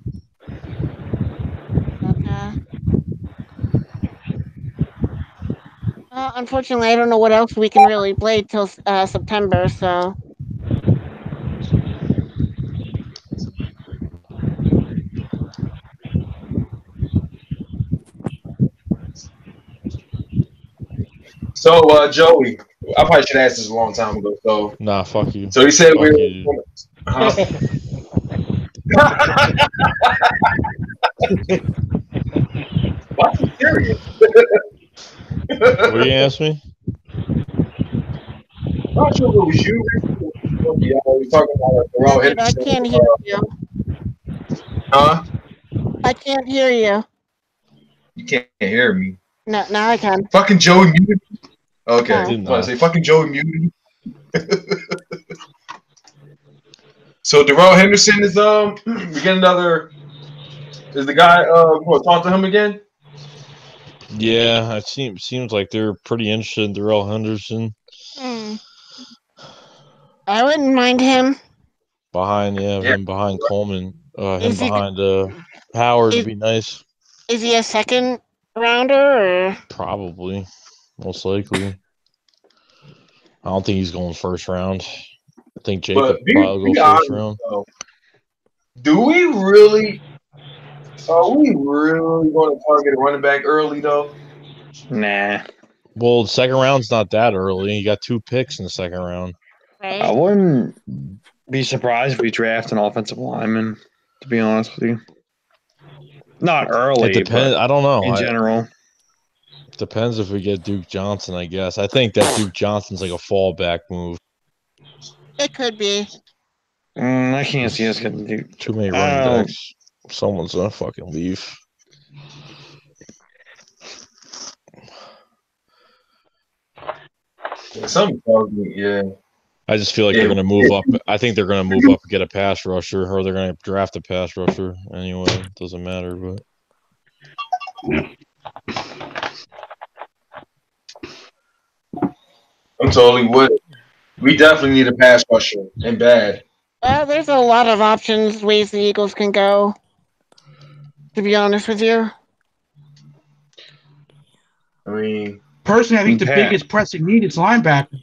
Okay. Unfortunately, I don't know what else we can really play till September, so... So, Joey, I probably should have asked this a long time ago. So Nah, fuck you. So he said Fuck we you, were. Why are you serious? What do you ask me? I'm not sure if it was you. Yeah, we were talking about Darrell Dude, I Henderson. can't hear you. Huh? I can't hear you. You can't hear me. No, now I can. Fucking Joey muted. Okay. Oh. I was about to say fucking Joey muted. So Darrell Henderson is we get another. Is the guy want to talk to him again? Yeah, it seems like they're pretty interested in Darrell Henderson. I wouldn't mind him. Him behind Coleman. Him Is he- behind Howard would be nice. Is he a second rounder or? Probably. Most likely. I don't think he's going first round. I think Jacob probably go first round. Though, do we really? Are we really going to target a running back early though? Nah. Well, the second round's not that early. You got 2 picks in the second round. I wouldn't be surprised if we draft an offensive lineman, to be honest with you. Not early. It depends. I don't know. In general. It depends if we get Duke Johnson, I guess. I think that Duke Johnson's like a fallback move. It could be. I can't see us getting Duke. Too many running backs. Someone's gonna fucking leave. Some tells me, yeah. I just feel like they're gonna move up. I think they're gonna move up and get a pass rusher, or they're gonna draft a pass rusher anyway. It doesn't matter, but I'm totally with it. We definitely need a pass rusher and bad. Well, there's a lot of options, ways the Eagles can go. To be honest with you. I mean, personally, I think the biggest pressing need is linebacker.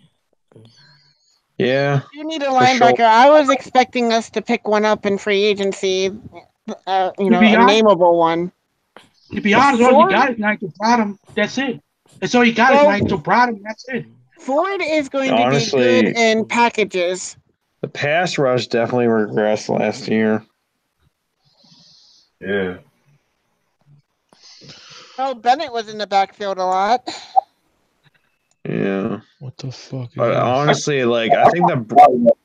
Yeah. You need a linebacker. Sure. I was expecting us to pick one up in free agency. A nameable one. To be honest, all you got is Nigel Bradham. That's it. That's all you got is Nigel Bradham. That's it. Ford is going to be good in packages. The pass rush definitely regressed last year. Yeah. Well, Bennett was in the backfield a lot. Yeah. What the fuck? But honestly, like, I think the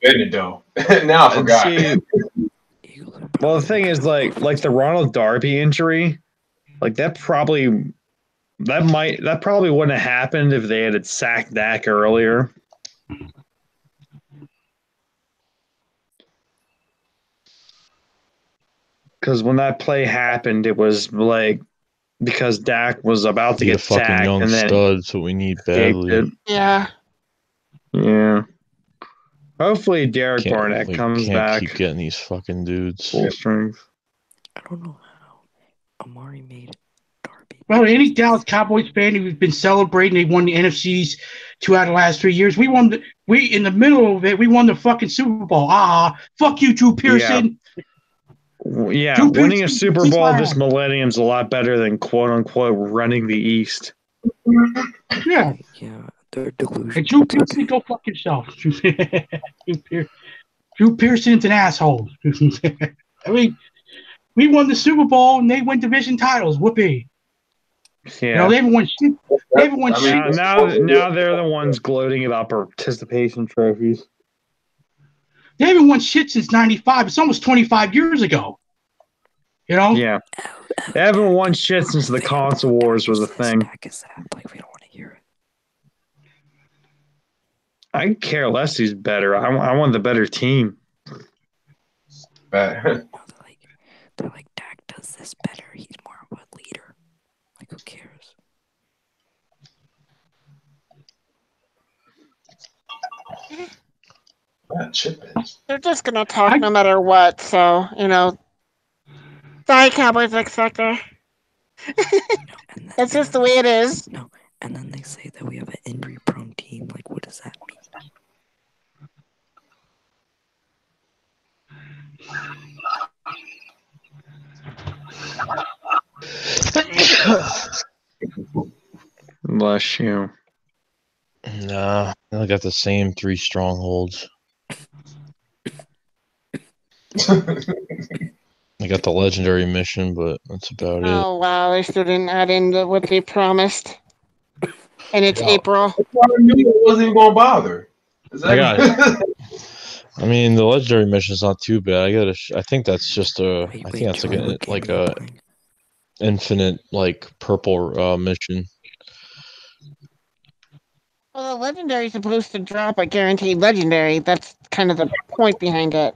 Bennett though. Now I forgot. Well, the thing is, like the Ronald Darby injury, like that probably wouldn't have happened if they had sacked Dak earlier. Because when that play happened, it was like because Dak was about to get fucking sacked, young and then stud, so we need badly. Yeah. Yeah. Hopefully, Derek Barnett comes back. Keep getting these fucking dudes full strength. I don't know how Amari made it. Well, any Dallas Cowboys fan who's been celebrating, they won the NFC's 2 out of the last 3 years. We in the middle of it, we won the fucking Super Bowl. Fuck you, Drew Pearson. Yeah, winning a Super Bowl this millennium's a lot better than quote unquote running the East. Yeah. Yeah, they're delusional. And Drew Pearson, go fuck yourself. Drew Pearson's an asshole. I mean, we won the Super Bowl and they win division titles. Whoopee. Yeah. You know, they haven't won shit. They haven't won shit. Now they're the ones gloating about participation trophies. They haven't won shit since '95. It's almost 25 years ago. You know? Yeah. They haven't won shit since the console wars was a thing. Like, we don't want to hear it. I care less who's better. I want the better team. They're like, Dak does this better. He's more of a leader. Like, who cares? They're just gonna talk no matter what, so sorry, Cowboys X Factor. It's just the way it is. No, and then they say that we have an injury-prone team. Like, what does that mean? Bless you. Nah, I got the same 3 strongholds. I got the legendary mission, but that's about it. Oh wow, they still didn't add in what they promised. And it's April. I knew it wasn't even gonna bother. I got it. I mean, the legendary mission is not too bad. I think that's just a. I think that's like a infinite purple mission. Well, the legendary is supposed to drop a guaranteed legendary. That's kind of the point behind it.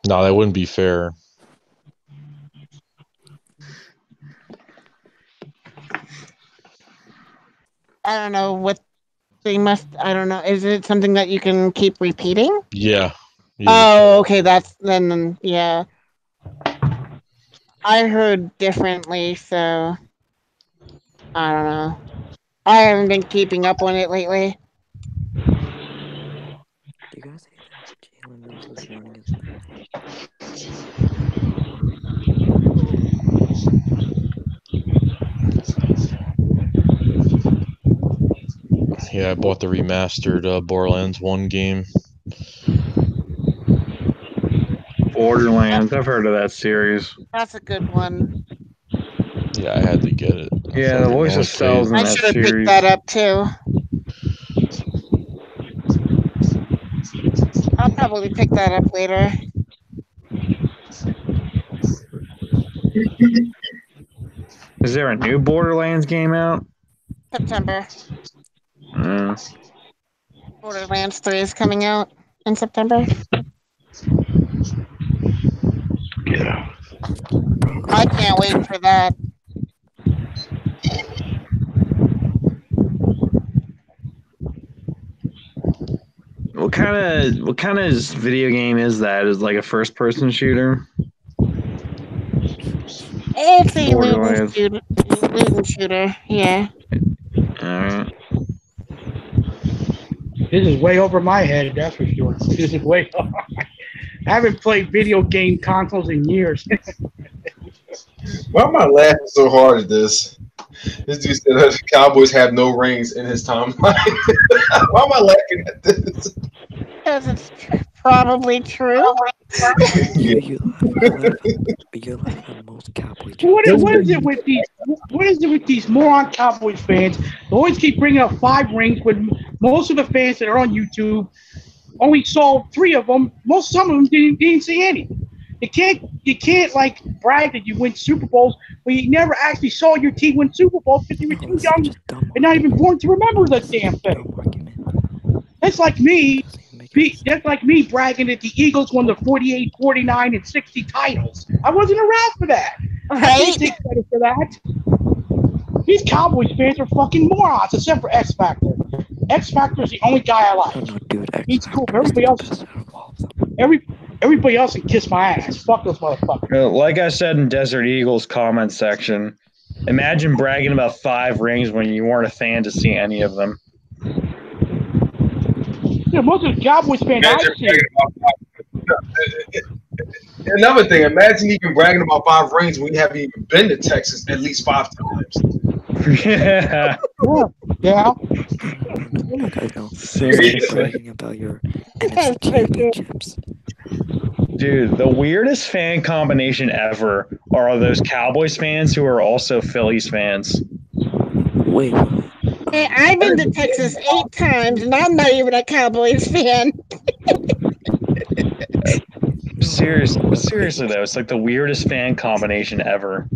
No, that wouldn't be fair. I don't know what they must. I don't know. Is it something that you can keep repeating? Yeah. Oh, okay. That's then. Yeah. I heard differently, so I don't know. I haven't been keeping up on it lately. Do you guys think that Jalen knows what's running his Yeah, I bought the remastered Borderlands 1 game. Borderlands. I've heard of that series. That's a good one. Yeah, I had to get it. Yeah, the voice of Cells in I that should have picked series. that up too. I'll probably pick that up later. Is there a new Borderlands game out? September. Borderlands 3 is coming out in September. Yeah. I can't wait for that. What kind of video game is that? Is it like a first person shooter? It's a loot shooter. Yeah. Alright. This is way over my head, that's for sure. This is way over. I haven't played video game consoles in years. Why am I laughing so hard at this? This dude said the Cowboys have no rings in his timeline. Why am I laughing at this? Because it's probably true. You're like most Cowboys. What is it with these? What is it with these moron Cowboys fans? They always keep bringing up 5 rings when most of the fans that are on YouTube only saw 3 of them. Some of them didn't see any. You can't like brag that you win Super Bowls, but you never actually saw your team win Super Bowls because you were too young and not even born to remember the damn thing. That's like me. That's like me bragging that the Eagles won the 48, 49, and 60 titles. I wasn't around for that. Right? I can't take credit for that. These Cowboys fans are fucking morons, except for X Factor. X Factor is the only guy I like. He's cool. Everybody else can kiss my ass. Fuck those motherfuckers. Like I said in Desert Eagles comment section, imagine bragging about 5 rings when you weren't a fan to see any of them. Yeah, most of the Cowboys fans I see. Another thing, imagine even bragging about 5 rings when you haven't even been to Texas at least 5 times. Yeah. Yeah. Seriously. Bragging about your NFC championships. Dude, the weirdest fan combination ever are those Cowboys fans who are also Phillies fans. Wait. Hey, I've been to Texas 8 times, and I'm not even a Cowboys fan. Seriously though, it's like the weirdest fan combination ever.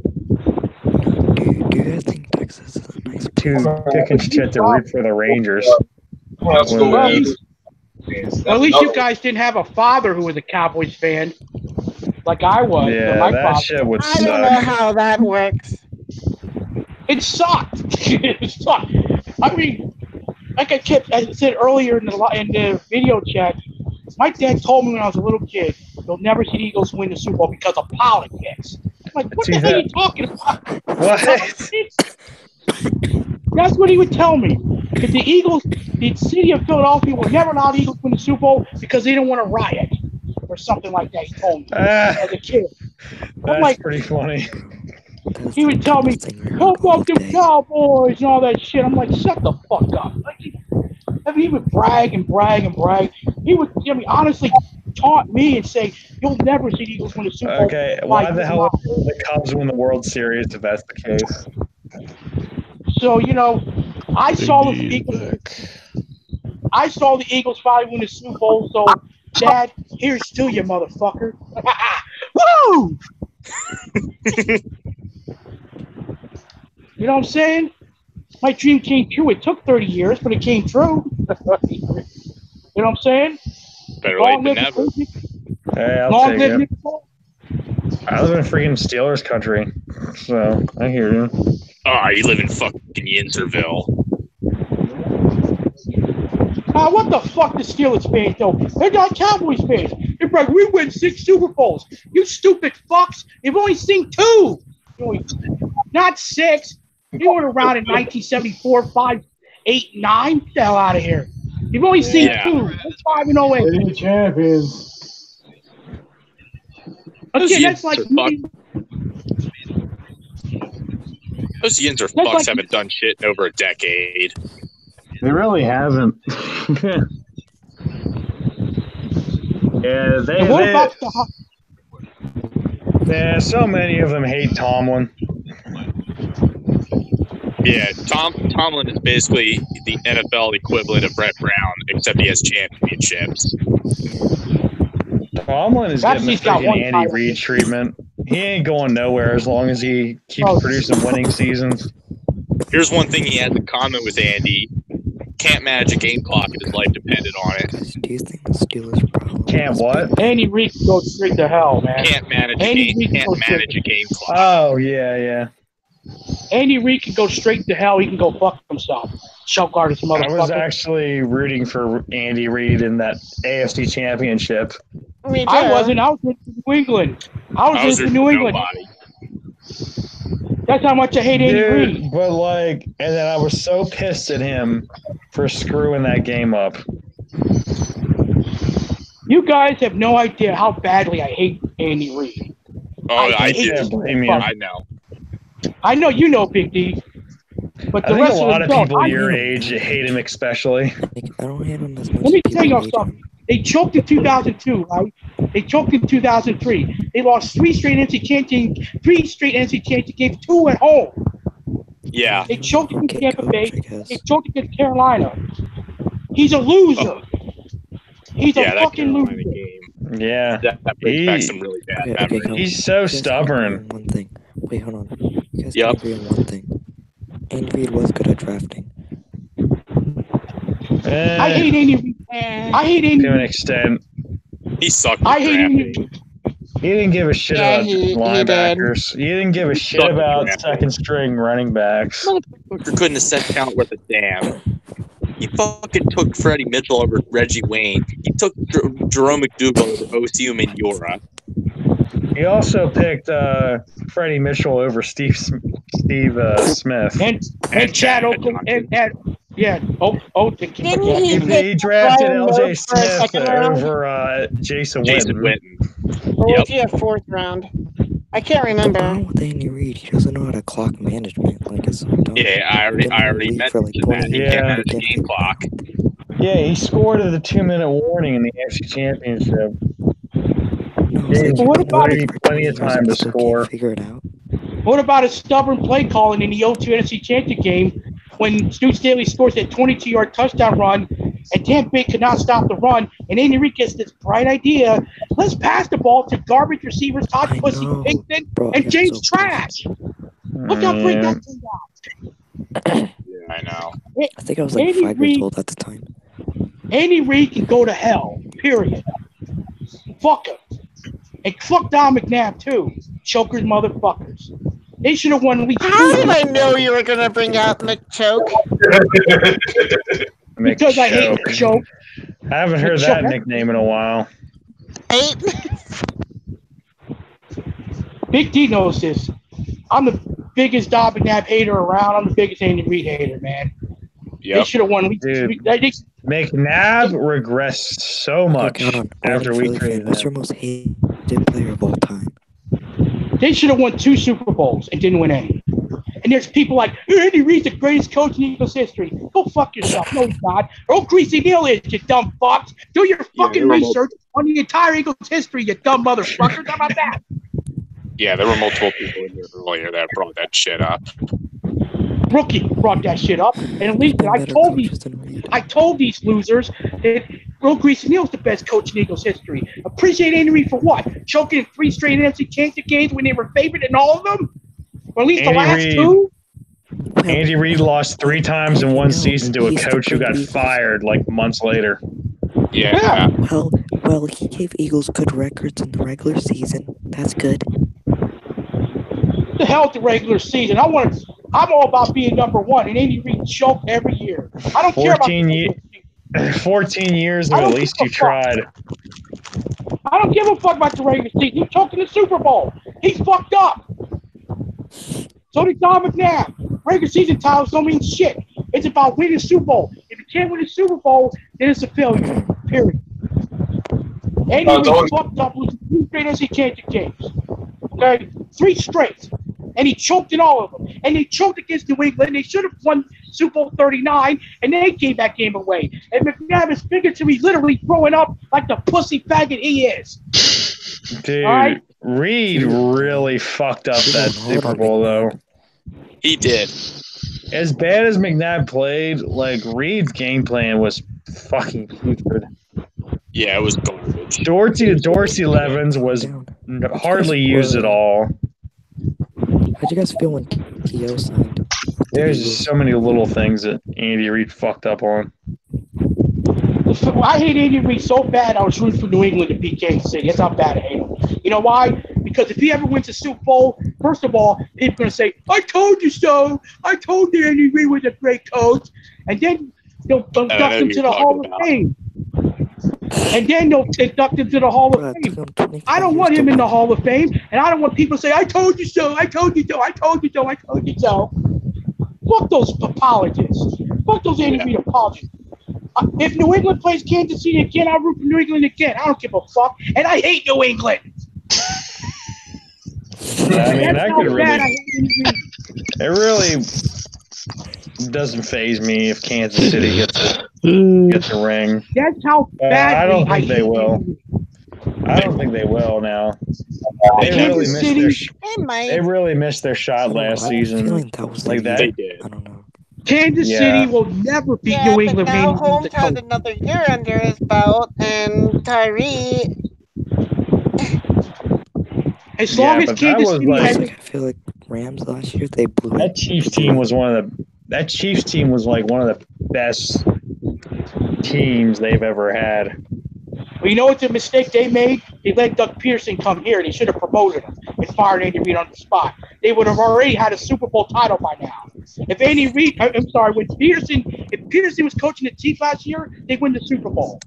Do you guys think Texas is a nice place? Two picking shit to root for the Rangers. Well, at least you guys didn't have a father who was a Cowboys fan, like I was. Yeah, my that father. shit would I suck. don't know how that works. It sucked. It sucked. I mean, like I said earlier in the video chat, my dad told me when I was a little kid, you'll never see the Eagles win the Super Bowl because of politics. I'm like, what the hell are you talking about? What? That's what he would tell me. If the Eagles, the city of Philadelphia will never allow the Eagles to win the Super Bowl because they don't want to riot or something like that. He told me as a kid. That's like, pretty funny. he would tell me, "Go fuck them Cowboys" and all that shit. I'm like, shut the fuck up. Like, he would brag and brag and brag. He would, honestly taunt me and say, "You'll never see the Eagles win a Super Bowl." Okay, why the hell would the Cubs win the World Series if that's the case? So I saw the Eagles. I saw the Eagles finally win the Super Bowl. So, Dad, here's to you, motherfucker. Woo! You know what I'm saying? My dream came true. It took 30 years, but it came true. You know what I'm saying? Better late than never. Hey, I'll take it. I live in freaking Steelers country, so I hear you. Oh, you live in fucking Yinzerville. What the fuck the Steelers fans, though? They're not Cowboys fans. They're like, we win 6 Super Bowls. You stupid fucks. You've only seen 2. Not 6. You were around in 1974, 5, 8, 9. Get the hell out of here. You've only seen 2. That's 5 and 08. Champions. Okay, that's like me. Those Yinzer fucks haven't done shit in over a decade. They really haven't. Yeah, so many of them hate Tomlin. Yeah, Tomlin is basically the NFL equivalent of Brett Brown, except he has championships. Tomlin is getting the freaking Andy Reid treatment. He ain't going nowhere as long as he keeps producing winning seasons. Here's one thing he has in common with Andy. Can't manage a game clock if his life depended on it. Do you think the Steelers are probably... Can't what? Andy Reid can go straight to hell, man. Can't manage a game clock. Oh, yeah. Andy Reid can go straight to hell. He can go fuck himself. Choke artist, motherfucker. I was actually rooting for Andy Reid in that AFC Championship. I wasn't. I was in New England. I was in New England. That's how much I hate Andy Reid. But and then I was so pissed at him for screwing that game up. You guys have no idea how badly I hate Andy Reid. Oh, I do. I know. I know you know, Big D. But the rest a lot of people your age hate him especially. I don't hate him as much. Let me tell you something. They choked in 2002, right? They choked in 2003. They lost 3 straight NFC championship games, 2 at home. Yeah. They choked against Tampa Bay. They choked against Carolina. He's a loser. He's a fucking loser. Yeah. That brings back some really bad memories. He's so stubborn. One thing. Wait, hold on. You guys can agree on one thing. Andy Reid was good at drafting. I hate Andy Reid. To an extent. He sucked. I hate Andy Reid. He didn't give a shit about linebackers. He didn't give a shit about second string running backs. Motherfucker couldn't have sent count worth a damn. He fucking took Freddie Mitchell over Reggie Wayne. He took Jerome McDougal over Osi Umenyiora. He also picked Freddie Mitchell over Steve Smith. And Chad Oakland. He drafted LJ Smith over Jason Witten. Or was 4th round? I can't remember. The problem with Andy Reid, he doesn't know how to clock management. Yeah, I already mentioned that. He can't manage the game clock. Yeah, he scored at the 2-minute warning in the AFC Championship. What about plenty of time to score? Figure it out. What about a stubborn play calling in the 0-2 NFC Championship game when Stu Staley scores that 22-yard touchdown run and Tampa Bay could not stop the run, and Andy Reid gets this bright idea: let's pass the ball to garbage receivers Todd Pussy Pinkton and James Trash. Look how great that turned out. Yeah, I know. I think I was like 5 years old at the time. Andy Reid can go to hell. Period. Fuck him. And fuck Don McNabb, too. Chokers, motherfuckers. They should have won at least. How did I know you were going to bring out McChoke? Because I hate McChoke. I haven't heard that nickname in a while. Big D knows this. I'm the biggest Don McNabb hater around. I'm the biggest Andy Reid hater, man. Yep. They should have won at least. Dude, McNabb regressed so much after we created him. What's your most hated player of all time? They should have won 2 Super Bowls and didn't win any. And there's people like, Andy Reid's the greatest coach in Eagles history. Go fuck yourself. No, he's not. Oh, Greasy Neal is, you dumb fucks. Do your fucking research on the entire Eagles history, you dumb motherfuckers. How about that? Yeah, there were multiple people in here earlier that brought that shit up. Rookie brought that shit up. And at least I told these losers that Will Greasy Neal's the best coach in Eagles history. Appreciate Andy Reid for what? Choking in 3 straight NFC Championship games when they were favored in all of them? Or at least the last 2? Andy Reid lost 3 times in one season to a coach who got fired like months later. Yeah. Well, he gave Eagles good records in the regular season. That's good. The hell with the regular season. I'm all about being number 1, and Andy Reid choked every year. I don't care about 14 years, but at least you tried. I don't give a fuck about the regular season. He choked in the Super Bowl. He's fucked up. So did Don McNabb. Regular season titles don't mean shit. It's about winning the Super Bowl. If you can't win the Super Bowl, then it's a failure. Period. Andy Reid fucked up with 3 straight NFC Championship games. Okay? 3 straight. And he choked in all of them. And they choked against New England. They should have won Super Bowl 39, and they gave that game away. And McNabb is figuratively literally throwing up like the pussy faggot he is. Dude, right? Reid really fucked up that Super Bowl, though. He did. As bad as McNabb played, like, Reid's game plan was fucking putrid. Yeah, it was garbage. Dorsey to Dorsey Levens was hardly used at all. How'd you guys feel when T.O. signed? There's just so many little things that Andy Reid fucked up on. I hate Andy Reid so bad I was rooting for New England to beat Kansas City. That's how bad I hate him. You know why? Because if he ever wins a Super Bowl, first of all, people are going to say, I told you so. I told you Andy Reid was a great coach. And then they'll induct him to the Hall of Fame. And then they'll induct him to the Hall of Fame. I don't want him in the Hall of Fame, and I don't want people to say, I told you so, I told you so, I told you so, I told you so. Fuck those apologists. Fuck those Andy Reid apologists. If New England plays Kansas City again, I'll root for New England again. I don't give a fuck. And I hate New England. I mean, that could really... It really doesn't faze me if Kansas City gets a ring. That's how bad I don't think they will. I don't think they will now. They really missed their shot last season. Like that. They did. I don't know. Kansas City will never beat New England. But now Holmes has another year under his belt, and Tyree. As long as Kansas City has, I feel like Rams last year they blew that Chiefs team was one of the best teams they've ever had. Well, you know what the mistake they made? They let Doug Pearson come here. They should have promoted him and fired Andy Reid on the spot. They would have already had a Super Bowl title by now. If Peterson was coaching the Chiefs last year, they win the Super Bowl.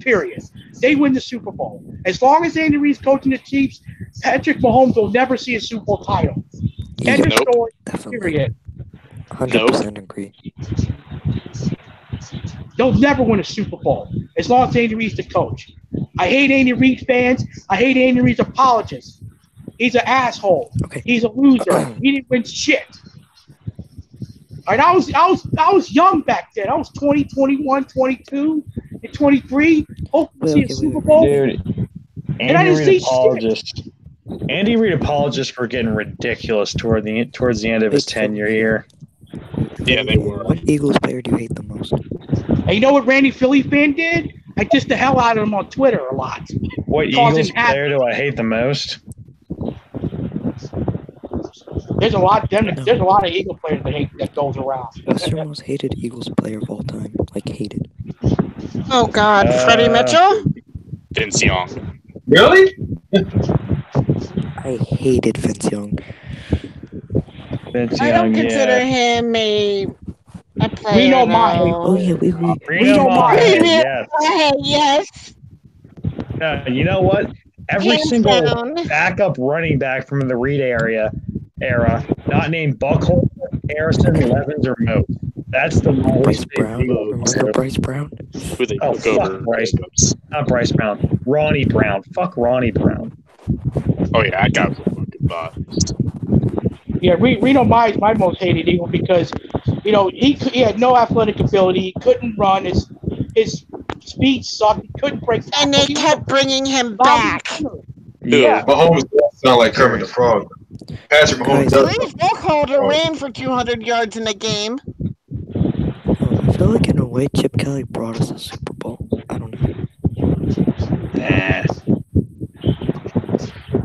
Period. They win the Super Bowl. As long as Andy Reid's coaching the Chiefs, Patrick Mahomes will never see a Super Bowl title. End of story. Definitely. Period. 100% agree. They'll never win a Super Bowl as long as Andy Reid's the coach. I hate Andy Reid fans. I hate Andy Reid's apologists. He's an asshole. Okay. He's a loser. He didn't win shit. All right, I was young back then. I was 20, 21, 22, and 23. Hopefully see a Super Bowl. Dude, Andy Reid apologists for getting ridiculous towards the end of his tenure here. Yeah, they were. What Eagles player do you hate the most? And you know what Randy Philly fan did? I dissed the hell out of him on Twitter a lot. What Eagles player do I hate the most? There's a lot of Eagle players that goes around. What's your most hated Eagles player of all time? Like hated. Oh God, Freddie Mitchell? Vince Young. Really? I hated Vince Young. I don't consider him a player. We know my. Oh yeah, we know my. Yes. You know what? Every single backup running back from the Reid era, not named Buckholz, Harrison, Levens, or Moat. That's the Bryce Brown. Remember Bryce Brown? Fuck Bryce. Not Bryce Brown. Ronnie Brown. Fuck Ronnie Brown. Oh yeah, that guy was a fucking bust. Yeah, Reno Mai's my most hated Eagle because, he had no athletic ability. He couldn't run. His speed sucked. He couldn't break tackles. And they kept bringing him back. Yeah. Mahomes does sound like Kermit the Frog. Patrick Mahomes does. Please don't hold a ran for 200 yards in a game. I feel like in a way Chip Kelly brought us a Super Bowl. I don't know.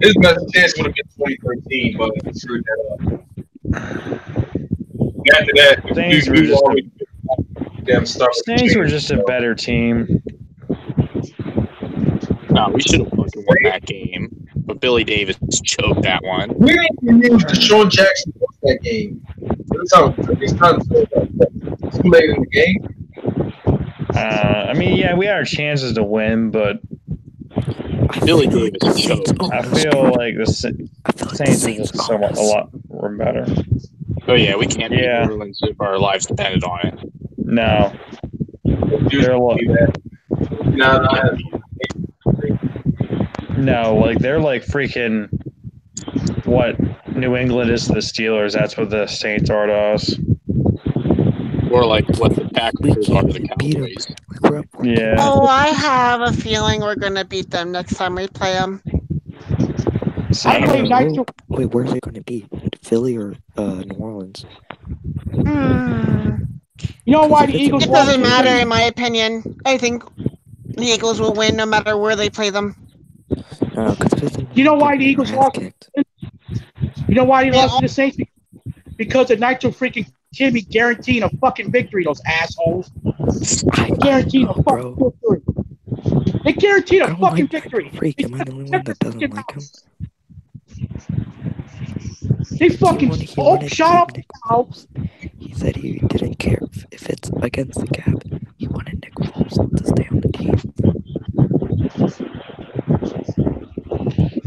His best chance would have been 2013, but he screwed that up. After that, Saints were just a better team. No, we should have fucking won that game. But Billy Davis choked that one. We didn't even use Deshaun Jackson for that game. It's too late in the game. We had our chances to win, but Billy Davis choked. I feel like the Saints are just a lot better. Oh yeah, we can't beat New Orleans if our lives depended on it. No. They're they're like freaking what New England is to the Steelers. That's what the Saints are to us. Or like what the Packers are to the Cowboys. Yeah. Oh, I have a feeling we're going to beat them next time we play them. Wait, where's it going to be? Philly or New Orleans? You know why the Eagles? It doesn't matter, in my opinion. I think the Eagles will win no matter where they play them. You know why the Eagles lost? You know why he lost to the Saints? Because of Nitro freaking Timmy guaranteeing a fucking victory, those assholes. Guaranteeing a fucking victory. They guaranteed a fucking victory. Freak, am I the only one that doesn't like him? They fucking shut up. He said he didn't care if it's against the cap. He wanted Nick Foles to stay on the team.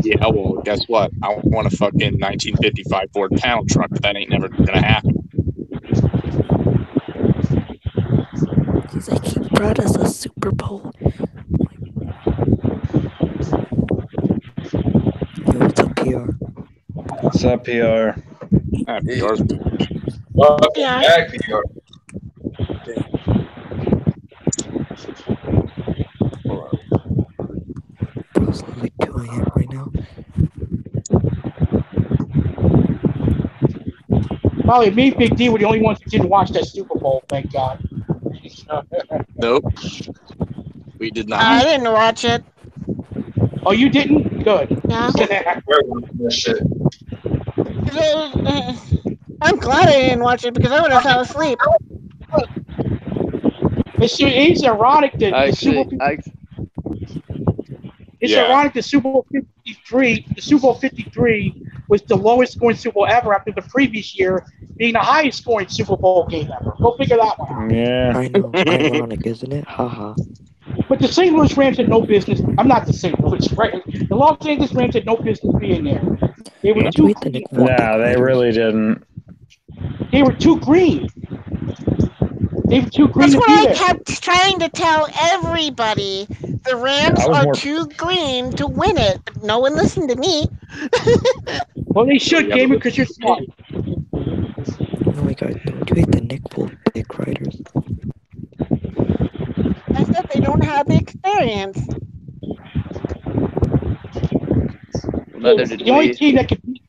Yeah, well, guess what? I want a fucking 1955 Ford panel truck, but that ain't never gonna happen. He's like, he brought us a Super Bowl. Yo, what's up, PR? What's up, PR? PR's back PR. Bro, it's like 2 a.m. right now. Probably me and Big D were the only ones who didn't watch that Super Bowl, thank God. Nope. We did not. I didn't watch it. Oh, you didn't? Good. Yeah. I'm glad I didn't watch it because I would have fell asleep. It's ironic that ironic that Super Bowl 53 was the lowest scoring Super Bowl ever after the previous year being the highest scoring Super Bowl game ever. Go figure that one out. Yeah. I know. Ironic, isn't it? Haha. But the St. Louis Rams had no business. I'm not the St. Louis Rams. The Los Angeles Rams had no business being there. They were too green. No, they really didn't. They were too green. They were too green. That's what I kept trying to tell everybody. The Rams are too green to win it. But no one listened to me. Well, they should, Gamer, because you're smart. Oh my God, don't you hate the Nick Foles dick riders? I said they don't have the experience. The only team that could beat,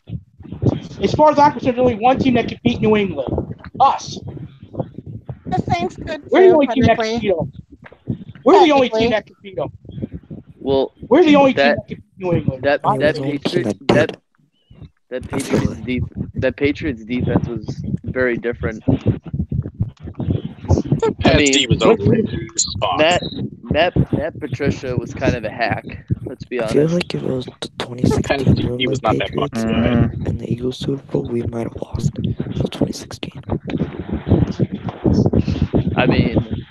as far as I'm concerned, there's only one team that could beat New England. Us. The Saints could We're the only team that could beat them. We're the only team that could beat them. Well, we're the only team that could beat New England. That Patriots defense was very different. Matt Patricia was kind of a hack. Let's be honest. I feel like if it was the 2016 he was not that much and the Eagles Super Bowl, we might have lost. So 2016. I mean,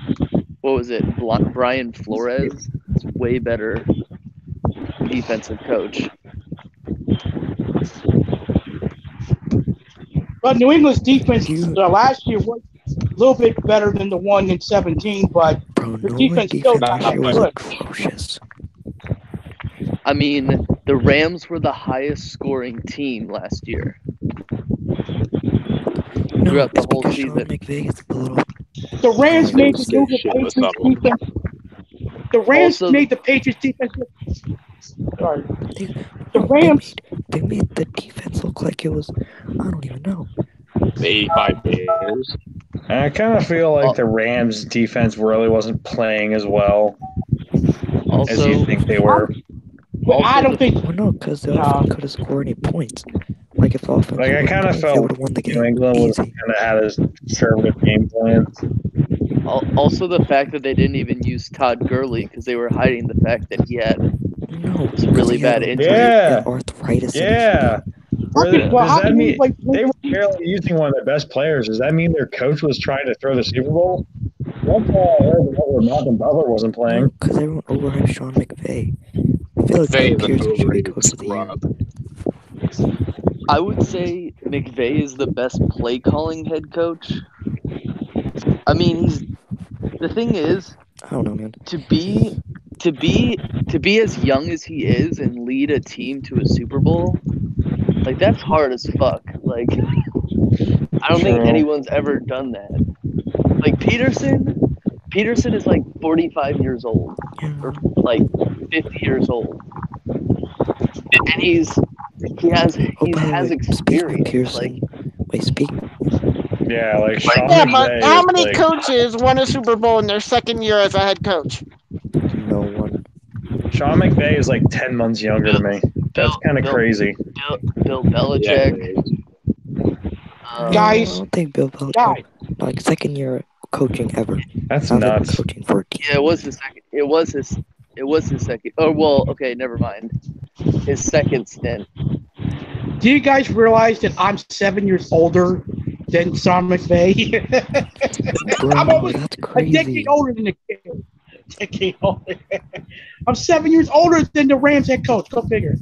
what was it? Brian Flores is way better defensive coach. But New England's defense last year was a little bit better than the one in 17, but the defense still not good. Atrocious. I mean, The Rams were the highest scoring team last year. No, Throughout the it's whole because Sean season. McVay is a little. The Rams made the Say move. shit with Patriots someone. defense. The Rams Also- made the Patriots defense. Sorry. They, The no, Rams. they made the defense look like it was. I don't even know. The 85 Bears. And I kind of feel like the Rams defense really wasn't playing as well as you Also, think they were. Well, I don't think. Well, no, because the offense could have scored any points. Like if offense. Like I kind of they felt would have won the New game England was easy. kind of had a conservative game plan. also the fact that they didn't even use Todd Gurley because they were hiding the fact that he had No, some really he had bad injury. Yeah, arthritis. yeah. Well, Does how that can you, mean like, they were barely using one of their best players? Does that mean their coach was trying to throw the Super Bowl? That's all I heard that Malcolm Butler wasn't playing. Because everyone overhyped Sean McVay. I feel like McVay Doug is an Pierce should be overrated coach of the year. scrub. I would say McVay is the best play calling head coach. I mean, the thing is, I don't know, man. to be as young as he is and lead a team to a Super Bowl, like that's hard as fuck. Like I don't think anyone's ever done that. Like Peterson is like 45 years old or like 50 years old, and he has experience. Like, wait, speak. Yeah, like Sean Yeah, McVay but how is many like, coaches won a Super Bowl in their second year as a head coach? No one. Sean McVay is like 10 months younger than me. That's kind of crazy. Bill Belichick. Guys, I don't think Bill Belichick. Like second year coaching ever. That's Now they've been nuts. coaching for a team. Yeah, it was his second. It was his second. Oh well, okay, never mind. His second stint. Do you guys realize that I'm 7 years older than Sean McVay? Bro, I'm almost that's a crazy. decade older than the kid. Decade older. I'm 7 years older than the Rams head coach. Go figure.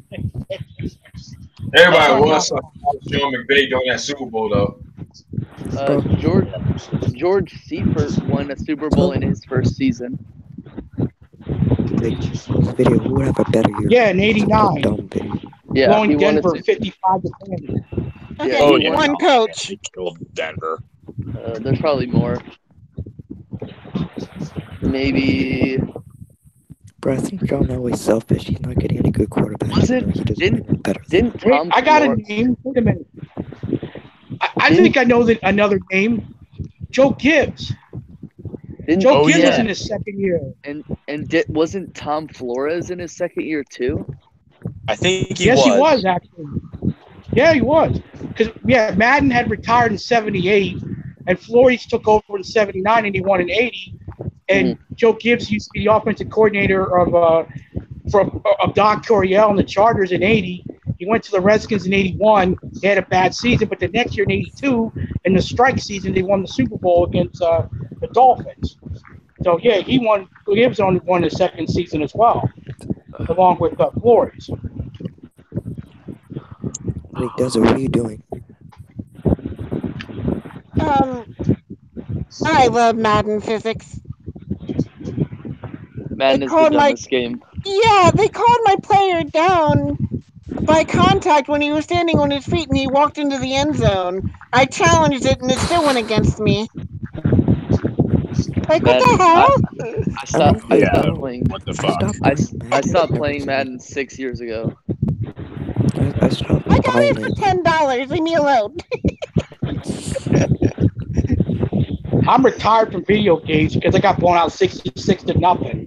Everybody was Sean McVay during that Super Bowl, though. George Seifert won a Super Bowl in his first season. Like, video, who would have a better year? Yeah, in '89. Dumb video. Yeah, blowing he won Denver a 55 to 10. Okay, one coach. Denver. There's probably more. Maybe. Bro, I think John Elway's selfish. He's not getting any good quarterbacks. Didn't Tom I got a Flores- name. Wait a minute. I think I know another name. Joe Gibbs. Joe Gibbs was in his second year. Wasn't Tom Flores in his second year too? I think he Yes, he was actually. Yeah, he was. Because Madden had retired in '78, and Flores took over in '79, and he won in '80. And Joe Gibbs used to be the offensive coordinator of Doc Coryell and the Chargers in '80. He went to the Redskins in '81. They had a bad season, but the next year in '82, in the strike season, they won the Super Bowl against the Dolphins. So yeah, Gibbs only won the second season as well, along with Flores. Wait, Desert, what are you doing? I love Madden physics. Madden is the dumbest game. Yeah, they called my player down by contact when he was standing on his feet and he walked into the end zone. I challenged it and it still went against me. Like, what the hell? I stopped playing. What the fuck? I stopped playing Madden 6 years ago. I stopped I got it for $10. Leave me alone. I'm retired from video games because I got blown out 66 to nothing.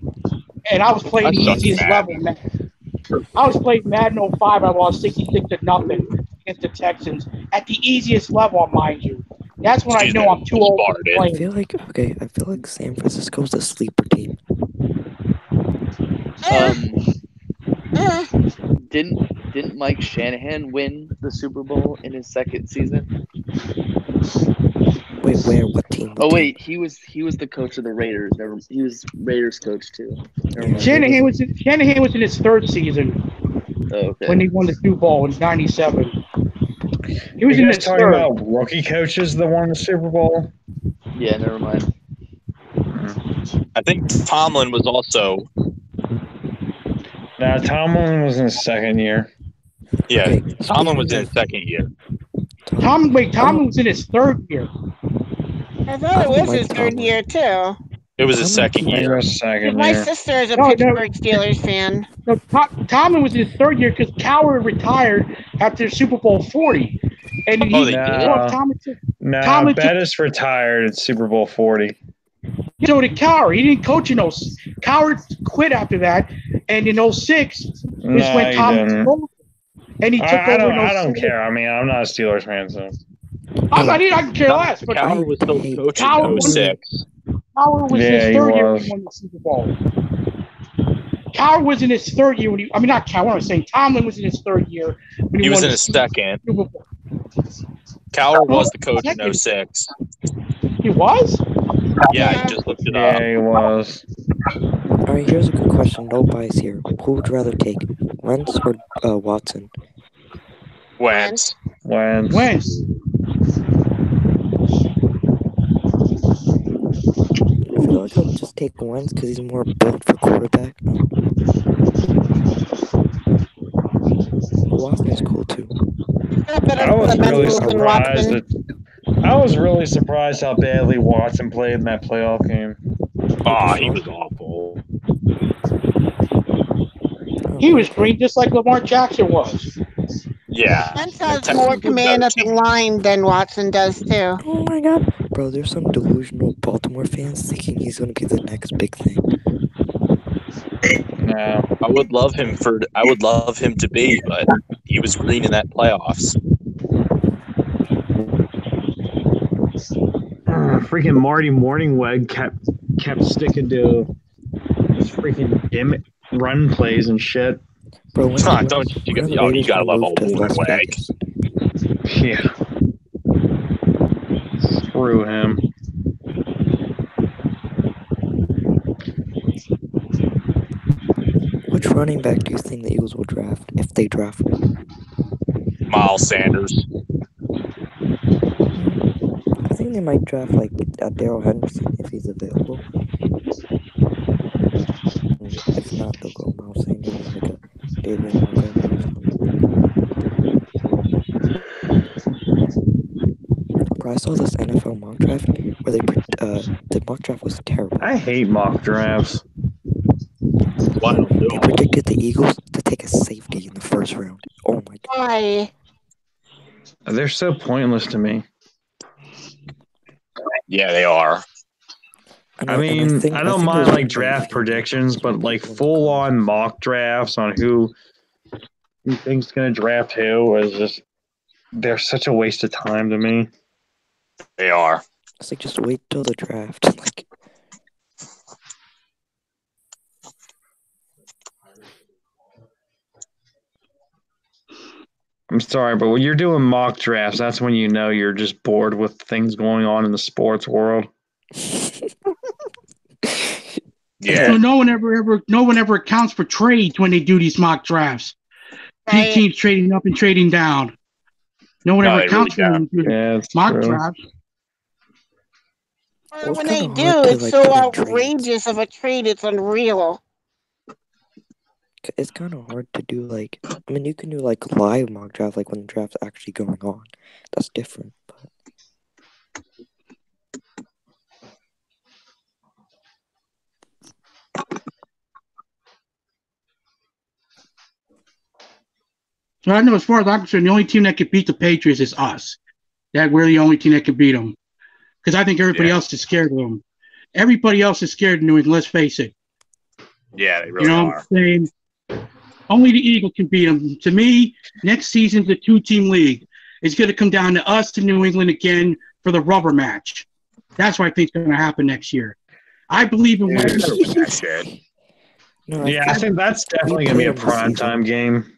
And I was playing the easiest level, man. I was playing Madden 05. I lost 66 to nothing against the Texans at the easiest level, mind you. That's when I know I'm too old to play. I feel like San Francisco's a sleeper team. Didn't Mike Shanahan win the Super Bowl in his second season? Wait, where? What team? Wait, he was the coach of the Raiders. He was Raiders coach too. Shanahan was in his third season when he won the Super Bowl in '97. He was in his talking third. about rookie coaches that won the Super Bowl. Yeah, never mind. I think Tomlin was also. Now Tomlin was in his second year. Yeah, Okay, Tomlin was speaking in his second year. Tomlin was in his third year. I thought I it don't was like his third Tomlin. year too. It was his Tomlin second keeps- year. Second My year. sister is a No, Pittsburgh Steelers fan. No, Tomlin was in his third year because Coward retired after Super Bowl 40. And he Oh, they did? No, Bettis retired at Super Bowl 40. So did Coward. He didn't coach in 06. Coward quit after that. And in 06 is when he Tomlin didn't. took over. And he took I over in don't 07. care. I mean, I'm not a Steelers fan, so. I can care less. But Coward was still the coach Coward in was- 06. Coward was in Yeah, his he third year when was. he won the Super Bowl. Coward was in his third year when he. I mean, not Coward. I was saying Tomlin was in his third year when He was won in the his Super second. Bowl. Coward was the coach in 06. He was? Yeah, I just looked it up. Yeah, he was. Alright, here's a good question. No bias here. Who would you rather take, Wentz or Watson? Wentz. Wentz. I feel like I'll just take Wentz because he's more built for quarterback. Watson's cool too. I was really surprised how badly Watson played in that playoff game. Oh, he was awful. He was green just like Lamar Jackson was. Yeah. Wentz has more command of the line than Watson does too. Oh my god. Bro, there's some delusional Baltimore fans thinking he's gonna be the next big thing. No. I would love him to be, but he was green in that playoffs. Freaking Marty Morningweg kept sticking to freaking gimmick run plays and shit. Bro, You gotta love old Morningweg. Yeah. Screw him. Which running back do you think the Eagles will draft if they draft him? Miles Sanders. I think they might draft like Darrell Henderson if he's available. If not, they'll go Miles Sanders or like a David Montgomery or something. Bro, I saw this NFL mock draft where the mock draft was terrible. I hate mock drafts. They predicted the Eagles to take a safety in the first round. Oh my god. Why? They're so pointless to me. Yeah, they are. I mean, I don't mind like draft predictions, but like full on mock drafts on who you think's gonna draft who is just they're such a waste of time to me. They are. It's like just wait till the draft. Like I'm sorry, but when you're doing mock drafts, that's when you know you're just bored with things going on in the sports world. Yeah. So no one ever accounts for trades when they do these mock drafts. Right. Teams trading up and trading down. No one ever accounts for them. Mock drafts. Well, when they do, it's so outrageous of a trade, it's unreal. it's kind of hard to do like. I mean, you can do like live mock draft, like when the draft's actually going on. That's different, but. So I know as far as I'm concerned, the only team that could beat the Patriots is us. That we're the only team that could beat them. Because I think everybody else is scared of them. Everybody else is scared of New England, let's face it. Yeah, they really You know are. what I'm saying? Only the Eagles can beat them. To me, next season's a two-team league. It's going to come down to us and New England again for the rubber match. That's what I think is going to happen next year. I believe in that shit. No, I think that's definitely going to be a primetime game.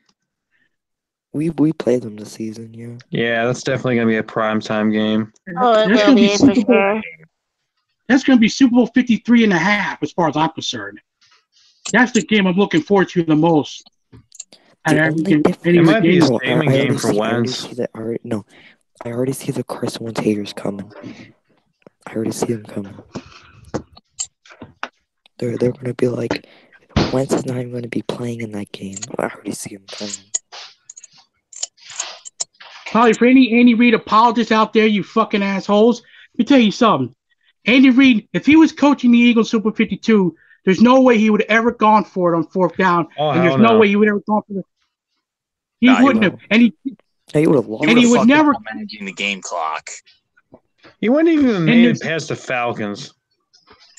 We play them this season, yeah. Yeah, that's definitely going to be a primetime game. Oh, it will be for sure. That's going to be Super Bowl 53 and a half as far as I'm concerned. That's the game I'm looking forward to the most. It might be a statement game for Wentz. I already see the Carson Wentz haters coming. I already see them coming. They're going to be like, Wentz is not even going to be playing in that game. I already see him playing. Probably for any Andy Reid apologists out there, you fucking assholes, let me tell you something. Andy Reid, if he was coaching the Eagles Super 52, there's no way he would have ever gone for it on fourth down. And there's no way he would have ever gone for it. He wouldn't have. And he would have lost. And he would never managing the game clock. He wouldn't even made it past the Falcons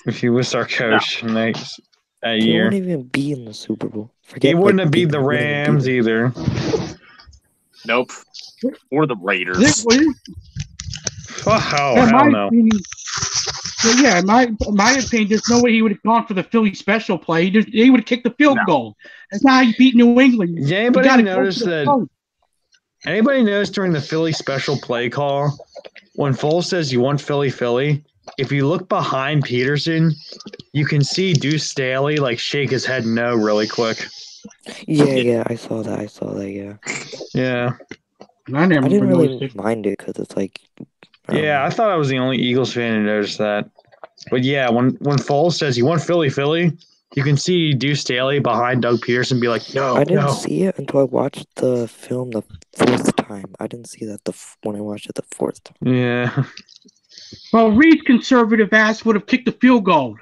if he was our coach that year. He wouldn't even be in the Super Bowl. He wouldn't have beat the Rams either. Nope. Or the Raiders. Hell no. Yeah, in my opinion, there's no way he would have gone for the Philly special play. He would have kicked the field goal. That's not how you beat New England. Yeah, anybody notice that? Anybody notice during the Philly special play call, when Foles says you want Philly, if you look behind Peterson, you can see Deuce Staley shake his head no really quick. Yeah, I saw that, Yeah. I didn't really mind it because it's I thought I was the only Eagles fan who noticed that. But yeah, when Foles says you want Philly, you can see Deuce Staley behind Doug Peterson be like, no, I didn't see it until I watched the film the fourth time. I didn't see that when I watched it the fourth time. Yeah. Well, Reed's conservative ass would have kicked the field goal.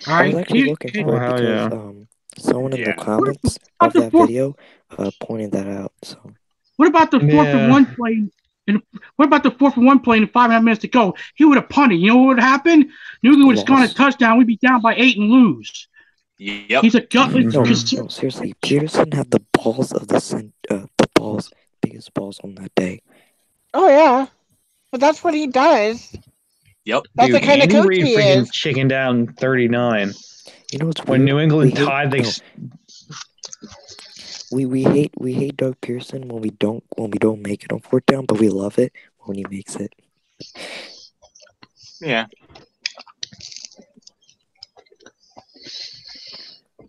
All right? I was actually looking for it because someone in the comments of that video pointed that out. So. What about the 4th and 1 play? What about the 4th and 1 play and 5.5 minutes to go? He would have punted. You know what would have happened? New England would have scored a touchdown. We'd be down by 8 and lose. Yep. He's a gutless. No, seriously. Peterson had the balls of biggest balls on that day. Oh yeah, but that's what he does. Yep. That's the kind of coach he is. Chicken down 39. You know what's when weird? New England tied, we hate Doug Pearson when we don't make it on fourth down, but we love it when he makes it. Yeah.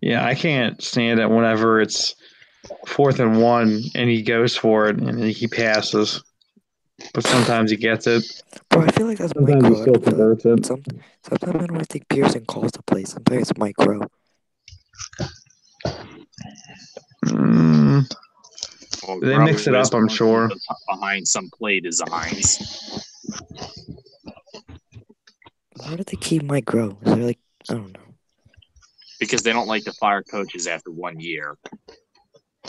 Yeah, I can't stand it whenever it's 4th and 1 and he goes for it and he passes. But sometimes he gets it. Bro, I feel like that's sometimes he still converts it. Sometimes I don't think Pearson calls the play. Sometimes it's micro. They mix it up, I'm sure. Behind some play designs. Why do they keep micro? Is there I don't know. Because they don't like to fire coaches after 1 year.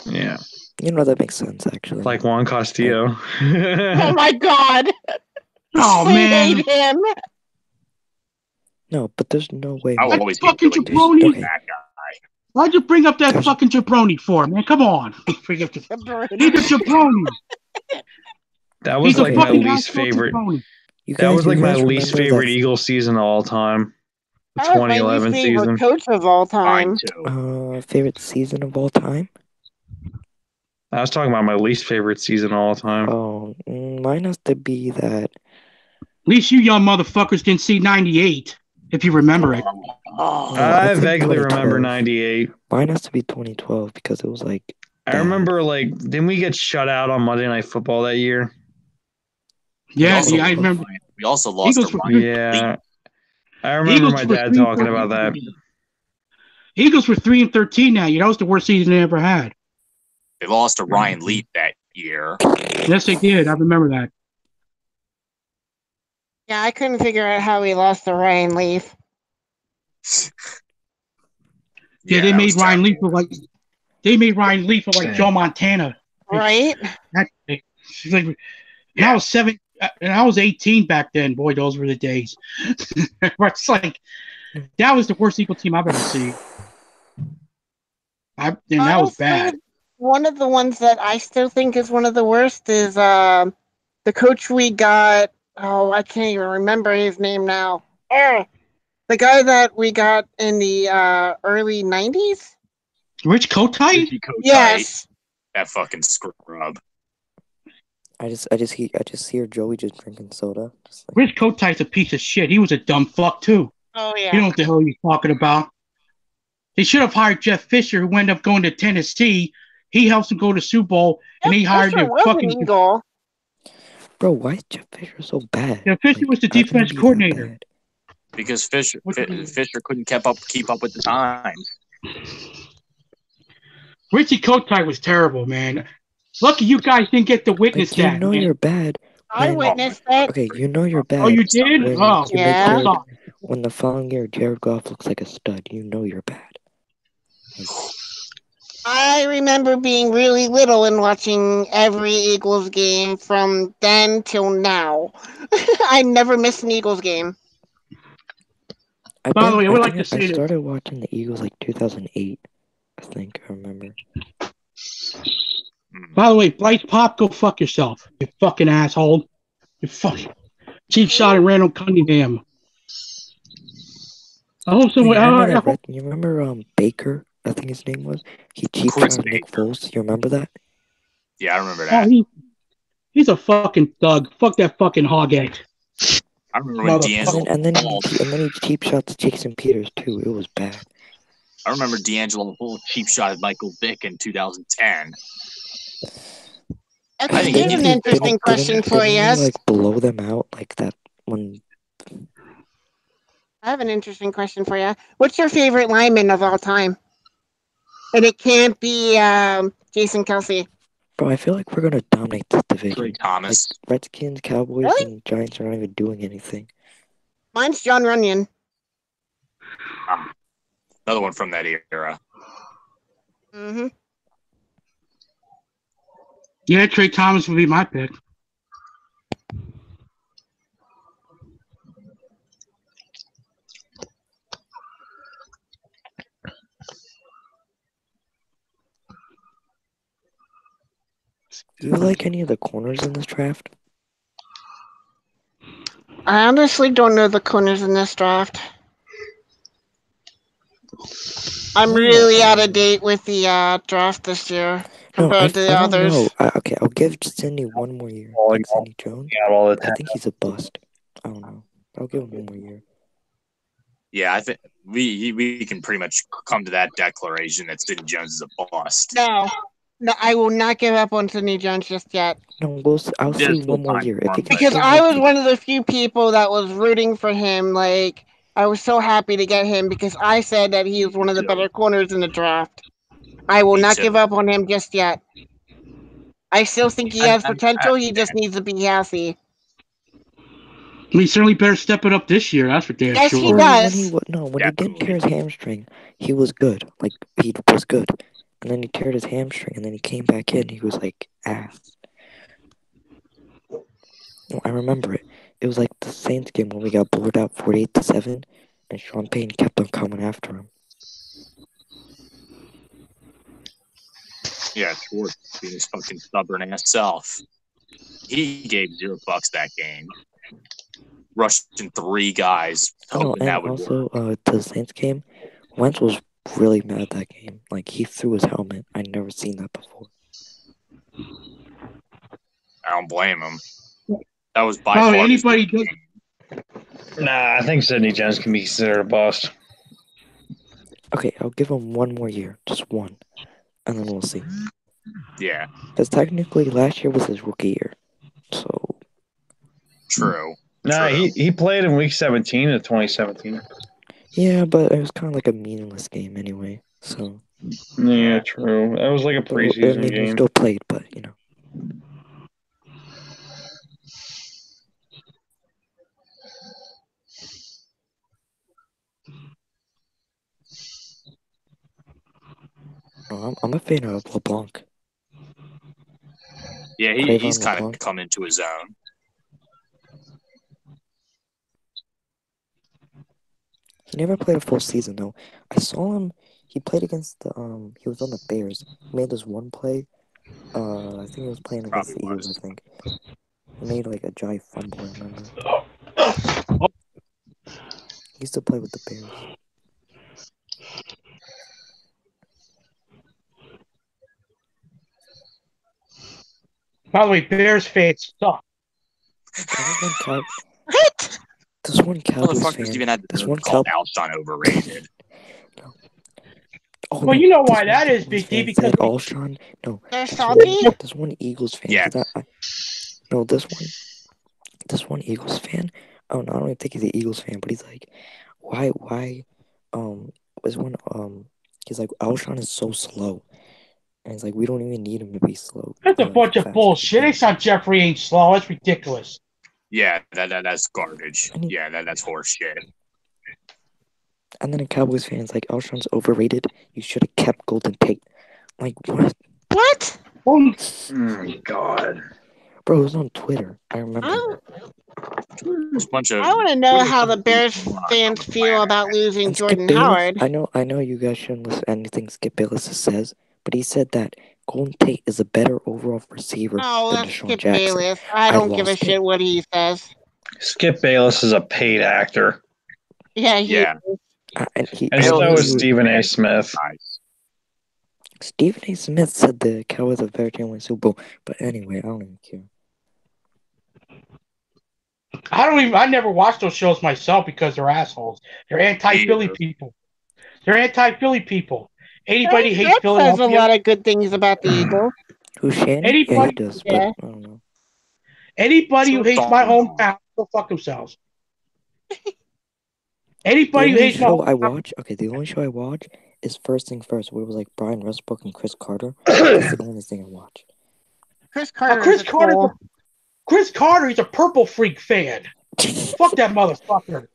Yeah. You know, that makes sense, actually. Like Juan Castillo. Oh, my God. Oh, man. Hate him. No, but there's no way. I will always be fucking jabroni. Okay. That guy. Why'd you bring up that fucking jabroni for, man? Come on. He's a jabroni. That was my least favorite. That was my least favorite Eagles season of all time. The 2011 season. Coach of all time. Favorite season of all time? I was talking about my least favorite season of all time. Oh, mine has to be that. At least you young motherfuckers didn't see 98, if you remember it. I vaguely remember 98. Mine has to be 2012 because it was I remember, didn't we get shut out on Monday Night Football that year? Yeah, I remember. We also lost to Ryan. Yeah. I remember my dad talking about that. Eagles were 3-13 that year. That was the worst season they ever had. They lost to Ryan Leaf that year. Yes, they did. I remember that. Yeah, I couldn't figure out how he lost to Ryan Leaf. Yeah, they made Ryan Leaf look like Joe Montana. Right? I was 7 and I was 18 back then. Boy, those were the days. It's that was the worst Eagle team I've ever seen. That was bad. One of the ones that I still think is one of the worst is the coach we got. Oh, I can't even remember his name now. The guy that we got in the early 90s? Rich Kotite? Yes. That fucking scrub. I just hear Joey just drinking soda. Rich Kotite's a piece of shit. He was a dumb fuck too. Oh yeah. You know what the hell he's talking about. They should have hired Jeff Fisher, who ended up going to Tennessee. He helps him go to Super Bowl, and he hired the fucking Eagle. Bro, why is Jeff Fisher so bad? Yeah, Fisher was the defense coordinator. Because Fisher couldn't keep up with the times. Richie Kotite was terrible, man. Lucky you guys didn't get to witness like, you that. know Man. you're bad. I witnessed it. Okay, you know you're bad. Oh, you did? When Oh, you make yeah. when the following year Jared Goff looks like a stud, you know you're bad. Like, I remember being really little and watching every Eagles game from then till now. I never missed an Eagles game. By the way, I would like to say I this. started watching the Eagles like 2008. I think I remember. By the way, Bryce Pop, go fuck yourself, you fucking asshole. You fucking cheap shot at Randall Cunningham. I hope someone. You remember Baker? I think his name was. He cheap shot at Nick Foles. You remember that? Yeah, I remember that. He's a fucking thug. Fuck that fucking hog egg. I remember when D'Angelo and then he cheap shot to Jason Peters too. It was bad. I remember D'Angelo cheap shot at Michael Vick in 2010. Okay, here's an interesting question for you. Like blow them out like that when. I have an interesting question for you. What's your favorite lineman of all time? And it can't be Jason Kelce. Bro, I feel like we're gonna dominate this division. Trey Thomas. Like, Redskins, Cowboys, and Giants are not even doing anything. Mine's John Runyon. Another one from that era. Mm-hmm. Yeah, Trey Thomas would be my pick. Do you like any of the corners in this draft? I honestly don't know the corners in this draft. I'm really out of date with the draft this year compared to the others. Okay, I'll give Cindy one more year. Like Cindy Jones. I think he's a bust. I don't know. I'll give him one more year. Yeah, I think we can pretty much come to that declaration that Sidney Jones is a bust. No, I will not give up on Sidney Jones just yet. No, I'll see one more year. Because I was one of the few people that was rooting for him. Like, I was so happy to get him because I said that he was one of the better corners in the draft. I will not give up on him just yet. I still think he has potential. He just needs to be healthy. He certainly better step it up this year. That's for damn yes, sure. He does. When he didn't tear his hamstring, he was good. Like, he was good. And then he teared his hamstring, and then he came back in. He was like ass. I remember it. It was like the Saints game when we got blowed out 48-7, and Sean Payton kept on coming after him. Yeah, Schwartz being his fucking stubborn ass self. He gave $0 that game. Rushing 3 guys. And that would also, to the Saints game, Wentz was really mad that game. Like, he threw his helmet. I'd never seen that before. I don't blame him. That was by far. Anybody does. Nah, I think Sidney Jones can be considered a bust. Okay, I'll give him one more year. Just one. And then we'll see. Yeah. Because technically, last year was his rookie year. So. True. Nah, he played in week 17 of 2017. Yeah, but it was kind of like a meaningless game anyway. So. Yeah, true. That was like a preseason game. He still played, but, you know. Oh, I'm a fan of LeBlanc. Yeah, he's kind of come into his own. He never played a full season though. I saw him. He played against the He was on the Bears. He made this one play. I think he was playing against the Eagles. I think he made like a giant fumble. I remember. He used to play with the Bears. By the way, Bears fans suck. What? This one Cowboys fan. Even had this one called Alshon overrated. Oh, well, no, you know why that is, Big D, because Alshon. No, they're salty. This one Eagles fan. Yeah. No, this one Eagles fan. Oh, no, I don't even think he's an Eagles fan, but he's like, why, he's like, Alshon is so slow. And it's like, we don't even need him to be slow. That's a bunch of bullshit. It's not Jeffrey ain't slow. That's ridiculous. Yeah, that's garbage. Yeah, that's horse shit. And then a Cowboys fan's like, Alshon's overrated. You should have kept Golden Tate. Like, what? What? Oh, God. Bro, it was on Twitter. I remember. There's a bunch of. I want to know how the Bears fans feel about losing And Jordan Skip Bayless, Howard. I know you guys shouldn't listen to anything Skip Bayless says, but he said that Golden Tate is a better overall receiver Oh, than that's Deshaun Skip Jackson. Bayless. I don't give a shit what he says. Skip Bayless is a paid actor. Yeah, And so is Stephen A. Smith. Stephen A. Smith said the Cowboys are very to win Super Bowl, but anyway, I don't even care. I never watch those shows myself because they're assholes. They're anti-Philly people. Anybody hates Philadelphia. Says a lot of good things about the Eagles. Who, Shannon? Anybody, yeah, he does, but I don't know. Anybody who hates my hometown, go fuck themselves. Anybody who hates my hometown. The only show I watch is First Things First, where it was like Brian Westbrook and Chris Carter. That's the only thing I watch. Chris Carter. Chris Carter, he's a purple freak fan. Fuck that motherfucker.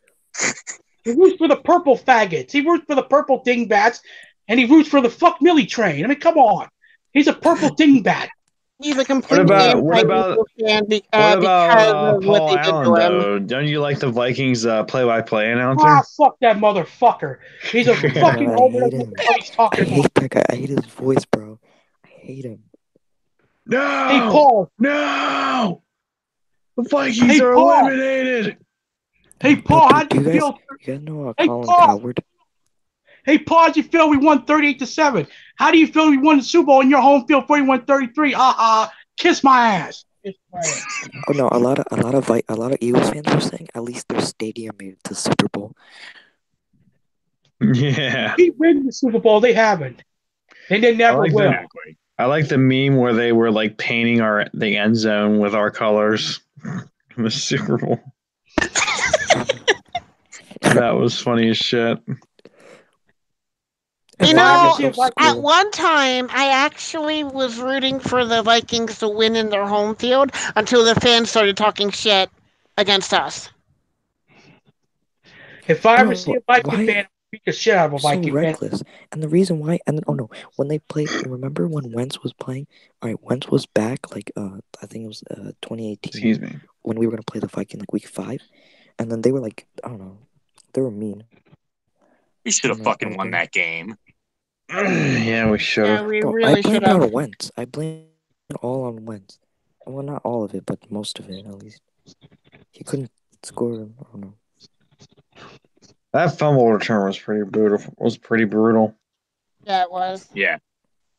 He roots for the purple faggots. He roots for the purple dingbats, and he roots for the fuck Millie train. I mean, come on. He's a purple dingbat. He's a complete What about because Paul Allen, though? Don't you like the Vikings play-by-play announcer? Ah, fuck that motherfucker. He's a fucking over. I hate that guy. I hate his voice, bro. I hate him. No! Hey, Paul. No! The Vikings are eliminated! Hey, Paul, how'd you feel? You guys know Colin Coward? Hey, Paul, how'd you feel we won 38-7? How do you feel we won the Super Bowl in your home field 41-33? Kiss my ass. Oh no, a lot of Eagles fans were saying at least their stadium made it to Super Bowl. Yeah. We win the Super Bowl, they haven't. And they never will. I like the meme where they were like painting the end zone with our colors in the Super Bowl. That was funny as shit. You know, at one time, I actually was rooting for the Vikings to win in their home field until the fans started talking shit against us. If I ever see a Viking fan, I'll beat the shit out of a Viking fan. Reckless. And the reason why, when they played, remember when Wentz was playing? All right, Wentz was back, like, I think it was 2018. Excuse me. When we were going to play the Viking, like, week 5. And then they were like, I don't know, they were mean. We should have fucking won that game. Yeah, we should have. Yeah, we really should have. I blame it on Wentz. I blame it all on Wentz. Well, not all of it, but most of it, at least. He couldn't score, I don't know. That fumble return was pretty brutal. Yeah, it was. Yeah.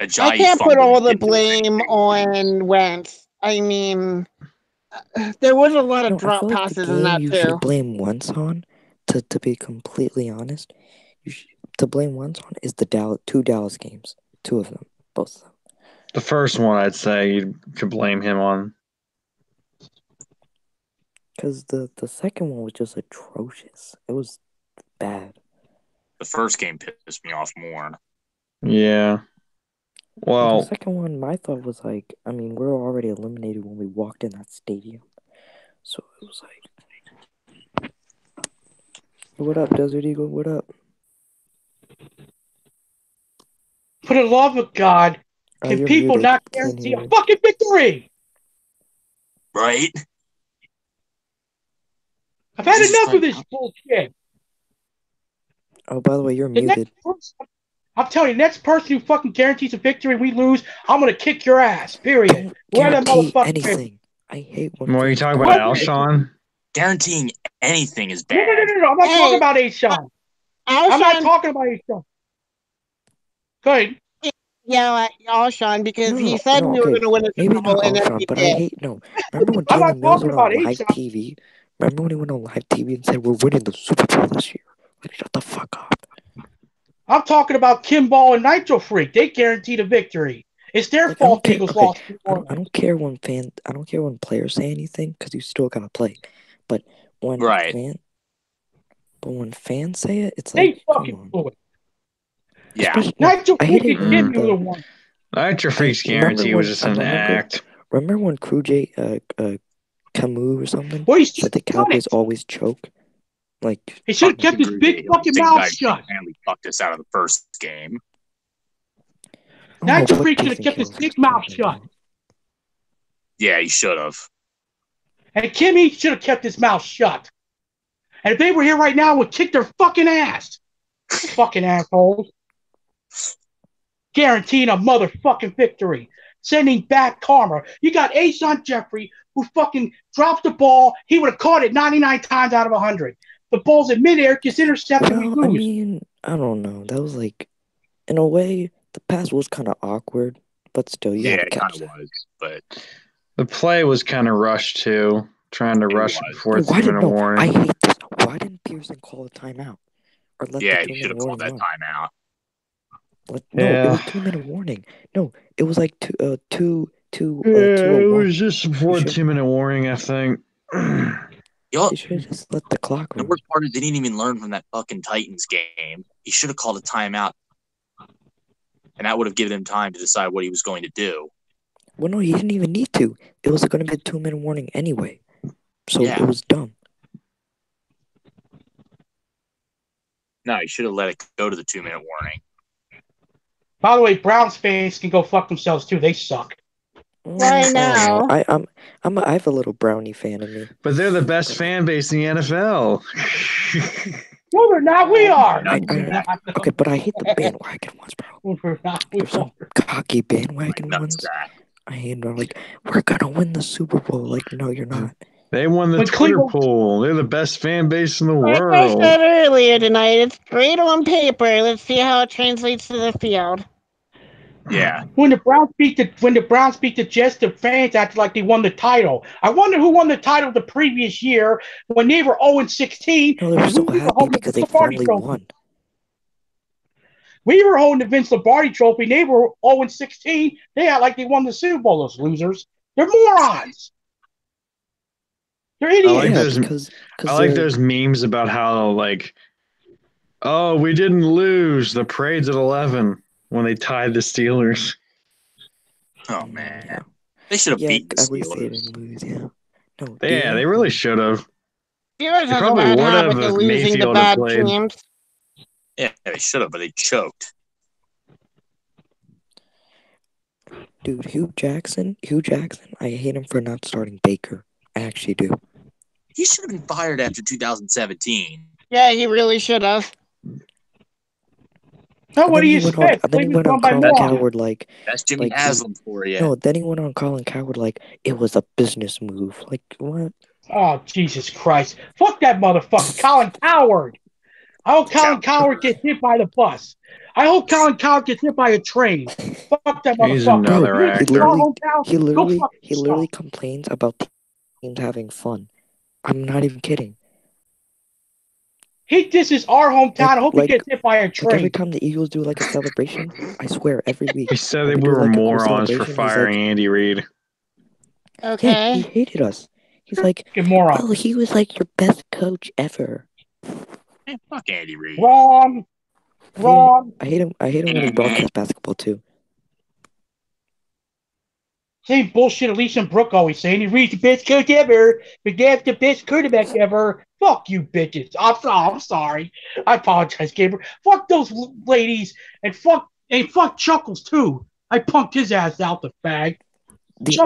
I can't put all the blame on Wentz. I mean, there was a lot of drop passes in that, you too. should blame Wentz on, to be completely honest, to blame Wentz on is the two Dallas games. 2 of them. Both of them. The first one, I'd say you could blame him on. Because the second one was just atrocious. It was bad. The first game pissed me off more. Yeah. Well, the second one, my thought was like, I mean, we're already eliminated when we walked in that stadium. So it was like, what up, Desert Eagle? What up? For the love of God, can people not guarantee a fucking victory? Right? I've had enough of this bullshit. Oh, by the way, you're muted. I'm telling you, next person who fucking guarantees a victory and we lose, I'm going to kick your ass, period. Where that motherfucker anything. I hate when... What are you talking about, Alshon? Guaranteeing anything is bad. No. I'm not talking about Alshon. I'm not talking about Alshon. Go ahead. Yeah, Alshon, because he said we were going to win a Super Bowl, and then we did. Remember when Jalen Mills went on live TV? Remember when he went on live TV and said, we're winning the Super Bowl this year? Like, shut the fuck up. I'm talking about Kimball and Nitro Freak. They guaranteed a victory. It's their fault the Eagles lost. I don't care when players say anything, because you still gotta play. But when fans say it, it's like, they fucking do it. Yeah. Nitro Freak and Kim, you the one. Nitro Freaks guarantee was just an act. Remember when Crew J, Camus or something said the Cowboys always choke? Like, he should have kept his big fucking mouth shut. He fucked us out of the first game. Nitro Freak should have kept his big mouth shut. Yeah, he should have. And Kimmy should have kept his mouth shut. And if they were here right now, would kick their fucking ass. Fucking assholes. Guaranteeing a motherfucking victory. Sending back karma. You got A'Shaun Jeffrey, who fucking drops the ball. He would have caught it 99 times out of 100. The ball's in midair, gets intercepted. Well, I mean, I don't know. That was like, in a way, the pass was kind of awkward, but still, you had to catch that. Was, but the play was kind of rushed too, trying to rush it before it's even a warning. I hate this. Why didn't Pearson call a timeout? Or let he should have called that timeout. No, it was 2-minute warning. No, it was like two. It was just before a 2-minute warning, I think. You should have just let the clock run. The worst part is they didn't even learn from that fucking Titans game. He should have called a timeout, and that would have given him time to decide what he was going to do. Well, no, he didn't even need to. It was going to be a 2-minute warning anyway, so it was dumb. No, he should have let it go to the 2-minute warning. By the way, Browns fans can go fuck themselves too. They suck. Why now? I have a little Brownie fan in me. But they're the best fan base in the NFL. No, they're not. We are. Okay, but I hate the bandwagon ones, bro. There's some cocky bandwagon ones. I hate them. Like, we're gonna win the Super Bowl. Like, no, you're not. They won the Twitter poll. They're the best fan base in the world. Like I said earlier tonight, it's great on paper. Let's see how it translates to the field. Yeah. When the Browns beat the Jets, the fans acted like they won the title. I wonder who won the title the previous year when they were 0-16. No, they were so happy because they finally won. We were holding the Vince Lombardi trophy. They were 0-16. They act like they won the Super Bowl. Those losers. They're morons. They're idiots. I like those memes about how, like, oh, we didn't lose. The parade's at 11 when they tied the Steelers. Oh, man. They should have beaten the Steelers. They didn't lose, No, they really should have. Steelers has a bad habit of losing to bad teams. Yeah, they should have, but they choked. Dude, Hugh Jackson, I hate him for not starting Baker. I actually do. He should have been fired after 2017. Yeah, he really should have. No, what do you expect? Then he went on Colin Coward like... That's Jimmy Haslam for you. No, then he went on Colin Coward like, it was a business move. Like, what? Oh, Jesus Christ. Fuck that motherfucker. Colin Coward. I hope Colin Coward gets hit by the bus. I hope Colin Coward gets hit by a train. Fuck that motherfucker. He's another actor. He literally complains about teams having fun. I'm not even kidding. This is our hometown. I hope he gets hit by a train. Like every time the Eagles do like a celebration, I swear every week. He said we were morons for firing Andy Reid. Okay. Yeah, he hated us. He's like, well, he was like your best coach ever. Man, fuck Andy Reid. Wrong. I hate him when he broadcasts basketball too. Same bullshit Alicia and Brooke always saying. He reads the best coach ever. The best quarterback ever. Fuck you, bitches. I'm sorry. I apologize, Gabriel. Fuck those ladies and fuck Chuckles too. I punked his ass out the fag. The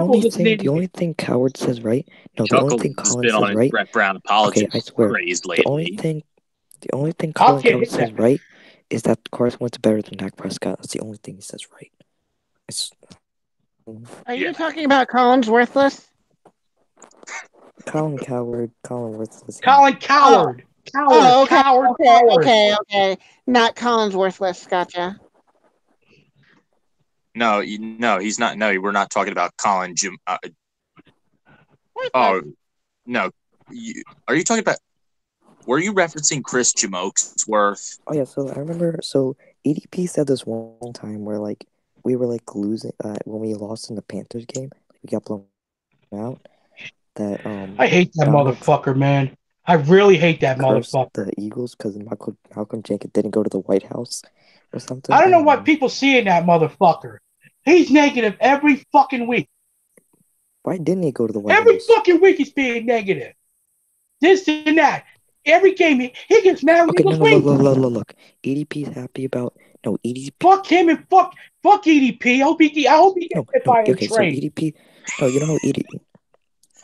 only thing Coward says right. No, the only thing Colin says right. Brett Brown apology. Okay, I swear. The only thing Colin Coward says right is that Carson Wentz better than Dak Prescott. That's the only thing he says right. Are you talking about Colin's worthless? Colin Coward, Colin worthless. Colin Coward. Oh, okay. Okay. Not Colin's worthless. Gotcha. No, he's not. No, we're not talking about Colin Jim. Oh, no. Are you talking about? Were you referencing Chris Jamokesworth? Oh yeah. So I remember. So EDP said this one time where like we were like losing when we lost in the Panthers game. We got blown out. That I hate that motherfucker, man. I really hate that motherfucker. The Eagles because Malcolm Jenkins didn't go to the White House or something. I don't know what people see in that motherfucker. He's negative every fucking week. Why didn't he go to the White Every House? fucking week he's being negative. This and that. Every game he gets mad when Okay, Eagles win. Look. EDP's happy about EDP. Fuck him and fuck EDP. I hope he gets hit by a train. So EDP. No, you know how EDP.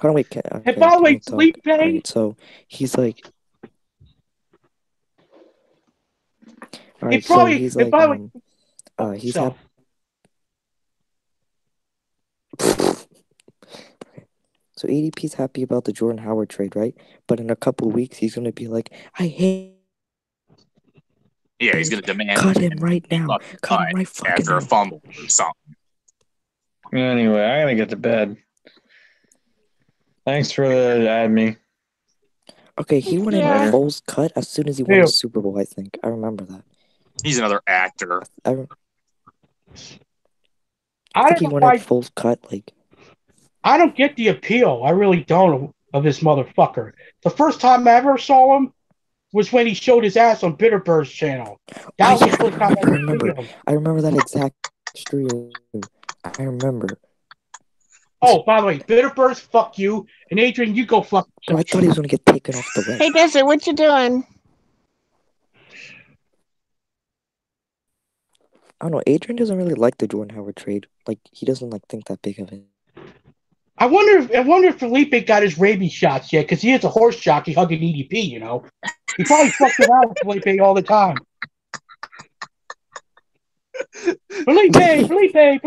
Hold on, wait. Okay, and by the way, Felipe. Right, so he's like. All right, so he's like. He's happy. So ADP's happy about the Jordan Howard trade, right? But in a couple of weeks, he's gonna be like, "I hate." Yeah, he's gonna demand cut him right now. Cut him right fucking after a fumble or something. Anyway, I gotta get to bed. Thanks for adding me. Okay, he wanted Foles cut as soon as he won the Super Bowl. I think I remember that. He's another actor. I think he wanted Foles cut. Like, I don't get the appeal. I really don't of this motherfucker. The first time I ever saw him was when he showed his ass on Bitterbird's channel. That was the first time I remember. I remember that exact stream. I remember. Oh, by the way, Bitterbirds, fuck you, and Adrian, you go fuck. Oh, I thought he was gonna get taken off the list. Hey, Desert, what you doing? I don't know. Adrian doesn't really like the Jordan Howard trade. Like, he doesn't think that big of it. I wonder if Felipe got his rabies shots yet, because he is a horse jockey hugging EDP. You know, he probably fucks around with Felipe all the time. Felipe, Mr.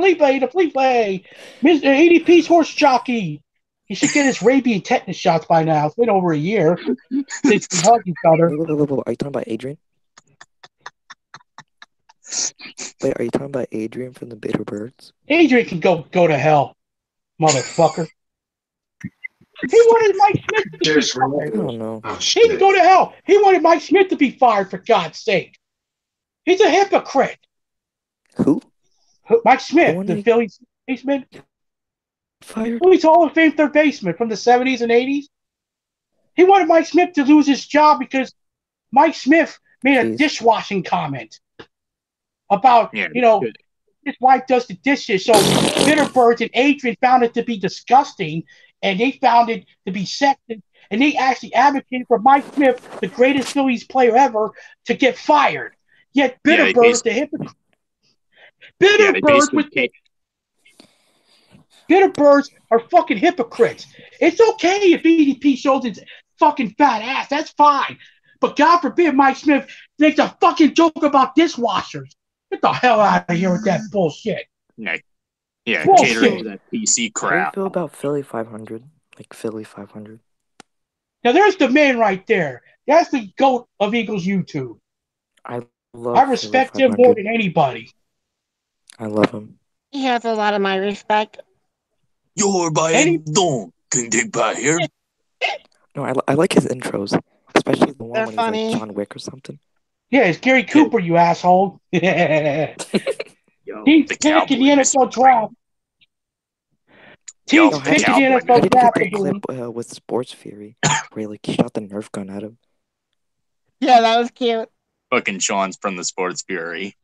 EDP's horse jockey. He should get his rabies and tetanus shots by now. It's been over a year since we hugged each other. Wait, are you talking about Adrian? Wait, are you talking about Adrian from the Bitterbirds? Adrian can go to hell, motherfucker. He wanted Mike Smith to be fired. I don't know. He can go to hell. He wanted Mike Smith to be fired, for God's sake. He's a hypocrite. Who? Mike Smith, the Phillies baseman. Fired? Phillies Hall of Fame third baseman from the 70s and 80s. He wanted Mike Smith to lose his job because Mike Smith made a dishwashing comment about, his wife does the dishes. So Bitterbirds and Adrian found it to be disgusting, and they found it to be sexist, and they actually advocated for Mike Smith, the greatest Phillies player ever, to get fired. Yet Bitterbirds, the hypocrite. Bitterbirds are fucking hypocrites. It's okay if EDP shows his fucking fat ass. That's fine. But God forbid Mike Smith makes a fucking joke about dishwashers. Get the hell out of here with that bullshit. Yeah, catering to that PC crap. How do you feel about Philly 500? Like Philly 500? Now there's the man right there. That's the GOAT of Eagles YouTube. I respect him more than anybody. I love him. He has a lot of my respect. You're by don't can dig by here. No, I like his intros, especially the one They're when funny. he's like John Wick or something. Yeah, it's Gary Cooper, you asshole. He's picking the NFL draft. Teams picking the NFL draft. That clip with Sports Fury, where he shot the Nerf gun at him. Yeah, that was cute. Fucking Sean's from the Sports Fury.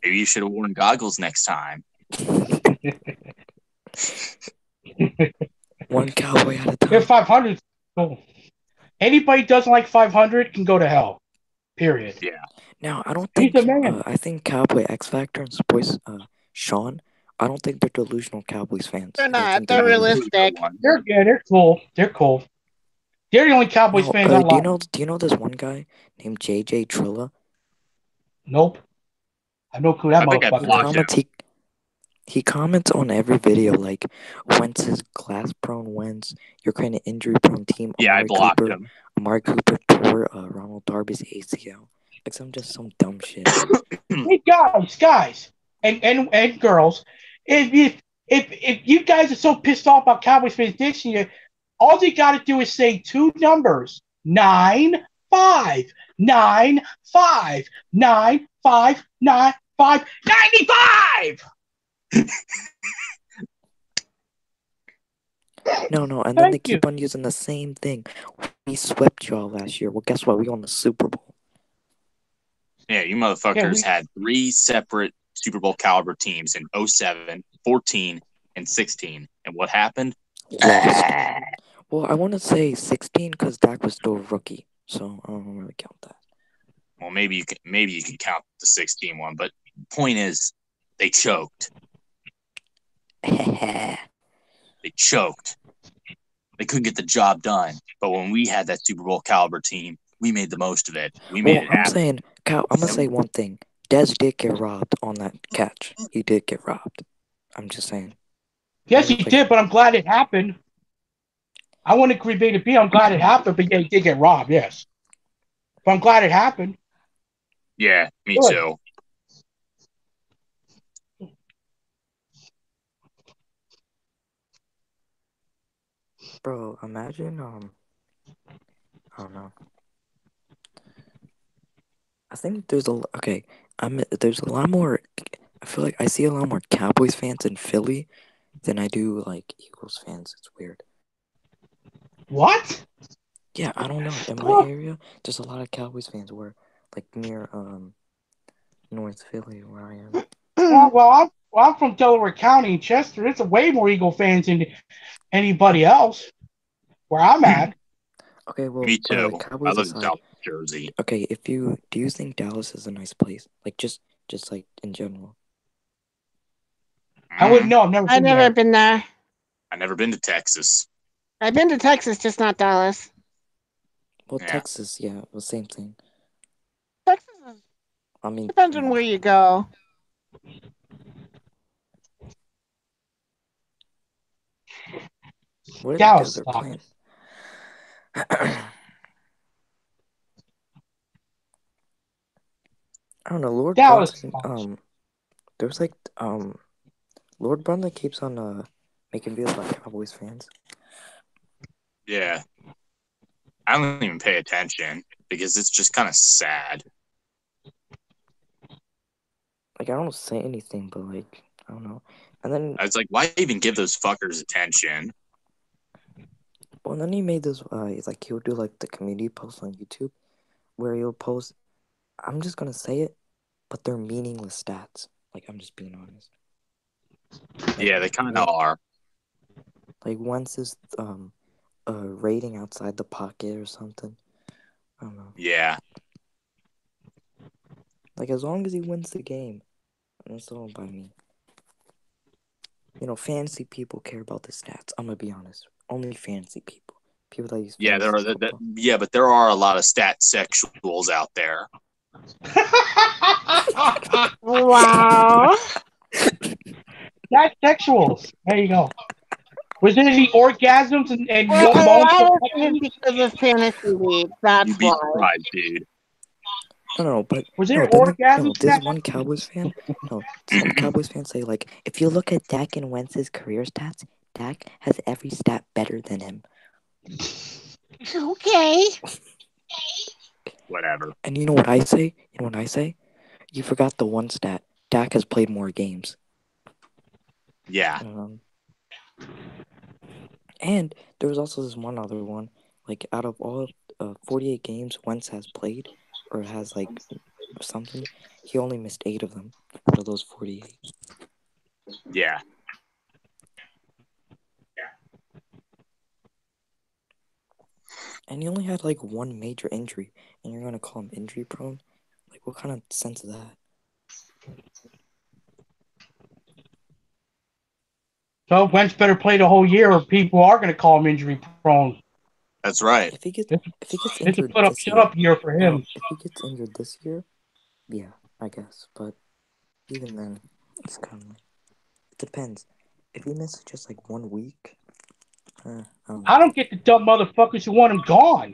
Maybe you should have worn goggles next time. One cowboy at a time. Yeah, 500. Cool. Anybody who doesn't like 500 can go to hell. Period. Yeah. Now, I don't think. I think Cowboy X Factor and Sports Sean. I don't think they're delusional Cowboys fans. They're not. They're realistic. They're cool. They're cool. They're the only Cowboys fans I like. Do you know this one guy named JJ Trilla? Nope. I have no clue that motherfucker. He comments on every video like Wentz's glass prone Wentz, you're creating an injury prone team. Yeah, I blocked him. Amari Cooper tore Ronald Darby's ACL. Like some dumb shit. Hey guys, and girls, if you guys are so pissed off about Cowboys fans this year, all you got to do is say two numbers: 9-5, 9-5, 9-5, 9-5, 95. No, and then they keep on using the same thing. We swept y'all last year. Well, guess what? We won the Super Bowl. Yeah, you motherfuckers had 3 separate Super Bowl caliber teams in 07, 14, and 16. And what happened? Lost. Well, I want to say 16 because Dak was still a rookie, so I don't really count that. Well, maybe you can count the 16 one, but point is, they choked. They choked. They couldn't get the job done. But when we had that Super Bowl caliber team, we made the most of it. We made it happen. I'm gonna say one thing. Dez did get robbed on that catch. He did get robbed. I'm just saying. Yes, he did, but I'm glad it happened. I wouldn't agree to be. I'm glad it happened, but yeah, he did get robbed, yes. But I'm glad it happened. Yeah, me too. Bro, imagine, I don't know. I think there's there's a lot more, I feel like I see a lot more Cowboys fans in Philly than I do, like, Eagles fans. It's weird. What? Yeah, I don't know. In my area, there's a lot of Cowboys fans where, like, near, North Philly, where I am. Well, I'm from Delaware County, Chester. There's way more Eagle fans than anybody else where I'm at. Okay, well, me too. Cowboys I live aside, in South Jersey. Okay, do you think Dallas is a nice place? Like, just like in general. I wouldn't know. I've never been there. I've never been to Texas. I've been to Texas, just not Dallas. Well, yeah. Texas, yeah, the same thing. Texas is, I mean, depends on where you go. What is Dallas playing? I don't know. Lord Brunson, there's like Lord Brunson keeps on making videos about Cowboys fans. Yeah. I don't even pay attention because it's just kind of sad. Like, I don't say anything, but like, I don't know. And then I was like, why even give those fuckers attention? Well, and then he made this like he'll do like the community post on YouTube where he'll post, I'm just gonna say it, but they're meaningless stats. Like, I'm just being honest. Like, yeah, they kind of are. Like, Wentz is rating outside the pocket or something. I don't know. Yeah. Like, as long as he wins the game, that's all by me. You know, fantasy people care about the stats. I'm gonna be honest. Only fantasy people. People that use yeah, but there are a lot of stat sexuals out there. Wow. Stat sexuals. There you go. Was there any orgasms and because of fantasy league? That's You'd be surprised, dude. No, but was there orgasm? There's one Cowboys fan. No, some Cowboys fans say, like, if you look at Dak and Wentz's career stats, Dak has every stat better than him. Okay. Whatever. And you know what I say? You forgot the one stat. Dak has played more games. Yeah. And there was also this one other one. Like, out of all 48 games Wentz has played, or has, like, something, he only missed 8 of them out of those 48. Yeah. And he only had, like, one major injury, and you're gonna call him injury prone? Like, what kind of sense is that? So Wentz better play the whole year, or people are gonna call him injury prone. That's right. If he gets injured, it's a shut up year for him. If he gets injured this year, yeah, I guess. But even then, it's kind of like, it depends. If he misses just like 1 week, I don't get the dumb motherfuckers who want him gone.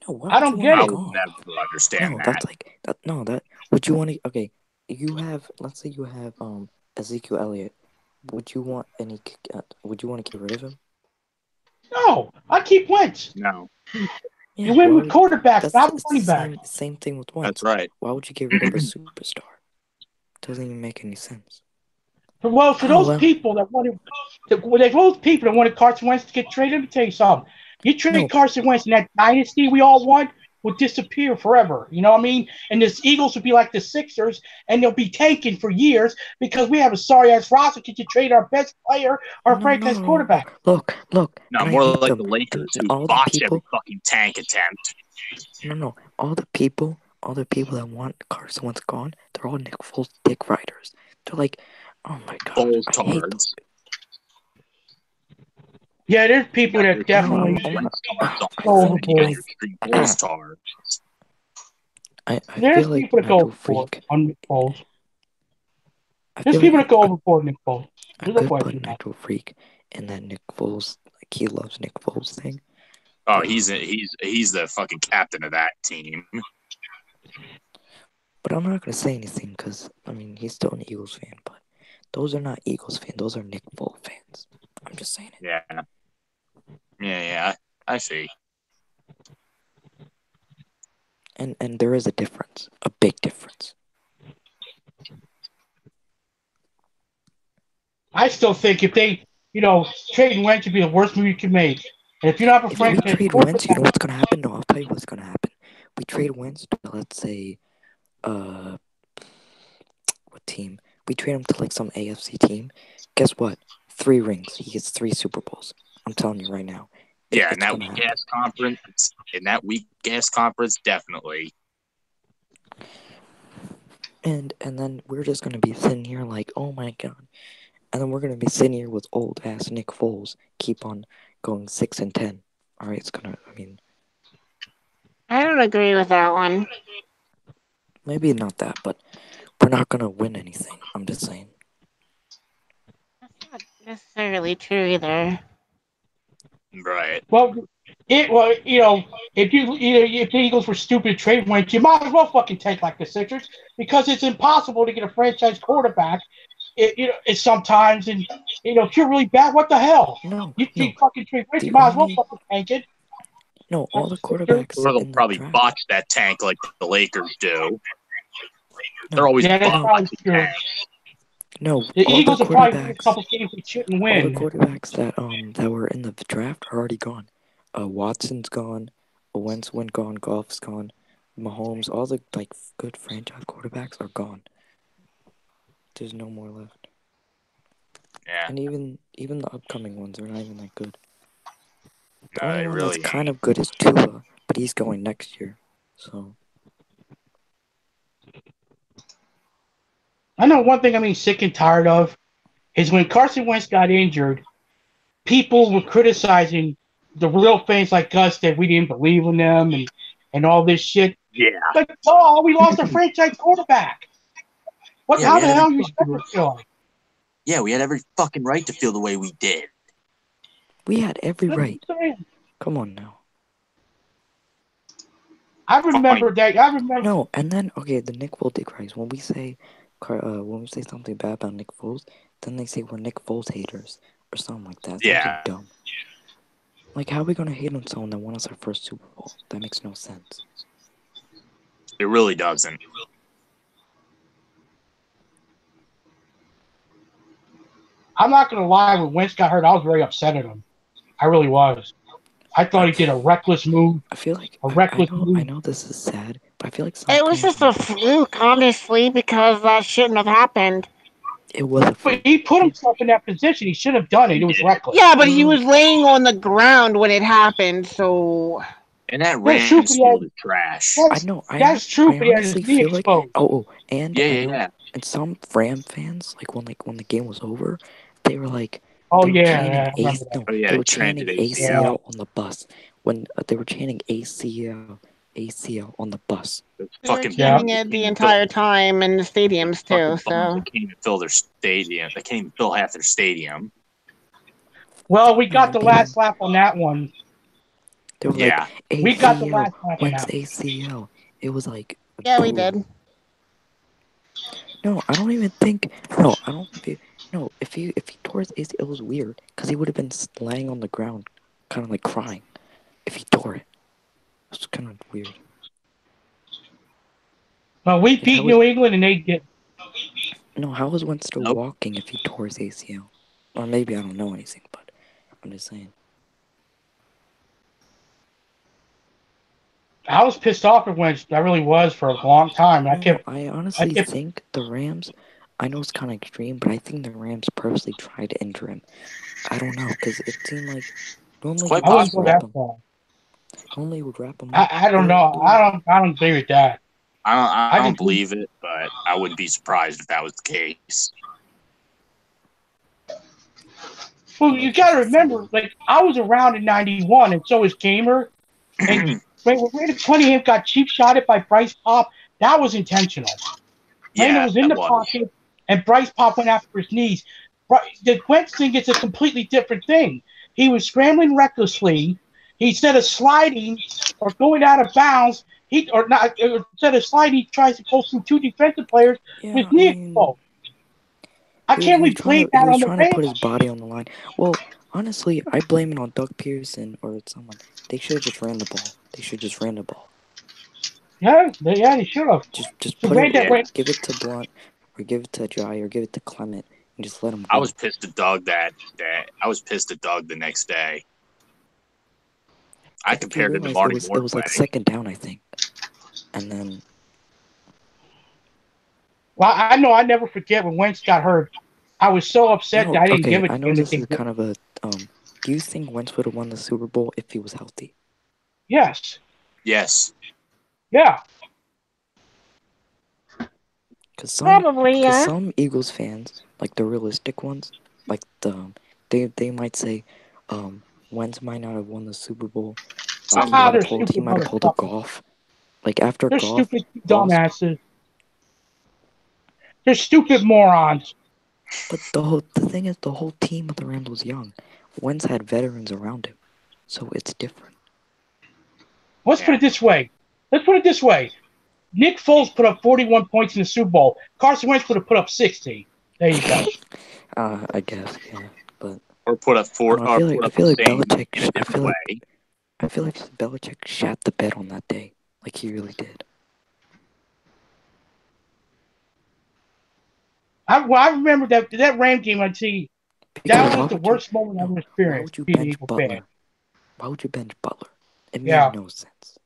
No, I don't get it. I would never understand that. That's like that. No, that would you want to? Okay, you have. Let's say you have Ezekiel Elliott. Would you want would you want to get rid of him? No, I keep Wentz. No. You win with quarterbacks, not running back. Same thing with Wentz. That's right. Why would you get rid of a superstar? Doesn't even make any sense. For those people that wanted Carson Wentz to get traded, let me tell you something. You trade Carson Wentz in that dynasty we all want, will disappear forever. You know what I mean? And the Eagles would be like the Sixers, and they'll be tanking for years because we have a sorry ass roster. Could you trade our best player, our franchise quarterback? Look. No, more like the Lakers who botch every fucking tank attempt. No. All the people that want Carson Wentz gone, they're all Nick Foles dick riders. They're like, oh my god, Foles I hate those. Yeah, there's people that definitely go overboard. There's people that go overboard on Nick Foles. There's people that go overboard Nick Foles. I could put Nitro Freak in that Nick Foles, like he loves Nick Foles thing. Oh, he's the fucking captain of that team. But I'm not gonna say anything because I mean he's still an Eagles fan, but those are not Eagles fans. Those are Nick Foles fans. I'm just saying it. Yeah, I see. And there is a difference, a big difference. I still think if they, trading Wentz would be the worst move you could make. And if you don't have a franchise, if we trade Wentz, you know what's gonna happen? No, I'll tell you what's gonna happen. We trade Wentz to, let's say, what team? We trade him to like some AFC team. Guess what? 3 rings. He gets 3 Super Bowls. I'm telling you right now. In that weak ass conference, definitely. And then we're just gonna be sitting here like, oh my god. And then we're gonna be sitting here with old ass Nick Foles, keep on going 6-10. All right, I don't agree with that one. Maybe not that, but we're not gonna win anything. I'm just saying. That's not necessarily true either. Right. Well, if the Eagles were stupid trade Wentz, you might as well fucking tank like the Sixers because it's impossible to get a franchise quarterback. It's sometimes, and if you're really bad, what the hell? You fucking trade Wentz, you might as well fucking tank it. No, all the quarterbacks. Or they'll probably botch that tank like the Lakers do. They're always botching tanks. No, the Eagles will probably win a couple games they shouldn't win. All the quarterbacks that were in the draft are already gone. Watson's gone. Wentz went gone. Goff's gone. Mahomes, all the good franchise quarterbacks are gone. There's no more left. Yeah. And even the upcoming ones are not even that good. The only one that's kind of good is Tua, but he's going next year. So. I know one thing I'm sick and tired of is when Carson Wentz got injured, people were criticizing the real fans like us that we didn't believe in them and all this shit. Yeah. But we lost a franchise quarterback. How the hell are you supposed to feel? Yeah, we had every fucking right to feel the way we did. We had every right. Come on now. I remember that. No, and then the Nick Foles dick rise. When we say something bad about Nick Foles, then they say we're Nick Foles haters or something like that. That's dumb. Like, how are we gonna hate on someone that won us our first Super Bowl? That makes no sense. It really doesn't. I'm not gonna lie. When Wentz got hurt, I was very upset at him. I really was. I thought he did a reckless move. I feel like move. I know this is sad, but I feel like it was just a fluke, honestly, because that shouldn't have happened. It was a fluke. But he put himself in that position. He should have done it. It was reckless. Yeah, but he was laying on the ground when it happened, so. And that Rams field is trash. I know. That's true. But I honestly feel like and and some Ram fans, when the game was over, they were like, they were chanting ACL on the bus when they were chanting ACL on the bus. They were chanting it the entire time in the stadiums too. So they can't even fill their stadium. They can't even fill half their stadium. Well, we got the last lap on that one. They were like, ACL, we got the last lap on when's that. ACL? It was like. Yeah, we did. No, I don't even think. No, I don't feel. No, if he tore his ACL, it was weird because he would have been laying on the ground, kind of like crying. If he tore it, it was kind of weird. Well, we beat New England and they did. No, how was Wentz still walking if he tore his ACL? Or maybe I don't know anything, but I'm just saying. I was pissed off at Wentz. I really was for a long time. I honestly think the Rams. I know it's kind of extreme, but I think the Rams purposely tried to injure him. I don't know, because it seemed like normally I wouldn't go that far. Normally you would wrap him up. I don't know. I don't agree with that. I don't believe it, but I wouldn't be surprised if that was the case. Well, you got to remember, like, I was around in '91, and so was Gamer. And when Randall Cunningham got cheap shotted by Bryce Pop, that was intentional. Randall was in the pocket, and Bryce Pop went after his knees. The Wentz thing is a completely different thing. He was scrambling recklessly. Instead of sliding or going out of bounds, instead of sliding, he tries to go through two defensive players with knee exposed. I can't really blame that on the Rams. He was trying to put his body on the line. Well, honestly, I blame it on Doug Pearson or someone. They should have just ran the ball. Yeah, they should have. Just put it, give it to Blunt, or give it to Jai, or give it to Clement, and just let him go. I was pissed at Doug I was pissed at Doug the next day. I compared it to Marty Mortway. It was like second down, I think, and then. Well, I know I never forget when Wentz got hurt. I was so upset that I didn't give it to him. I know this is kind of a. Do you think Wentz would have won the Super Bowl if he was healthy? Yes. Yes. Yeah. Because some Eagles fans, like the realistic ones, like they might say, Wentz might not have won the Super Bowl. Like he might have pulled a golf. Like after they're golf. Stupid dumbasses. They're stupid morons. But the thing is, the whole team of the Rams was young. Wentz had veterans around him, so it's different. Let's put it this way. Nick Foles put up 41 points in the Super Bowl. Carson Wentz would have put up 60. There you go. I guess, yeah, but or put up four. I feel like Belichick. I feel like Belichick shat the bed on that day, like he really did. I remember that Ram game. I'd see. That was the worst moment I've ever experienced. Why would you bench Butler? Why would you bench Butler? It made no sense.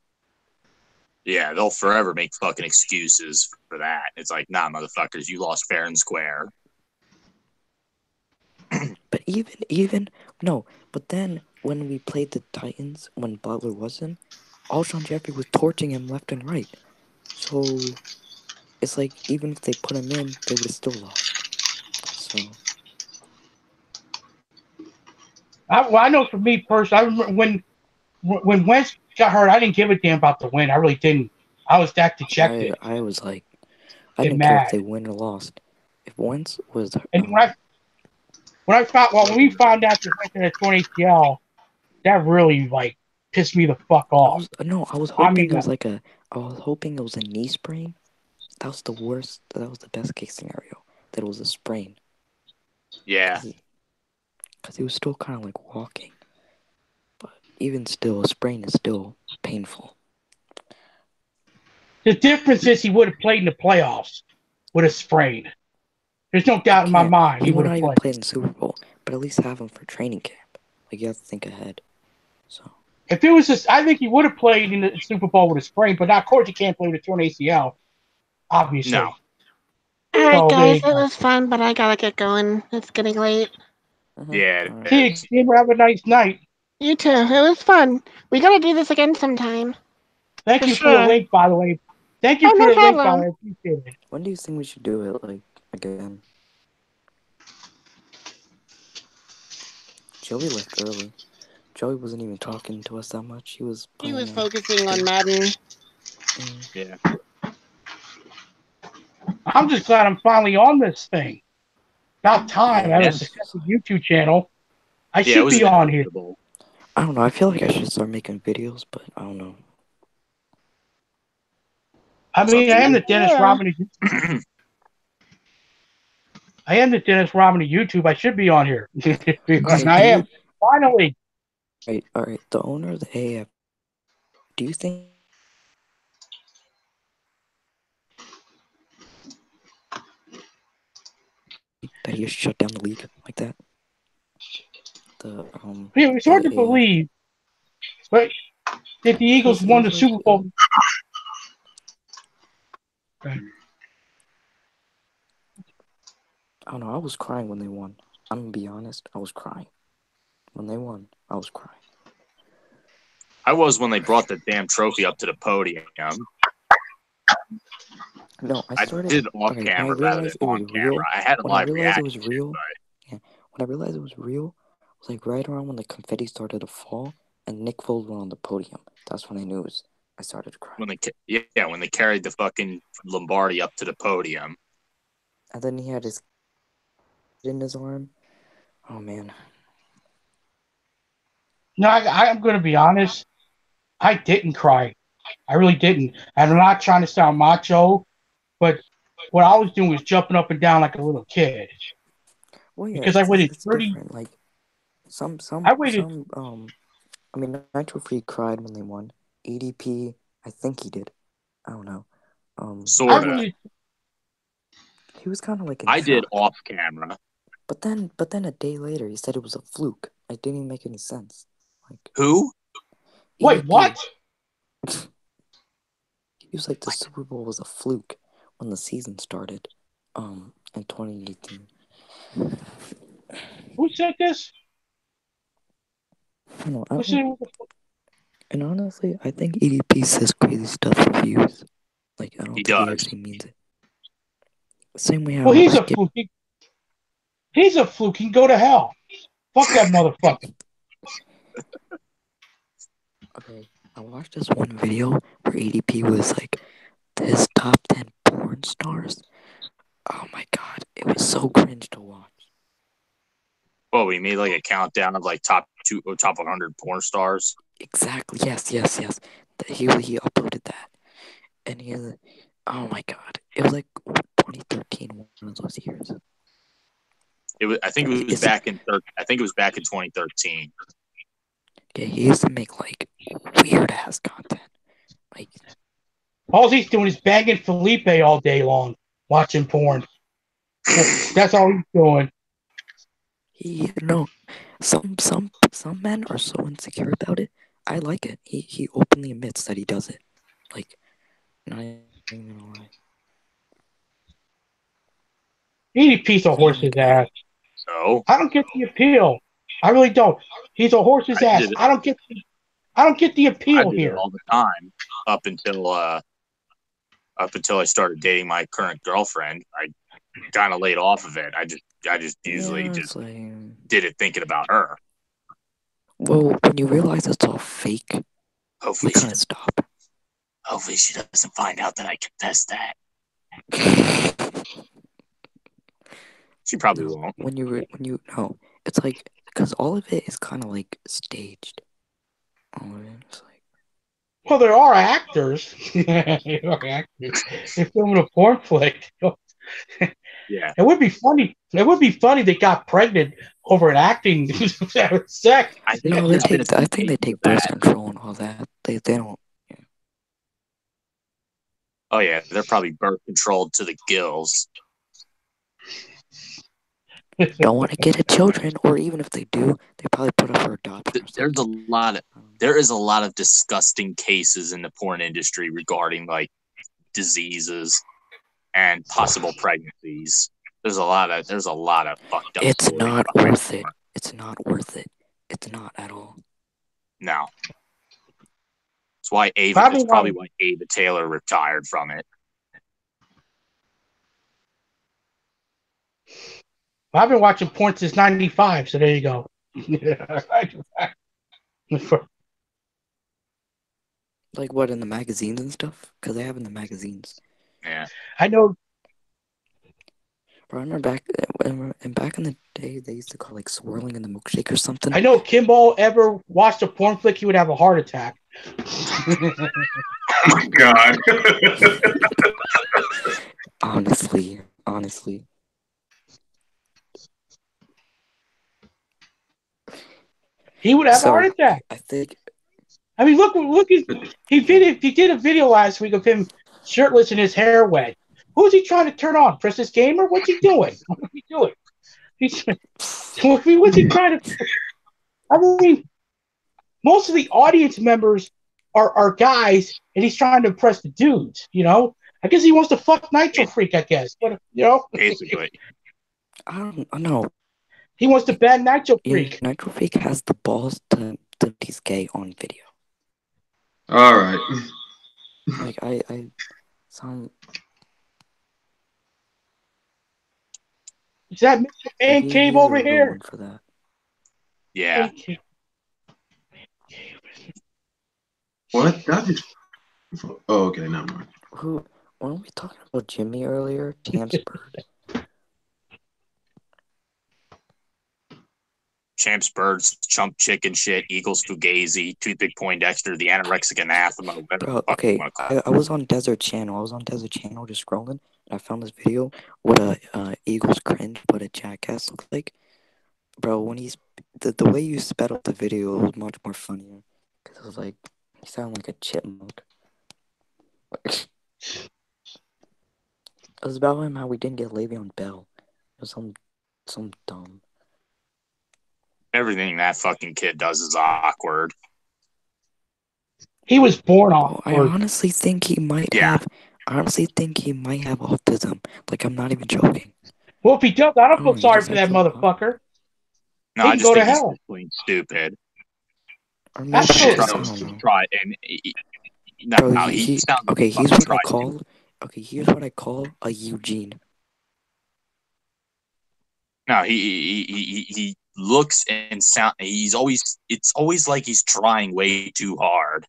Yeah, they'll forever make fucking excuses for that. It's like, nah, motherfuckers, you lost fair and square. But but then when we played the Titans, when Butler wasn't, Alshon Jeffrey was torching him left and right. So it's like even if they put him in, they would have still lost. So I know for me personally, I remember when Wentz got hurt, I didn't give a damn about the win. I really didn't. I was that dejected. I was like, I didn't care if they win or lost. If Wentz was, and when we found out that Wentz had a torn ACL, that really like pissed me the fuck off. I was hoping I was hoping it was a knee sprain. That was the worst. That was the best case scenario. That it was a sprain. Yeah. Because he was still kind of like walking. But even still, a sprain is still painful. The difference is he would have played in the playoffs with a sprain. There's no doubt in my mind he would not even play in the Super Bowl, but at least have him for training camp. Like you have to think ahead. So if it was I think he would have played in the Super Bowl with a sprain, but now of course you can't play with a torn ACL. Obviously. No. All right, guys, it was fun, but I gotta get going. It's getting late. Yeah. See you. Have a nice night. You too. It was fun. We gotta do this again sometime. Thank you for the link, by the way. Thank you for the link, by the way. I appreciate it. When do you think we should do it, like, again? Joey left early. Joey wasn't even talking to us that much. He was focusing on Madden. Yeah. I'm just glad I'm finally on this thing. About time. I have a successful YouTube channel. I should be on here. I don't know. I feel like I should start making videos, but I don't know. I mean, I am the Dennis Rodman of YouTube. I am the Dennis Rodman of YouTube. I should be on here. And I am. Finally. All right. The owner of the AF, do you think that he just shut down the league like that? It's hard to believe, but that the Eagles won the Super Bowl. I don't know. I was crying when they won. I'm gonna be honest. I was crying when they won. I was crying. I was when they brought the damn trophy up to the podium. No, I started. I did off camera rather than on camera. I had a live reaction. When I realized it was real, when I realized it was real, it was like right around when the confetti started to fall and Nick Foles went on the podium. That's when I knew I started to cry. When they carried the fucking Lombardi up to the podium. And then he had his in his arm. Oh man. No, I'm going to be honest. I didn't cry. I really didn't. And I'm not trying to sound macho, but what I was doing was jumping up and down like a little kid. Well, yeah, because I waited 30. Different. Like I waited. I mean, Nitro Free cried when they won. ADP, I think he did. I don't know. Sorta. He was kind of like. I did off camera. But then a day later, he said it was a fluke. It didn't even make any sense. Like who? Wait, what? He was like the Super Bowl was a fluke when the season started, in 2018. Who said this? I don't know. And honestly, I think ADP says crazy stuff for views. Like, I don't think he actually means it. Same way how. Well, he's a fluke. He's a fluke. He can go to hell. Fuck that motherfucker. Okay, I watched this one video where ADP was like his top 10 porn stars. Oh my god, it was so cringe to watch. Oh, we made like a countdown of like top 100 porn stars. Exactly. Yes. He uploaded that, and he has. Oh my god, it was like 2013, one of those years. It was. I think it was back in 2013. Yeah, he used to make like weird ass content. Like all he's doing is banging Felipe all day long, watching porn. That's all he's doing. Some men are so insecure about it. I like it. He openly admits that he does it. Like, not even gonna lie. Eat a piece of horse's ass. So I don't get the appeal. I really don't. He's a horse's ass. I don't get the appeal I here all the time up until I started dating my current girlfriend. I kind of laid off of it. I just usually did it thinking about her. Well, when you realize it's all fake, hopefully you kind of stop. Hopefully she doesn't find out that I confessed that. She probably won't. When you know, it's like because all of it is kind of like staged. All of it, it's like. Well, there are actors. They're filming a porn flick. Yeah, it would be funny. It would be funny they got pregnant over an acting sex. I think they take birth control and all that. They don't. Yeah. Oh yeah, they're probably birth controlled to the gills. Don't want to get children, or even if they do, they probably put up for adoption. There is a lot of disgusting cases in the porn industry regarding like diseases and possible pregnancies. There's a lot of fucked up. It's not worth it. It's not worth it. It's not at all. No. That's probably why Ava Taylor retired from it. I've been watching porn since '95, so there you go. Like what, in the magazines and stuff? Because they have in the magazines. Yeah, I know. I remember back in the day, they used to call like swirling in the milkshake or something. I know. Kimball ever watched a porn flick, he would have a heart attack. Oh my god. Honestly. He would have a heart attack. I think. I mean, look. He did a video last week of him shirtless and his hair wet. Who's he trying to turn on? Princess Gamer? What's he doing? What's he doing? What's he trying to? I mean, most of the audience members are guys, and he's trying to impress the dudes. I guess he wants to fuck Nitro Freak. I guess, but basically, I don't know. He wants to ban Nitro Freak. Nitro Freak has the balls to he's gay on video. All right. Like I sound. Is that Mr. Man Cave over here? For that. Yeah. What? That is. Oh, okay. Never mind. Weren't we talking about Jimmy earlier? Champ's Bird. Champs Birds, Chump Chicken Shit, Eagles Fugazi, Toothpick Poindexter, the Anorexic Anathema. Bro, okay, I was on Desert Channel. Just scrolling, and I found this video what a Eagles cringe, but a jackass looks like. Bro, when he's the way you sped up the video was much more funnier because it was like he sounded like a chipmunk. It was about him how we didn't get Le'Veon Bell. It was some dumb. Everything that fucking kid does is awkward. He was born awkward. I honestly think he might have. I honestly think he might have autism. Like, I'm not even joking. Well, if he does, I don't feel sorry for that motherfucker. No, I just think he's plain stupid. That's try and no, he sounds okay. Here's what I call. Okay, here's what I call a Eugene. No, he looks and sound. It's always like he's trying way too hard.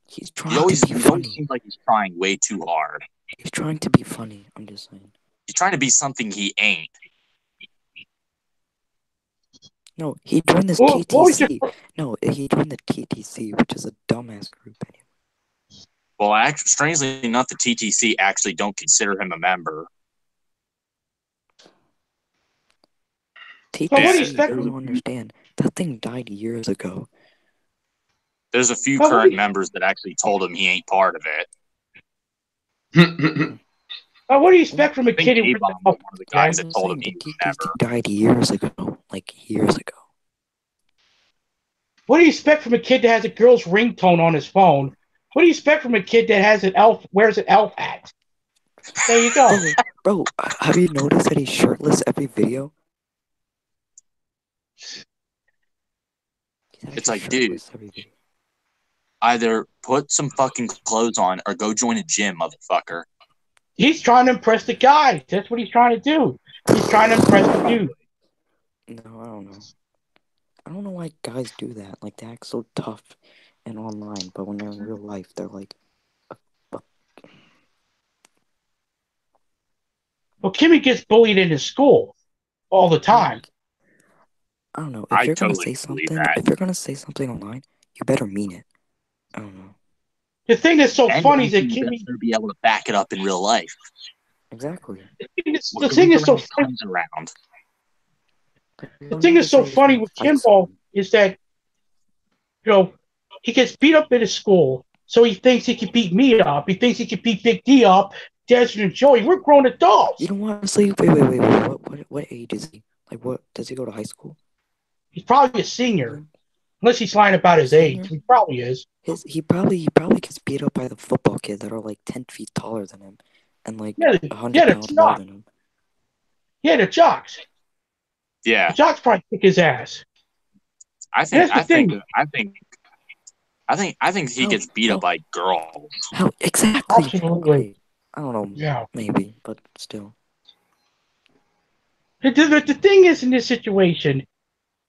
He's trying to be funny. It always seems like he's trying way too hard. He's trying to be funny. I'm just saying. He's trying to be something he ain't. No, he joined this TTC. No, he joined the TTC, which is a dumbass group anyway. Well, strangely enough, the TTC actually don't consider him a member. TTC, I don't understand. That thing died years ago. There's a few current members that actually told him he ain't part of it. What do you expect from a kid who one of the guys that told him he was a member? Died years ago. Like, years ago. What do you expect from a kid that has a girl's ringtone on his phone? What do you expect from a kid that has wears an elf hat? There you go. Bro, have you noticed that he's shirtless every video? It's like, dude, either put some fucking clothes on or go join a gym, motherfucker. He's trying to impress the guys. That's what he's trying to do. He's trying to impress the dude. No, I don't know. I don't know why guys do that. Like, they act so tough and online, but when they're in real life, they're like... Well, Kimmy gets bullied in his school all the time. I don't know. If you're gonna say something online, you better mean it. I don't know. The thing that's so funny is that Kimmy better be able to back it up in real life. Exactly. The thing is so funny. The thing that's so funny with Kimball is that, he gets beat up in his school, so he thinks he can beat me up. He thinks he can beat Big D up. Desert and Joey, we're grown adults. You don't want to say, wait. What age is he? Like, what? Does he go to high school? He's probably a senior. Unless he's lying about his age. He probably is. He probably gets beat up by the football kids that are like 10 feet taller than him and like 100 pounds more than him. Yeah, the jocks. Yeah. The jocks probably kick his ass. I think he gets beat up by girls. How exactly? Absolutely. I don't know. Yeah. Maybe, but still. The thing is, in this situation,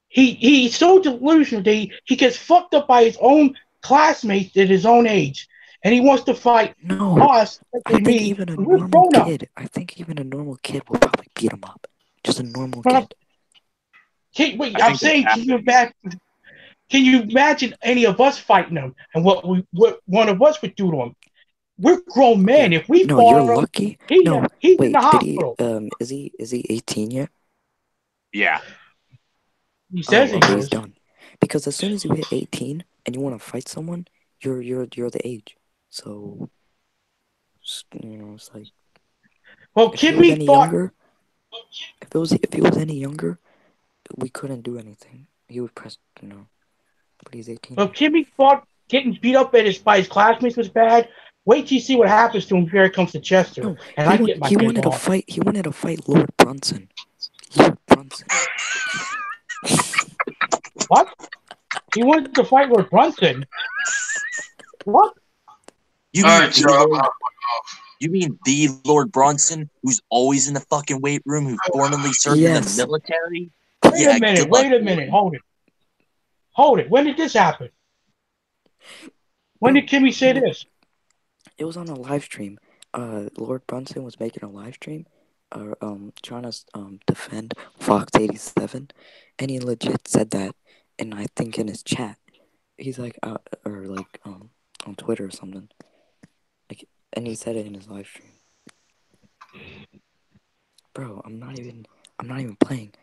he's so delusional that he gets fucked up by his own classmates at his own age, and he wants to fight us. I think even a normal kid will probably beat him up. Just a normal kid. I'm saying, can you imagine any of us fighting him and what one of us would do to him? We're grown men. If we fought him, lucky. He's in the hospital. Is he 18 yet? Yeah. He says he's done. Because as soon as you hit 18 and you want to fight someone, you're the age. So, it's like. Well, if he was any younger, we couldn't do anything. He would press, but he's 18. Well, Kimmy fought getting beat up by his classmates was bad. Wait till you see what happens to him here it comes to Chester. No, and he wanted to fight. He wanted to fight Lord Brunson. Lord Brunson. What? He wanted to fight Lord Brunson? What? You mean, you mean the Lord Brunson, who's always in the fucking weight room, who formerly served in the military? Wait a minute. Hold it. When did this happen? When did Kimmy say this? It was on a live stream. Lord Brunson was making a live stream, trying to defend Fox 87, and he legit said that, and I think in his chat, he's like, on Twitter or something, like, and he said it in his live stream. Bro, I'm not even playing.